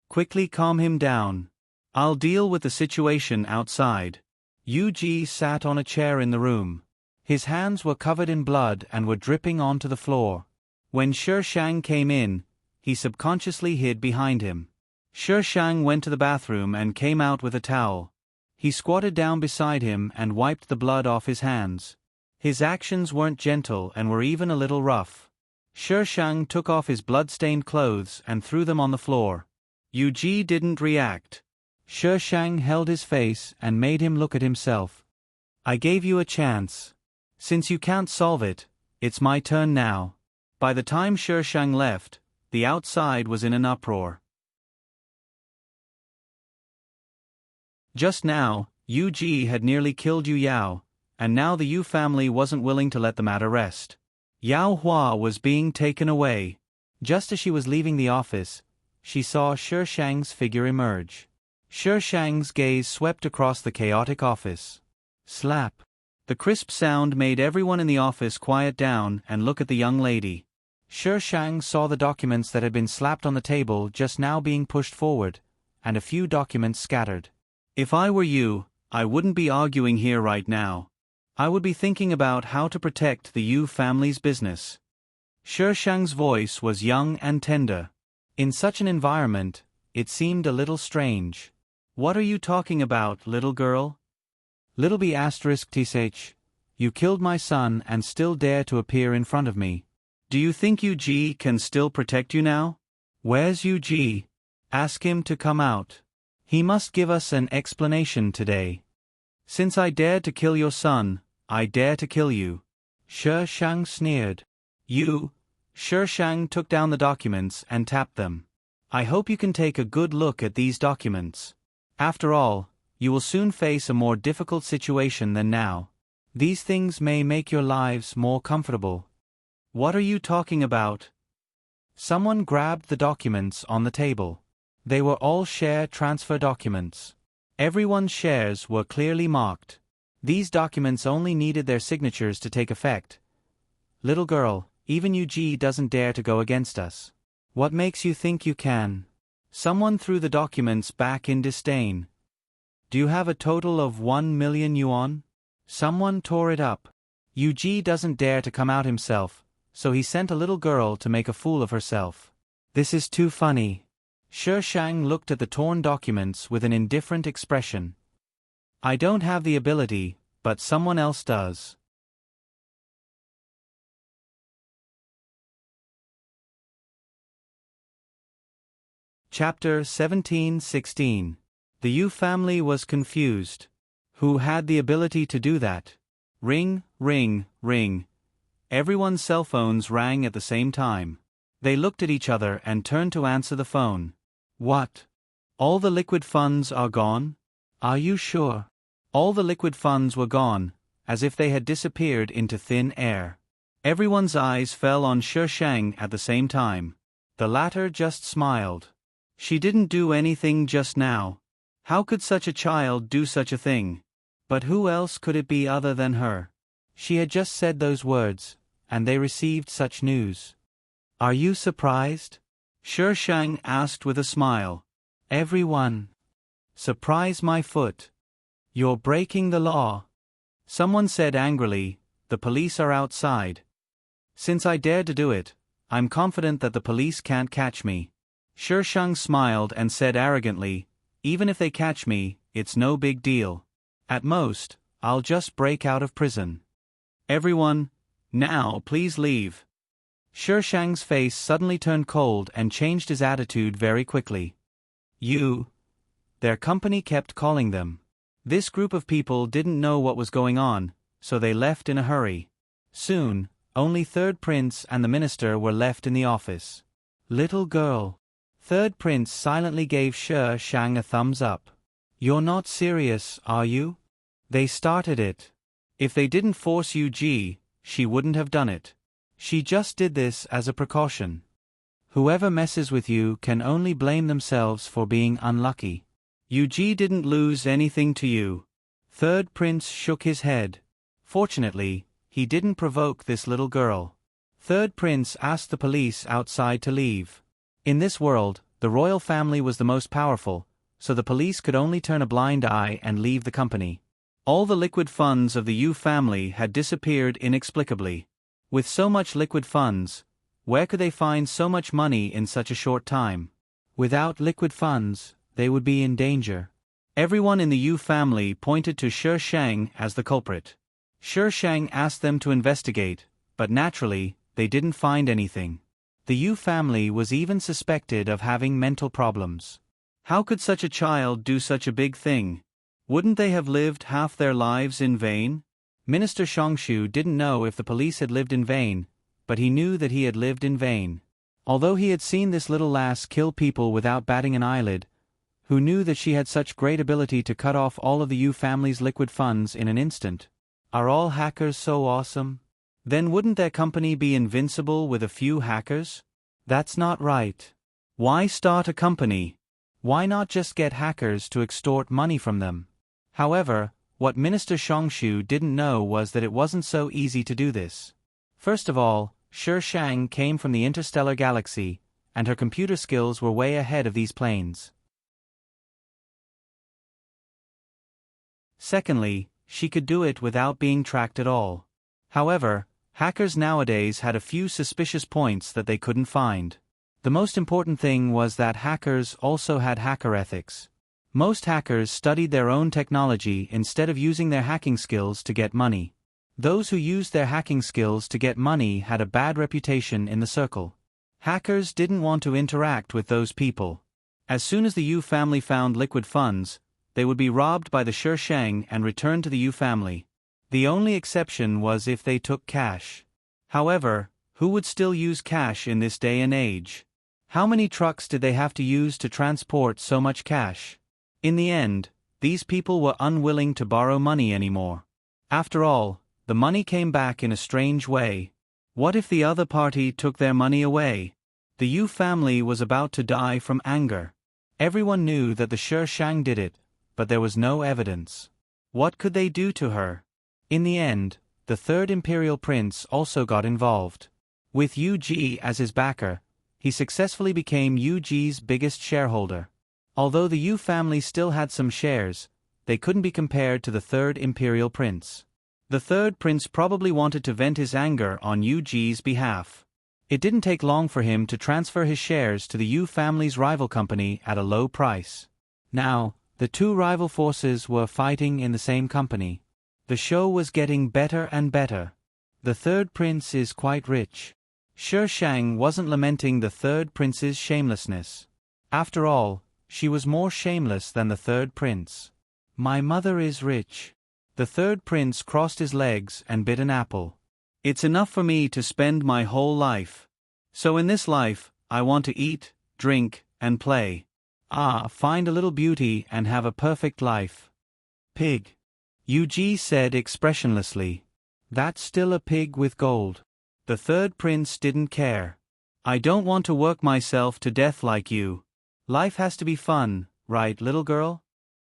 Quickly calm him down. I'll deal with the situation outside. Yuji sat on a chair in the room. His hands were covered in blood and were dripping onto the floor. When Shishang came in, he subconsciously hid behind him. Shishang went to the bathroom and came out with a towel. He squatted down beside him and wiped the blood off his hands. His actions weren't gentle and were even a little rough. Shishang took off his blood-stained clothes and threw them on the floor. Yuji didn't react. Shishang held his face and made him look at himself. I gave you a chance. Since you can't solve it, it's my turn now. By the time Shishang left, the outside was in an uproar. Just now, Yuji had nearly killed Yu Yao, and now the Yu family wasn't willing to let the matter rest. Yao Hua was being taken away. Just as she was leaving the office, she saw Shishang's figure emerge. Shishang's gaze swept across the chaotic office. Slap. The crisp sound made everyone in the office quiet down and look at the young lady. Shishang saw the documents that had been slapped on the table just now being pushed forward, and a few documents scattered. If I were you, I wouldn't be arguing here right now. I would be thinking about how to protect the Yu family's business. Shi Shang's voice was young and tender. In such an environment, it seemed a little strange. What are you talking about, little girl? Little B asterisk tsh. You killed my son and still dare to appear in front of me. Do you think Yu can still protect you now? Where's Yu? Ask him to come out. He must give us an explanation today. Since I dared to kill your son, I dare to kill you. Shi Shang sneered. You. Shi Shang took down the documents and tapped them. I hope you can take a good look at these documents. After all, you will soon face a more difficult situation than now. These things may make your lives more comfortable. What are you talking about? Someone grabbed the documents on the table. They were all share transfer documents. Everyone's shares were clearly marked. These documents only needed their signatures to take effect. Little girl, even Yu doesn't dare to go against us. What makes you think you can? Someone threw the documents back in disdain. Do you have a total of 1 million yuan? Someone tore it up. Yu doesn't dare to come out himself, so he sent a little girl to make a fool of herself. This is too funny. Shi Shang looked at the torn documents with an indifferent expression. I don't have the ability, but someone else does. Chapter 17-16. The Yu family was confused. Who had the ability to do that? Ring, ring, ring. Everyone's cell phones rang at the same time. They looked at each other and turned to answer the phone. What? All the liquid funds are gone? Are you sure? All the liquid funds were gone, as if they had disappeared into thin air. Everyone's eyes fell on Shi Shang at the same time. The latter just smiled. She didn't do anything just now. How could such a child do such a thing? But who else could it be other than her? She had just said those words, and they received such news. Are you surprised? Shi Shang asked with a smile. Everyone. Surprise my foot. You're breaking the law. Someone said angrily, the police are outside. Since I dared to do it, I'm confident that the police can't catch me. Shi Shang smiled and said arrogantly, even if they catch me, it's no big deal. At most, I'll just break out of prison. Everyone, now please leave. Shi Shang's face suddenly turned cold and changed his attitude very quickly. You. Their company kept calling them. This group of people didn't know what was going on, so they left in a hurry. Soon, only Third Prince and the minister were left in the office. Little girl. Third Prince silently gave Shi Shang a thumbs up. You're not serious, are you? They started it. If they didn't force Yu, she wouldn't have done it. She just did this as a precaution. Whoever messes with you can only blame themselves for being unlucky. Yu didn't lose anything to you. Third Prince shook his head. Fortunately, he didn't provoke this little girl. Third Prince asked the police outside to leave. In this world, the royal family was the most powerful, so the police could only turn a blind eye and leave the company. All the liquid funds of the Yu family had disappeared inexplicably. With so much liquid funds, where could they find so much money in such a short time? Without liquid funds, they would be in danger. Everyone in the Yu family pointed to Shi Shang as the culprit. Shi Shang asked them to investigate, but naturally, they didn't find anything. The Yu family was even suspected of having mental problems. How could such a child do such a big thing? Wouldn't they have lived half their lives in vain? Minister Shongshu didn't know if the police had lived in vain, but he knew that he had lived in vain. Although he had seen this little lass kill people without batting an eyelid, who knew that she had such great ability to cut off all of the Yu family's liquid funds in an instant? Are all hackers so awesome? Then wouldn't their company be invincible with a few hackers? That's not right. Why start a company? Why not just get hackers to extort money from them? However, what Minister Shongshu didn't know was that it wasn't so easy to do this. First of all, Shi Shang came from the interstellar galaxy, and her computer skills were way ahead of these planes. Secondly, she could do it without being tracked at all. However, hackers nowadays had a few suspicious points that they couldn't find. The most important thing was that hackers also had hacker ethics. Most hackers studied their own technology instead of using their hacking skills to get money. Those who used their hacking skills to get money had a bad reputation in the circle. Hackers didn't want to interact with those people. As soon as the Yu family found liquid funds, they would be robbed by the Shang and returned to the Yu family. The only exception was if they took cash. However, who would still use cash in this day and age? How many trucks did they have to use to transport so much cash? In the end, these people were unwilling to borrow money anymore. After all, the money came back in a strange way. What if the other party took their money away? The Yu family was about to die from anger. Everyone knew that the Shang did it, but there was no evidence. What could they do to her? In the end, the third imperial prince also got involved. With Yu Ji as his backer, he successfully became Yu Ji's biggest shareholder. Although the Yu family still had some shares, they couldn't be compared to the third imperial prince. The third prince probably wanted to vent his anger on Yu Ji's behalf. It didn't take long for him to transfer his shares to the Yu family's rival company at a low price. Now, the two rival forces were fighting in the same company. The show was getting better and better. The third prince is quite rich. Shang wasn't lamenting the third prince's shamelessness. After all, she was more shameless than the third prince. My mother is rich. The third prince crossed his legs and bit an apple. It's enough for me to spend my whole life. So in this life, I want to eat, drink, and play. Find a little beauty and have a perfect life. Pig. Yu Ji said expressionlessly. That's still a pig with gold. The third prince didn't care. I don't want to work myself to death like you. Life has to be fun, right, little girl?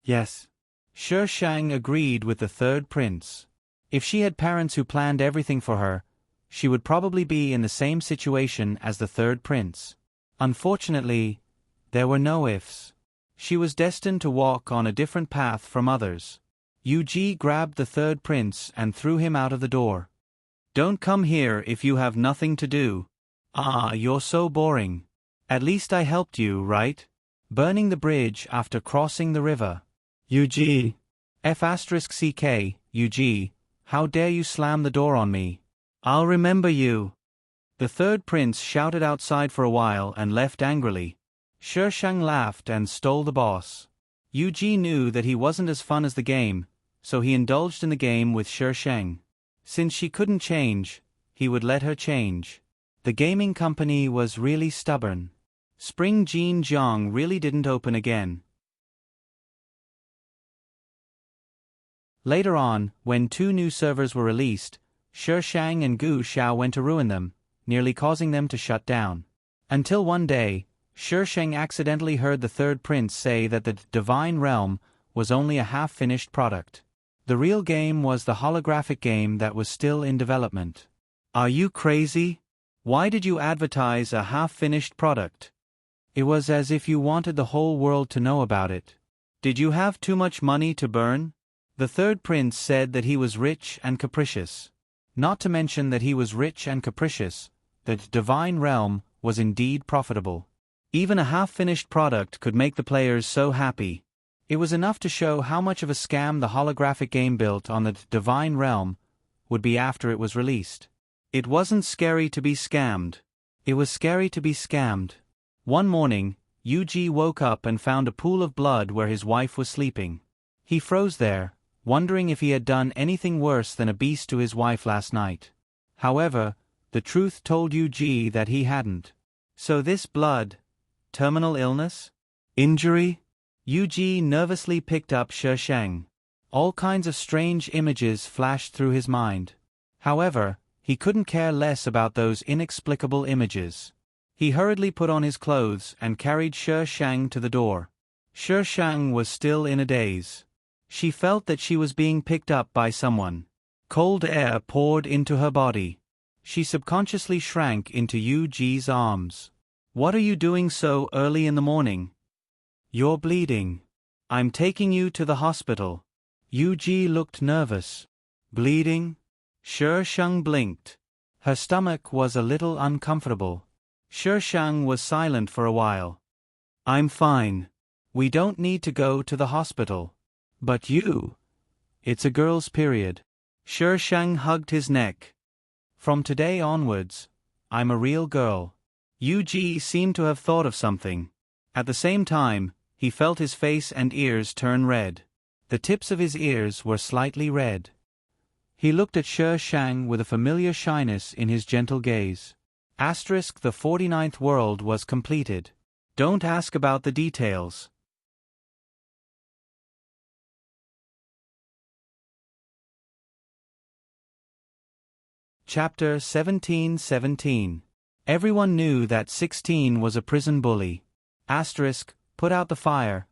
Yes. Shang agreed with the third prince. If she had parents who planned everything for her, she would probably be in the same situation as the third prince. Unfortunately, there were no ifs. She was destined to walk on a different path from others. Yu Ji grabbed the third prince and threw him out of the door. Don't come here if you have nothing to do. You're so boring. At least I helped you, right? Burning the bridge after crossing the river. Yu Ji. F***ck, Yu Ji, how dare you slam the door on me? I'll remember you. The third prince shouted outside for a while and left angrily. Shang laughed and stole the boss. Yu Ji knew that he wasn't as fun as the game, so he indulged in the game with Shang. Since she couldn't change, he would let her change. The gaming company was really stubborn. Spring Jean Jiang really didn't open again. Later on, when 2 new servers were released, Shang and Gu Xiao went to ruin them, nearly causing them to shut down. Until one day, Shang accidentally heard the third prince say that the Divine Realm was only a half-finished product. The real game was the holographic game that was still in development. Are you crazy? Why did you advertise a half-finished product? It was as if you wanted the whole world to know about it. Did you have too much money to burn? The third prince said that he was rich and capricious. Not to mention that he was rich and capricious, the Divine Realm was indeed profitable. Even a half-finished product could make the players so happy. It was enough to show how much of a scam the holographic game built on the Divine Realm would be after it was released. It wasn't scary to be scammed. It was scary to be scammed. One morning, Yu Ji woke up and found a pool of blood where his wife was sleeping. He froze there, wondering if he had done anything worse than a beast to his wife last night. However, the truth told Yu Ji that he hadn't. So this blood, terminal illness? Injury? Yu Ji nervously picked up Shang. All kinds of strange images flashed through his mind. However, he couldn't care less about those inexplicable images. He hurriedly put on his clothes and carried Shang to the door. Shang was still in a daze. She felt that she was being picked up by someone. Cold air poured into her body. She subconsciously shrank into Yu Ji's arms. What are you doing so early in the morning? You're bleeding. I'm taking you to the hospital. Yuji looked nervous. Bleeding? Sheng blinked. Her stomach was a little uncomfortable. Sheng was silent for a while. I'm fine. We don't need to go to the hospital. But you? It's a girl's period. Sheng hugged his neck. From today onwards, I'm a real girl. Yuji seemed to have thought of something. At the same time, he felt his face and ears turn red. The tips of his ears were slightly red. He looked at Sheng with a familiar shyness in his gentle gaze. * The 49th world was completed. Don't ask about the details. Chapter 17:17. Everyone knew that 16 was a prison bully. Put out the fire.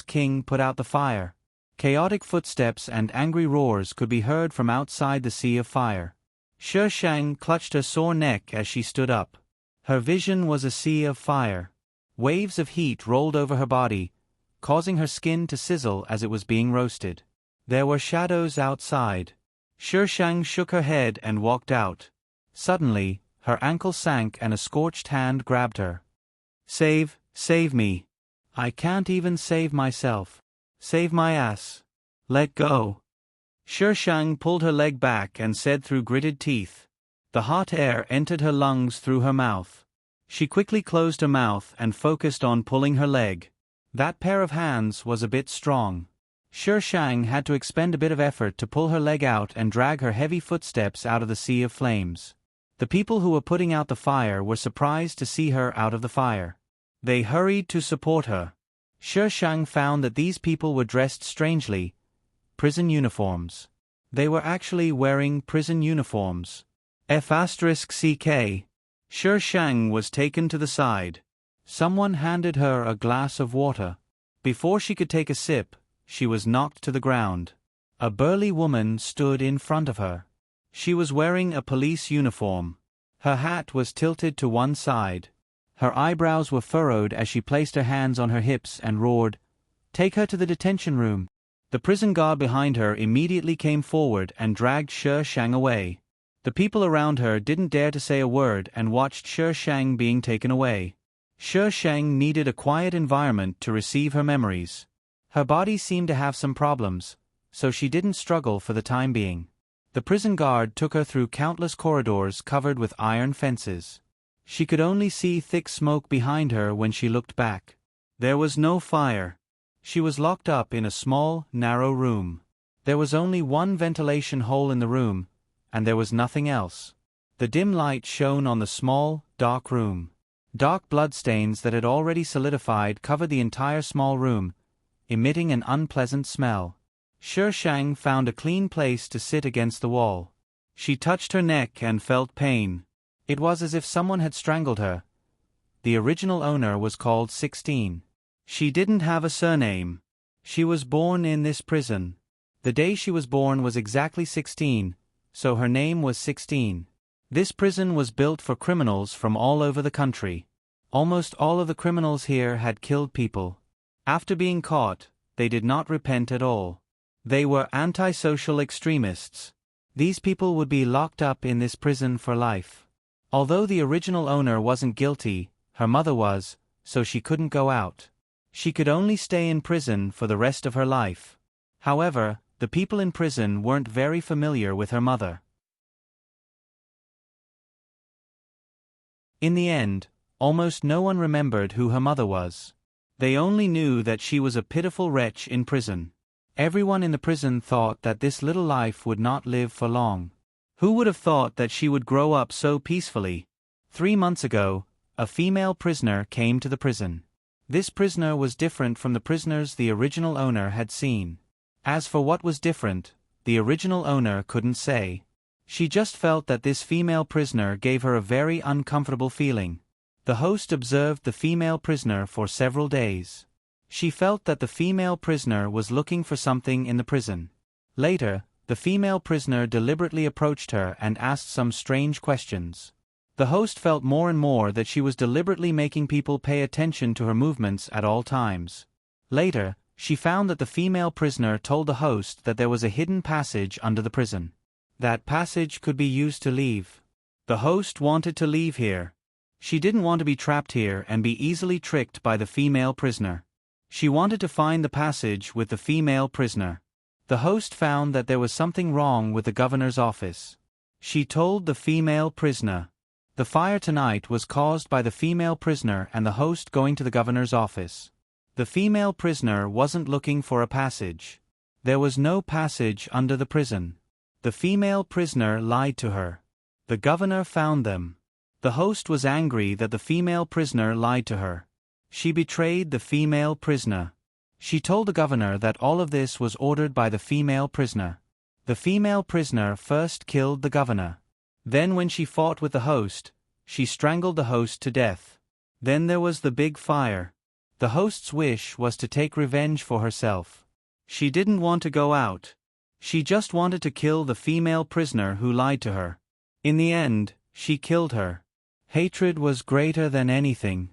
King put out the fire. Chaotic footsteps and angry roars could be heard from outside the sea of fire. Sheng clutched her sore neck as she stood up. Her vision was a sea of fire. Waves of heat rolled over her body, causing her skin to sizzle as it was being roasted. There were shadows outside. Sheng shook her head and walked out. Suddenly, her ankle sank and a scorched hand grabbed her. Save me. I can't even save myself. Save my ass. Let go. Sheng pulled her leg back and said through gritted teeth. The hot air entered her lungs through her mouth. She quickly closed her mouth and focused on pulling her leg. That pair of hands was a bit strong. Sheng had to expend a bit of effort to pull her leg out and drag her heavy footsteps out of the sea of flames. The people who were putting out the fire were surprised to see her out of the fire. They hurried to support her. Sheng found that these people were dressed strangely. Prison uniforms. They were actually wearing prison uniforms. F***CK. Sheng was taken to the side. Someone handed her a glass of water. Before she could take a sip, she was knocked to the ground. A burly woman stood in front of her. She was wearing a police uniform. Her hat was tilted to one side. Her eyebrows were furrowed as she placed her hands on her hips and roared, "Take her to the detention room." The prison guard behind her immediately came forward and dragged Sheng away. The people around her didn't dare to say a word and watched Sheng being taken away. Sheng needed a quiet environment to receive her memories. Her body seemed to have some problems, so she didn't struggle for the time being. The prison guard took her through countless corridors covered with iron fences. She could only see thick smoke behind her when she looked back. There was no fire. She was locked up in a small, narrow room. There was only one ventilation hole in the room, and there was nothing else. The dim light shone on the small, dark room. Dark bloodstains that had already solidified covered the entire small room, emitting an unpleasant smell. Sheng found a clean place to sit against the wall. She touched her neck and felt pain. It was as if someone had strangled her. The original owner was called 16. She didn't have a surname. She was born in this prison. The day she was born was exactly 16, so her name was 16. This prison was built for criminals from all over the country. Almost all of the criminals here had killed people. After being caught, they did not repent at all. They were antisocial extremists. These people would be locked up in this prison for life. Although the original owner wasn't guilty, her mother was, so she couldn't go out. She could only stay in prison for the rest of her life. However, the people in prison weren't very familiar with her mother. In the end, almost no one remembered who her mother was. They only knew that she was a pitiful wretch in prison. Everyone in the prison thought that this little life would not live for long. Who would have thought that she would grow up so peacefully? 3 months ago, a female prisoner came to the prison. This prisoner was different from the prisoners the original owner had seen. As for what was different, the original owner couldn't say. She just felt that this female prisoner gave her a very uncomfortable feeling. The host observed the female prisoner for several days. She felt that the female prisoner was looking for something in the prison. Later, the female prisoner deliberately approached her and asked some strange questions. The host felt more and more that she was deliberately making people pay attention to her movements at all times. Later, She found that the female prisoner told the host that there was a hidden passage under the prison. That passage could be used to leave. The host wanted to leave here. She didn't want to be trapped here and be easily tricked by the female prisoner. She wanted to find the passage with the female prisoner. The host found that there was something wrong with the governor's office. She told the female prisoner. The fire tonight was caused by the female prisoner and the host going to the governor's office. The female prisoner wasn't looking for a passage. There was no passage under the prison. The female prisoner lied to her. The governor found them. The host was angry that the female prisoner lied to her. She betrayed the female prisoner. She told the governor that all of this was ordered by the female prisoner. The female prisoner first killed the governor. Then when she fought with the host, she strangled the host to death. Then there was the big fire. The host's wish was to take revenge for herself. She didn't want to go out. She just wanted to kill the female prisoner who lied to her. In the end, she killed her. Hatred was greater than anything.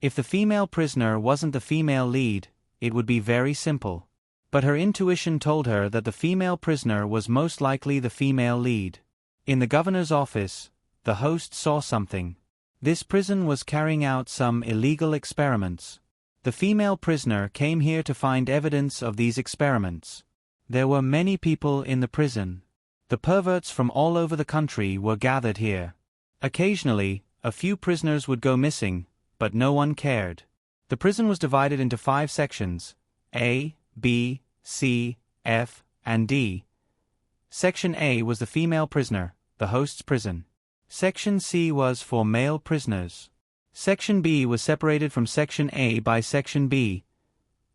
If the female prisoner wasn't the female lead, it would be very simple. But her intuition told her that the female prisoner was most likely the female lead. In the governor's office, the host saw something. This prison was carrying out some illegal experiments. The female prisoner came here to find evidence of these experiments. There were many people in the prison. The perverts from all over the country were gathered here. Occasionally, a few prisoners would go missing, but no one cared. The prison was divided into 5 sections: A, B, C, F, and D. Section A was the female prisoner, the host's prison. Section C was for male prisoners. Section B was separated from Section A by Section B.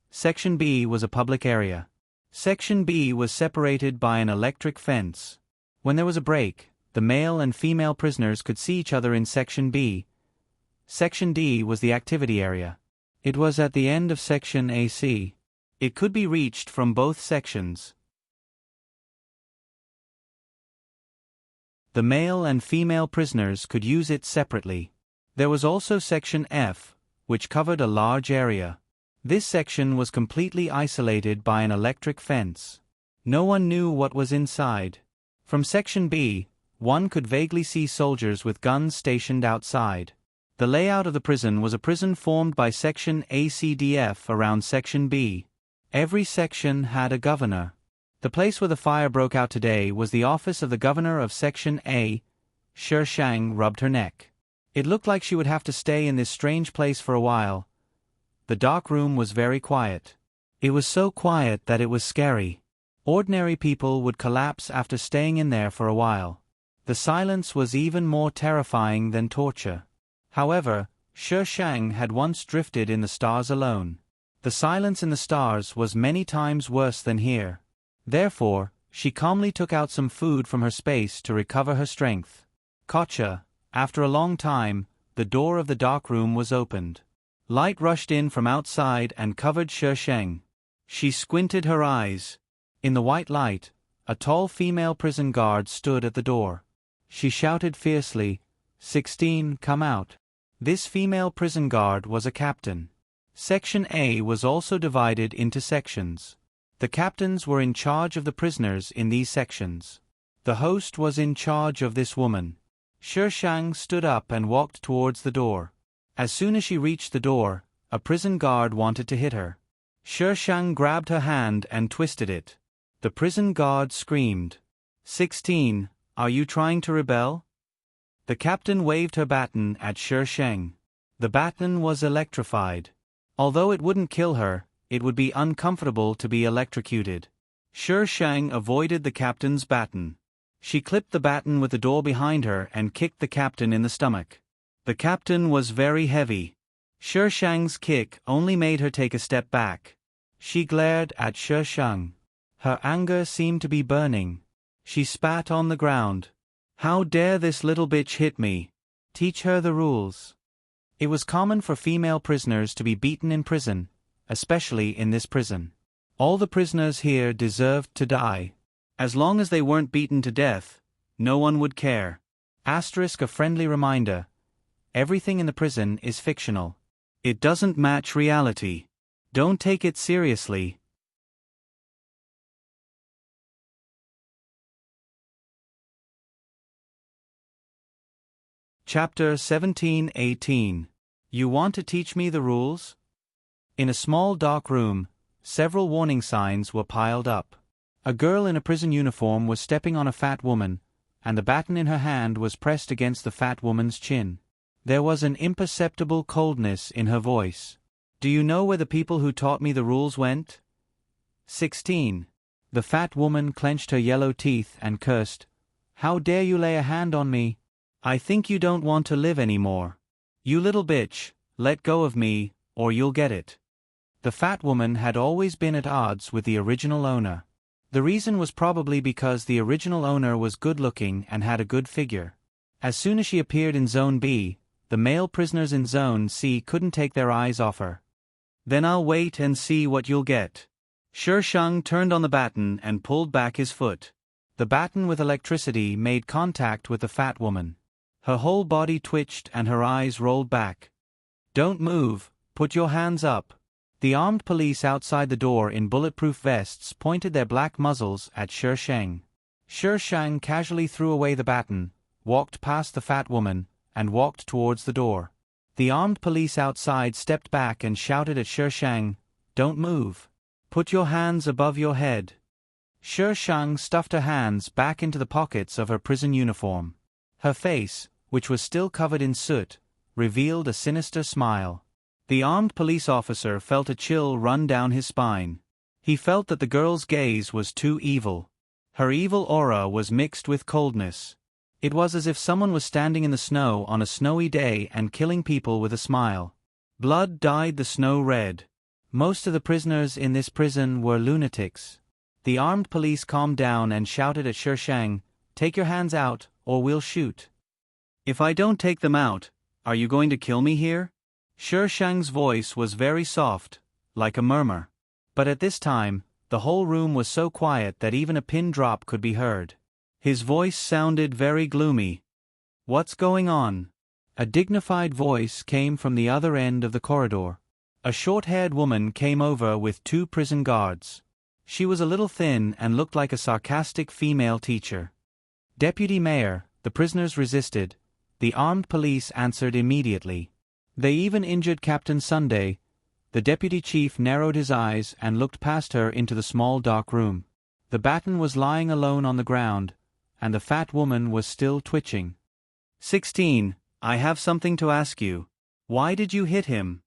Section B was a public area. Section B was separated by an electric fence. When there was a break, the male and female prisoners could see each other in Section B. Section D was the activity area. It was at the end of Section AC. It could be reached from both sections. The male and female prisoners could use it separately. There was also Section F, which covered a large area. This section was completely isolated by an electric fence. No one knew what was inside. From Section B, one could vaguely see soldiers with guns stationed outside. The layout of the prison was a prison formed by Section ACDF around Section B. Every section had a governor. The place where the fire broke out today was the office of the governor of Section A. Shang rubbed her neck. It looked like she would have to stay in this strange place for a while. The dark room was very quiet. It was so quiet that it was scary. Ordinary people would collapse after staying in there for a while. The silence was even more terrifying than torture. However, Shang had once drifted in the stars alone. The silence in the stars was many times worse than here. Therefore, she calmly took out some food from her space to recover her strength. Gotcha. After a long time, the door of the dark room was opened. Light rushed in from outside and covered Shang. She squinted her eyes. In the white light, a tall female prison guard stood at the door. She shouted fiercely, 16, come out. This female prison guard was a captain. Section A was also divided into sections. The captains were in charge of the prisoners in these sections. The host was in charge of this woman. Shang stood up and walked towards the door. As soon as she reached the door, a prison guard wanted to hit her. Shang grabbed her hand and twisted it. The prison guard screamed, 16, are you trying to rebel? The captain waved her baton at Shang. The baton was electrified. Although it wouldn't kill her, it would be uncomfortable to be electrocuted. Shang avoided the captain's baton. She clipped the baton with the door behind her and kicked the captain in the stomach. The captain was very heavy. Shang's kick only made her take a step back. She glared at Shang. Her anger seemed to be burning. She spat on the ground. How dare this little bitch hit me? Teach her the rules. It was common for female prisoners to be beaten in prison, especially in this prison. All the prisoners here deserved to die. As long as they weren't beaten to death, no one would care. Asterisk, a friendly reminder. Everything in the prison is fictional. It doesn't match reality. Don't take it seriously. Chapter 17-18. You want to teach me the rules? In a small dark room, several warning signs were piled up. A girl in a prison uniform was stepping on a fat woman, and the baton in her hand was pressed against the fat woman's chin. There was an imperceptible coldness in her voice. Do you know where the people who taught me the rules went? 16. The fat woman clenched her yellow teeth and cursed. How dare you lay a hand on me? I think you don't want to live anymore. You little bitch, let go of me, or you'll get it. The fat woman had always been at odds with the original owner. The reason was probably because the original owner was good-looking and had a good figure. As soon as she appeared in Zone B, the male prisoners in Zone C couldn't take their eyes off her. Then I'll wait and see what you'll get. Shang turned on the baton and pulled back his foot. The baton with electricity made contact with the fat woman. Her whole body twitched and her eyes rolled back. Don't move, put your hands up. The armed police outside the door in bulletproof vests pointed their black muzzles at Shang. Shang casually threw away the baton, walked past the fat woman, and walked towards the door. The armed police outside stepped back and shouted at Shang, "Don't move. Put your hands above your head." Shang stuffed her hands back into the pockets of her prison uniform. Her face, which was still covered in soot, revealed a sinister smile. The armed police officer felt a chill run down his spine. He felt that the girl's gaze was too evil. Her evil aura was mixed with coldness. It was as if someone was standing in the snow on a snowy day and killing people with a smile. Blood dyed the snow red. Most of the prisoners in this prison were lunatics. The armed police calmed down and shouted at Shang, "Take your hands out, or we'll shoot." "If I don't take them out, are you going to kill me here?" Shang's voice was very soft, like a murmur. But at this time, the whole room was so quiet that even a pin drop could be heard. His voice sounded very gloomy. "What's going on?" A dignified voice came from the other end of the corridor. A short-haired woman came over with 2 prison guards. She was a little thin and looked like a sarcastic female teacher. "Deputy Mayor," the prisoners resisted. The armed police answered immediately. They even injured Captain Sunday. The deputy chief narrowed his eyes and looked past her into the small dark room. The baton was lying alone on the ground, and the fat woman was still twitching. 16. I have something to ask you. Why did you hit him?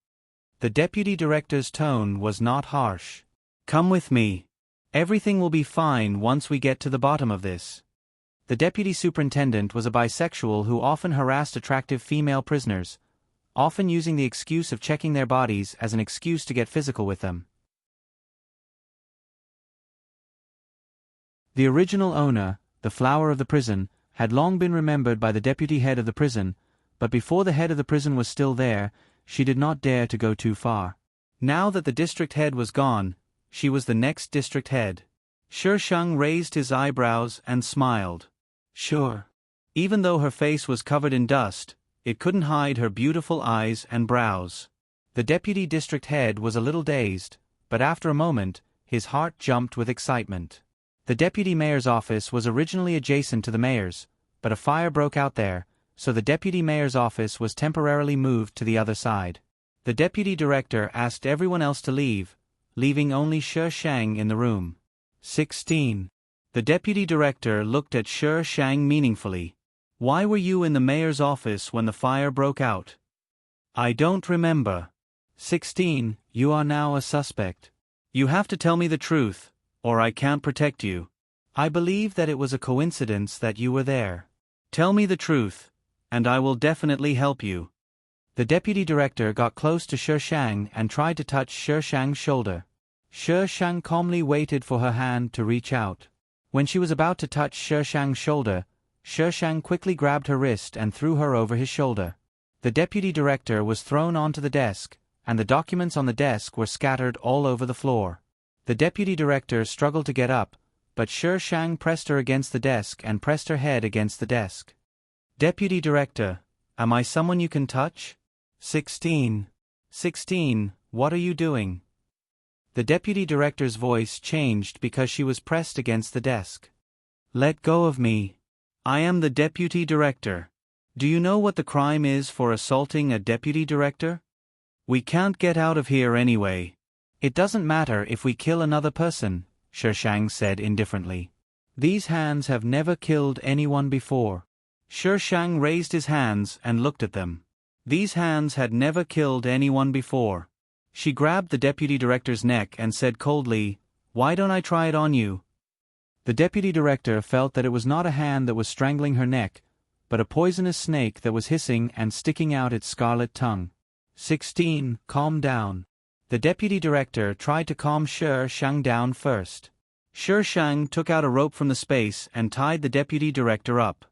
The deputy director's tone was not harsh. Come with me. Everything will be fine once we get to the bottom of this. The deputy superintendent was a bisexual who often harassed attractive female prisoners, often using the excuse of checking their bodies as an excuse to get physical with them. The original owner, the flower of the prison, had long been remembered by the deputy head of the prison, but before the head of the prison was still there, she did not dare to go too far. Now that the district head was gone, she was the next district head. Shang raised his eyebrows and smiled. Sure. Even though her face was covered in dust, it couldn't hide her beautiful eyes and brows. The deputy district head was a little dazed, but after a moment, his heart jumped with excitement. The deputy mayor's office was originally adjacent to the mayor's, but a fire broke out there, so the deputy mayor's office was temporarily moved to the other side. The deputy director asked everyone else to leave, leaving only Shang in the room. 16. The deputy director looked at Shang meaningfully. Why were you in the mayor's office when the fire broke out? I don't remember. 16. You are now a suspect. You have to tell me the truth, or I can't protect you. I believe that it was a coincidence that you were there. Tell me the truth, and I will definitely help you. The deputy director got close to Shang and tried to touch Shang's shoulder. Shang calmly waited for her hand to reach out. When she was about to touch Shang's shoulder, Shang quickly grabbed her wrist and threw her over his shoulder. The deputy director was thrown onto the desk, and the documents on the desk were scattered all over the floor. The deputy director struggled to get up, but Shang pressed her against the desk and pressed her head against the desk. Deputy director, am I someone you can touch? 16. 16. What are you doing? The deputy director's voice changed because she was pressed against the desk. Let go of me. I am the deputy director. Do you know what the crime is for assaulting a deputy director? We can't get out of here anyway. It doesn't matter if we kill another person, Shishang said indifferently. These hands have never killed anyone before. Shishang raised his hands and looked at them. These hands had never killed anyone before. She grabbed the deputy director's neck and said coldly, "Why don't I try it on you?" The deputy director felt that it was not a hand that was strangling her neck, but a poisonous snake that was hissing and sticking out its scarlet tongue. 16. Calm down. The deputy director tried to calm Shishang down first. Shishang took out a rope from the space and tied the deputy director up.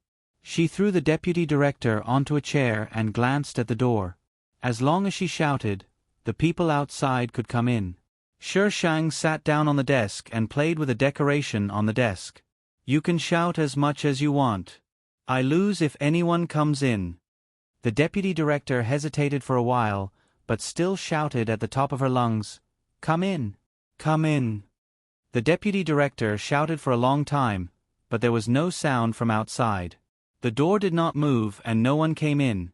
She threw the deputy director onto a chair and glanced at the door. As long as she shouted, the people outside could come in. Shishang sat down on the desk and played with a decoration on the desk. You can shout as much as you want. I lose if anyone comes in. The deputy director hesitated for a while, but still shouted at the top of her lungs, "Come in! Come in!" The deputy director shouted for a long time, but there was no sound from outside. The door did not move and no one came in.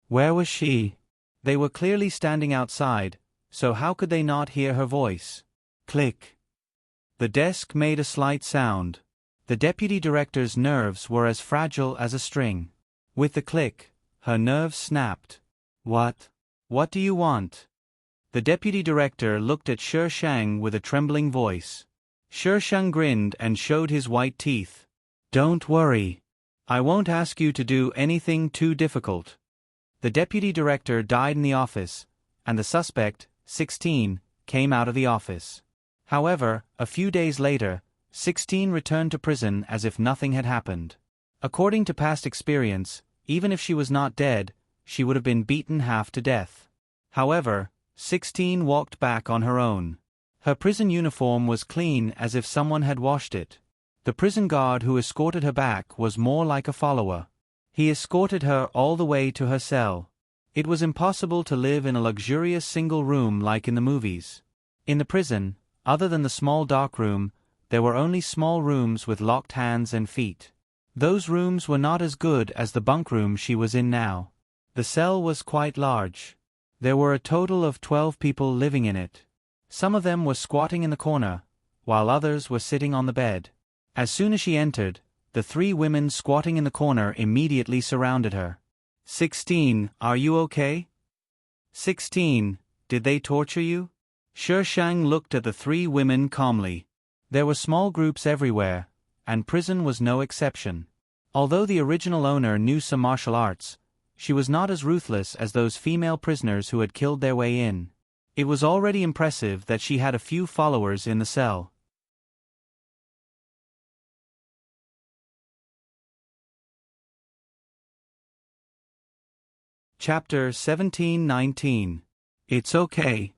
Where was she? They were clearly standing outside, so how could they not hear her voice? Click. The desk made a slight sound. The deputy director's nerves were as fragile as a string. With the click, her nerves snapped. What? What do you want? The deputy director looked at Shishang with a trembling voice. Shishang grinned and showed his white teeth. Don't worry. I won't ask you to do anything too difficult. The deputy director died in the office, and the suspect, 16, came out of the office. However, a few days later, 16 returned to prison as if nothing had happened. According to past experience, even if she was not dead, she would have been beaten half to death. However, 16 walked back on her own. Her prison uniform was clean as if someone had washed it. The prison guard who escorted her back was more like a follower. He escorted her all the way to her cell. It was impossible to live in a luxurious single room like in the movies. In the prison, other than the small dark room, there were only small rooms with locked hands and feet. Those rooms were not as good as the bunk room she was in now. The cell was quite large. There were a total of 12 people living in it. Some of them were squatting in the corner, while others were sitting on the bed. As soon as she entered, the 3 women squatting in the corner immediately surrounded her. 16, are you okay? 16, did they torture you? Shishang looked at the 3 women calmly. There were small groups everywhere, and prison was no exception. Although the original owner knew some martial arts, she was not as ruthless as those female prisoners who had killed their way in. It was already impressive that she had a few followers in the cell. Chapter 17-19. It's okay.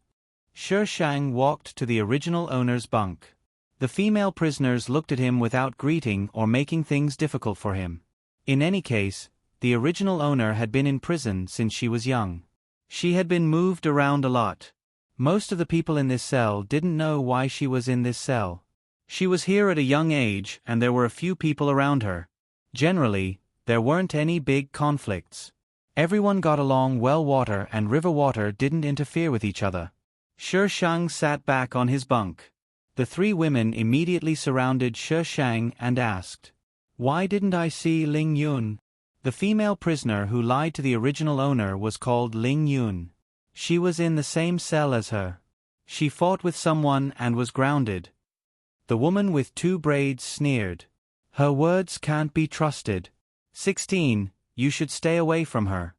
Shishang walked to the original owner's bunk. The female prisoners looked at him without greeting or making things difficult for him. In any case, the original owner had been in prison since she was young. She had been moved around a lot. Most of the people in this cell didn't know why she was in this cell. She was here at a young age and there were a few people around her. Generally, there weren't any big conflicts. Everyone got along well. Water and river water didn't interfere with each other. Shishang sat back on his bunk. The 3 women immediately surrounded Shishang and asked, "Why didn't I see Ling Yun?" The female prisoner who lied to the original owner was called Ling Yun. She was in the same cell as her. She fought with someone and was grounded. The woman with 2 braids sneered. Her words can't be trusted. 16, you should stay away from her.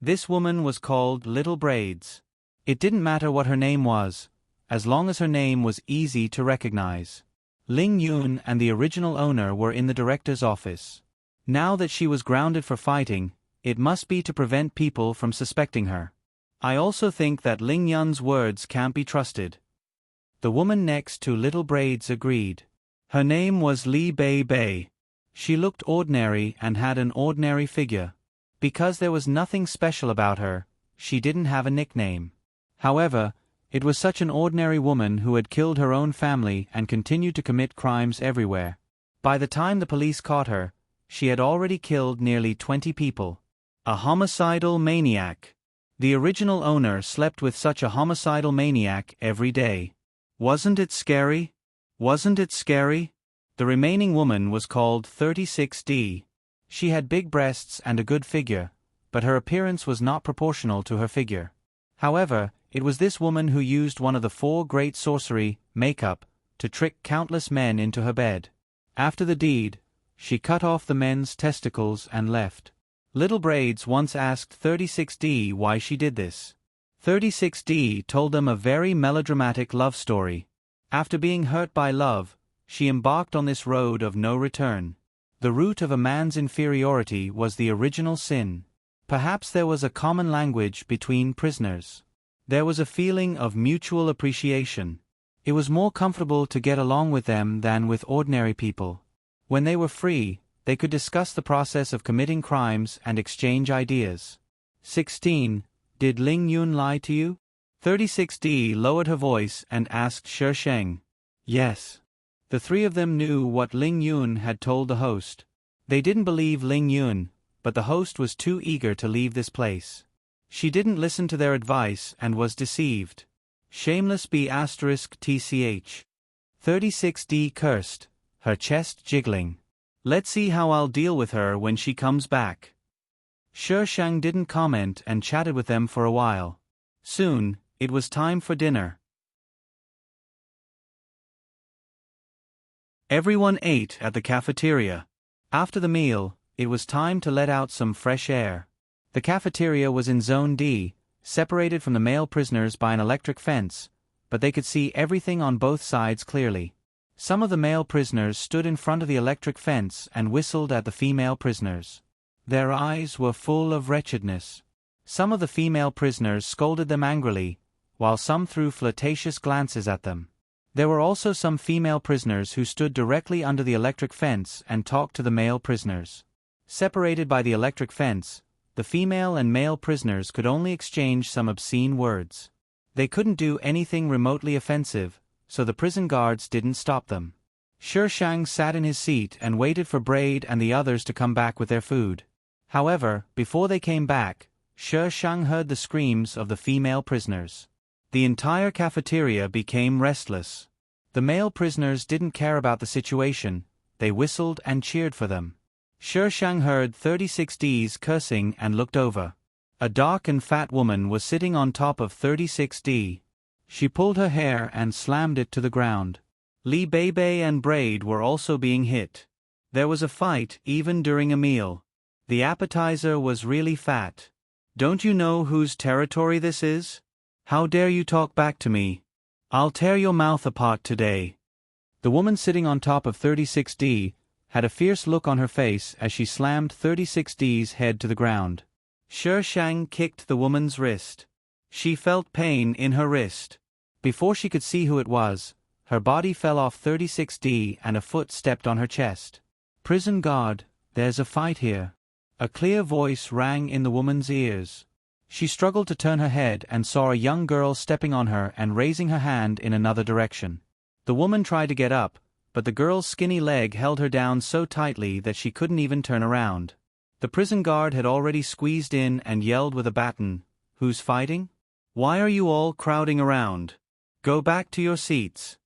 This woman was called Little Braids. It didn't matter what her name was, as long as her name was easy to recognize. Ling Yun and the original owner were in the director's office. Now that she was grounded for fighting, it must be to prevent people from suspecting her. I also think that Ling Yun's words can't be trusted. The woman next to Little Braids agreed. Her name was Li Bei Bei. She looked ordinary and had an ordinary figure. Because there was nothing special about her, she didn't have a nickname. However, it was such an ordinary woman who had killed her own family and continued to commit crimes everywhere. By the time the police caught her, she had already killed nearly 20 people. A homicidal maniac. The original owner slept with such a homicidal maniac every day. Wasn't it scary? Wasn't it scary? The remaining woman was called 36D. She had big breasts and a good figure, but her appearance was not proportional to her figure. However, it was this woman who used one of the 4 great sorcery, makeup, to trick countless men into her bed. After the deed, she cut off the men's testicles and left. Little Braids once asked 36D why she did this. 36D told them a very melodramatic love story. After being hurt by love, she embarked on this road of no return. The root of a man's inferiority was the original sin. Perhaps there was a common language between prisoners. There was a feeling of mutual appreciation. It was more comfortable to get along with them than with ordinary people. When they were free, they could discuss the process of committing crimes and exchange ideas. 16. Did Ling Yun lie to you? 36D lowered her voice and asked Shi Sheng. Yes. The 3 of them knew what Ling Yun had told the host. They didn't believe Ling Yun, but the host was too eager to leave this place. She didn't listen to their advice and was deceived. Shameless B*TCH. 36D cursed, her chest jiggling. Let's see how I'll deal with her when she comes back. Shi Sheng didn't comment and chatted with them for a while. Soon, it was time for dinner. Everyone ate at the cafeteria. After the meal, it was time to let out some fresh air. The cafeteria was in Zone D, separated from the male prisoners by an electric fence, but they could see everything on both sides clearly. Some of the male prisoners stood in front of the electric fence and whistled at the female prisoners. Their eyes were full of wretchedness. Some of the female prisoners scolded them angrily, while some threw flirtatious glances at them. There were also some female prisoners who stood directly under the electric fence and talked to the male prisoners. Separated by the electric fence, the female and male prisoners could only exchange some obscene words. They couldn't do anything remotely offensive, so the prison guards didn't stop them. Shi Sheng sat in his seat and waited for Braid and the others to come back with their food. However, before they came back, Shi Sheng heard the screams of the female prisoners. The entire cafeteria became restless. The male prisoners didn't care about the situation, they whistled and cheered for them. Shi Sheng heard 36D's cursing and looked over. A dark and fat woman was sitting on top of 36D. She pulled her hair and slammed it to the ground. Li Beibei and Braid were also being hit. There was a fight even during a meal. The appetizer was really fat. Don't you know whose territory this is? How dare you talk back to me? I'll tear your mouth apart today. The woman sitting on top of 36D had a fierce look on her face as she slammed 36D's head to the ground. Shi Sheng kicked the woman's wrist. She felt pain in her wrist. Before she could see who it was, her body fell off 36D and a foot stepped on her chest. Prison guard, there's a fight here. A clear voice rang in the woman's ears. She struggled to turn her head and saw a young girl stepping on her and raising her hand in another direction. The woman tried to get up, but the girl's skinny leg held her down so tightly that she couldn't even turn around. The prison guard had already squeezed in and yelled with a baton, "Who's fighting? Why are you all crowding around? Go back to your seats."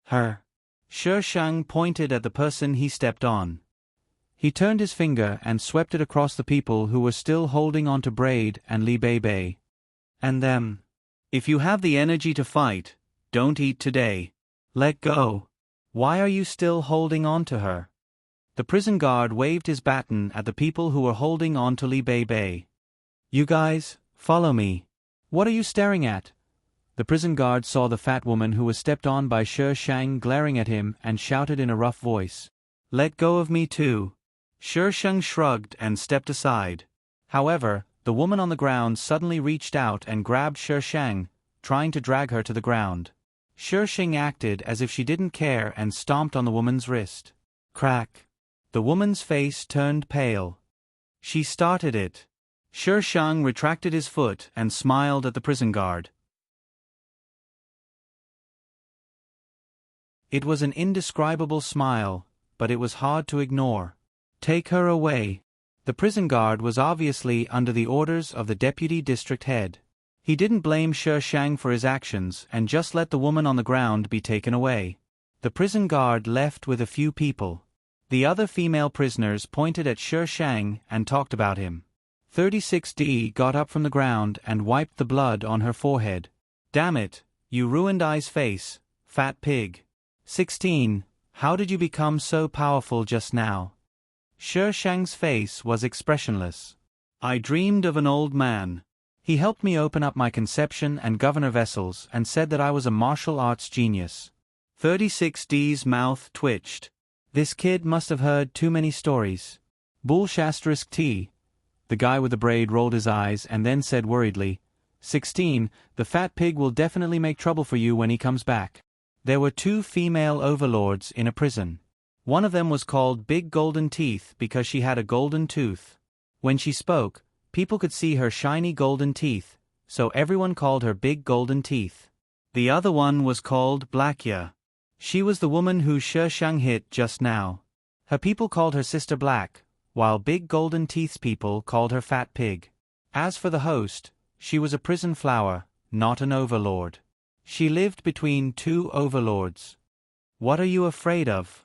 Her. Shi Sheng pointed at the person he stepped on. He turned his finger and swept it across the people who were still holding on to Braid and Li Beibei. And them. If you have the energy to fight, don't eat today. Let go. Why are you still holding on to her? The prison guard waved his baton at the people who were holding on to Li Beibei. You guys, follow me. What are you staring at? The prison guard saw the fat woman who was stepped on by Shi Sheng glaring at him and shouted in a rough voice. Let go of me too. Shi Sheng shrugged and stepped aside. However, the woman on the ground suddenly reached out and grabbed Shi Sheng, trying to drag her to the ground. Shi Sheng acted as if she didn't care and stomped on the woman's wrist. Crack. The woman's face turned pale. She started it. Shi Shang retracted his foot and smiled at the prison guard. It was an indescribable smile, but it was hard to ignore. Take her away. The prison guard was obviously under the orders of the deputy district head. He didn't blame Shi Shang for his actions and just let the woman on the ground be taken away. The prison guard left with a few people. The other female prisoners pointed at Shi Shang and talked about him. 36D got up from the ground and wiped the blood on her forehead. Damn it, you ruined I's face, fat pig. 16. How did you become so powerful just now? Shi Shang's face was expressionless. I dreamed of an old man. He helped me open up my conception and governor vessels and said that I was a martial arts genius. 36D's mouth twitched. This kid must have heard too many stories. Bullshasterisk T. The guy with the braid rolled his eyes and then said worriedly, 16, the fat pig will definitely make trouble for you when he comes back. There were 2 female overlords in a prison. One of them was called Big Golden Teeth because she had a golden tooth. When she spoke, people could see her shiny golden teeth, so everyone called her Big Golden Teeth. The other one was called Blackya. She was the woman who Shi Shang hit just now. Her people called her Sister Black, while Big Golden Teeth's people called her Fat Pig. As for the host, she was a prison flower, not an overlord. She lived between 2 overlords. What are you afraid of?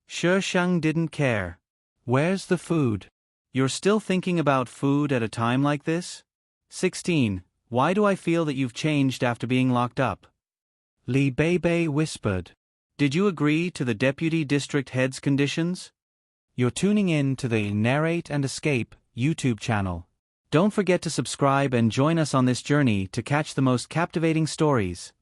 Shi Shang didn't care. Where's the food? You're still thinking about food at a time like this? 16. Why do I feel that you've changed after being locked up? Li Beibei whispered. Did you agree to the deputy district head's conditions? You're tuning in to the Narrate and Escape YouTube channel. Don't forget to subscribe and join us on this journey to catch the most captivating stories.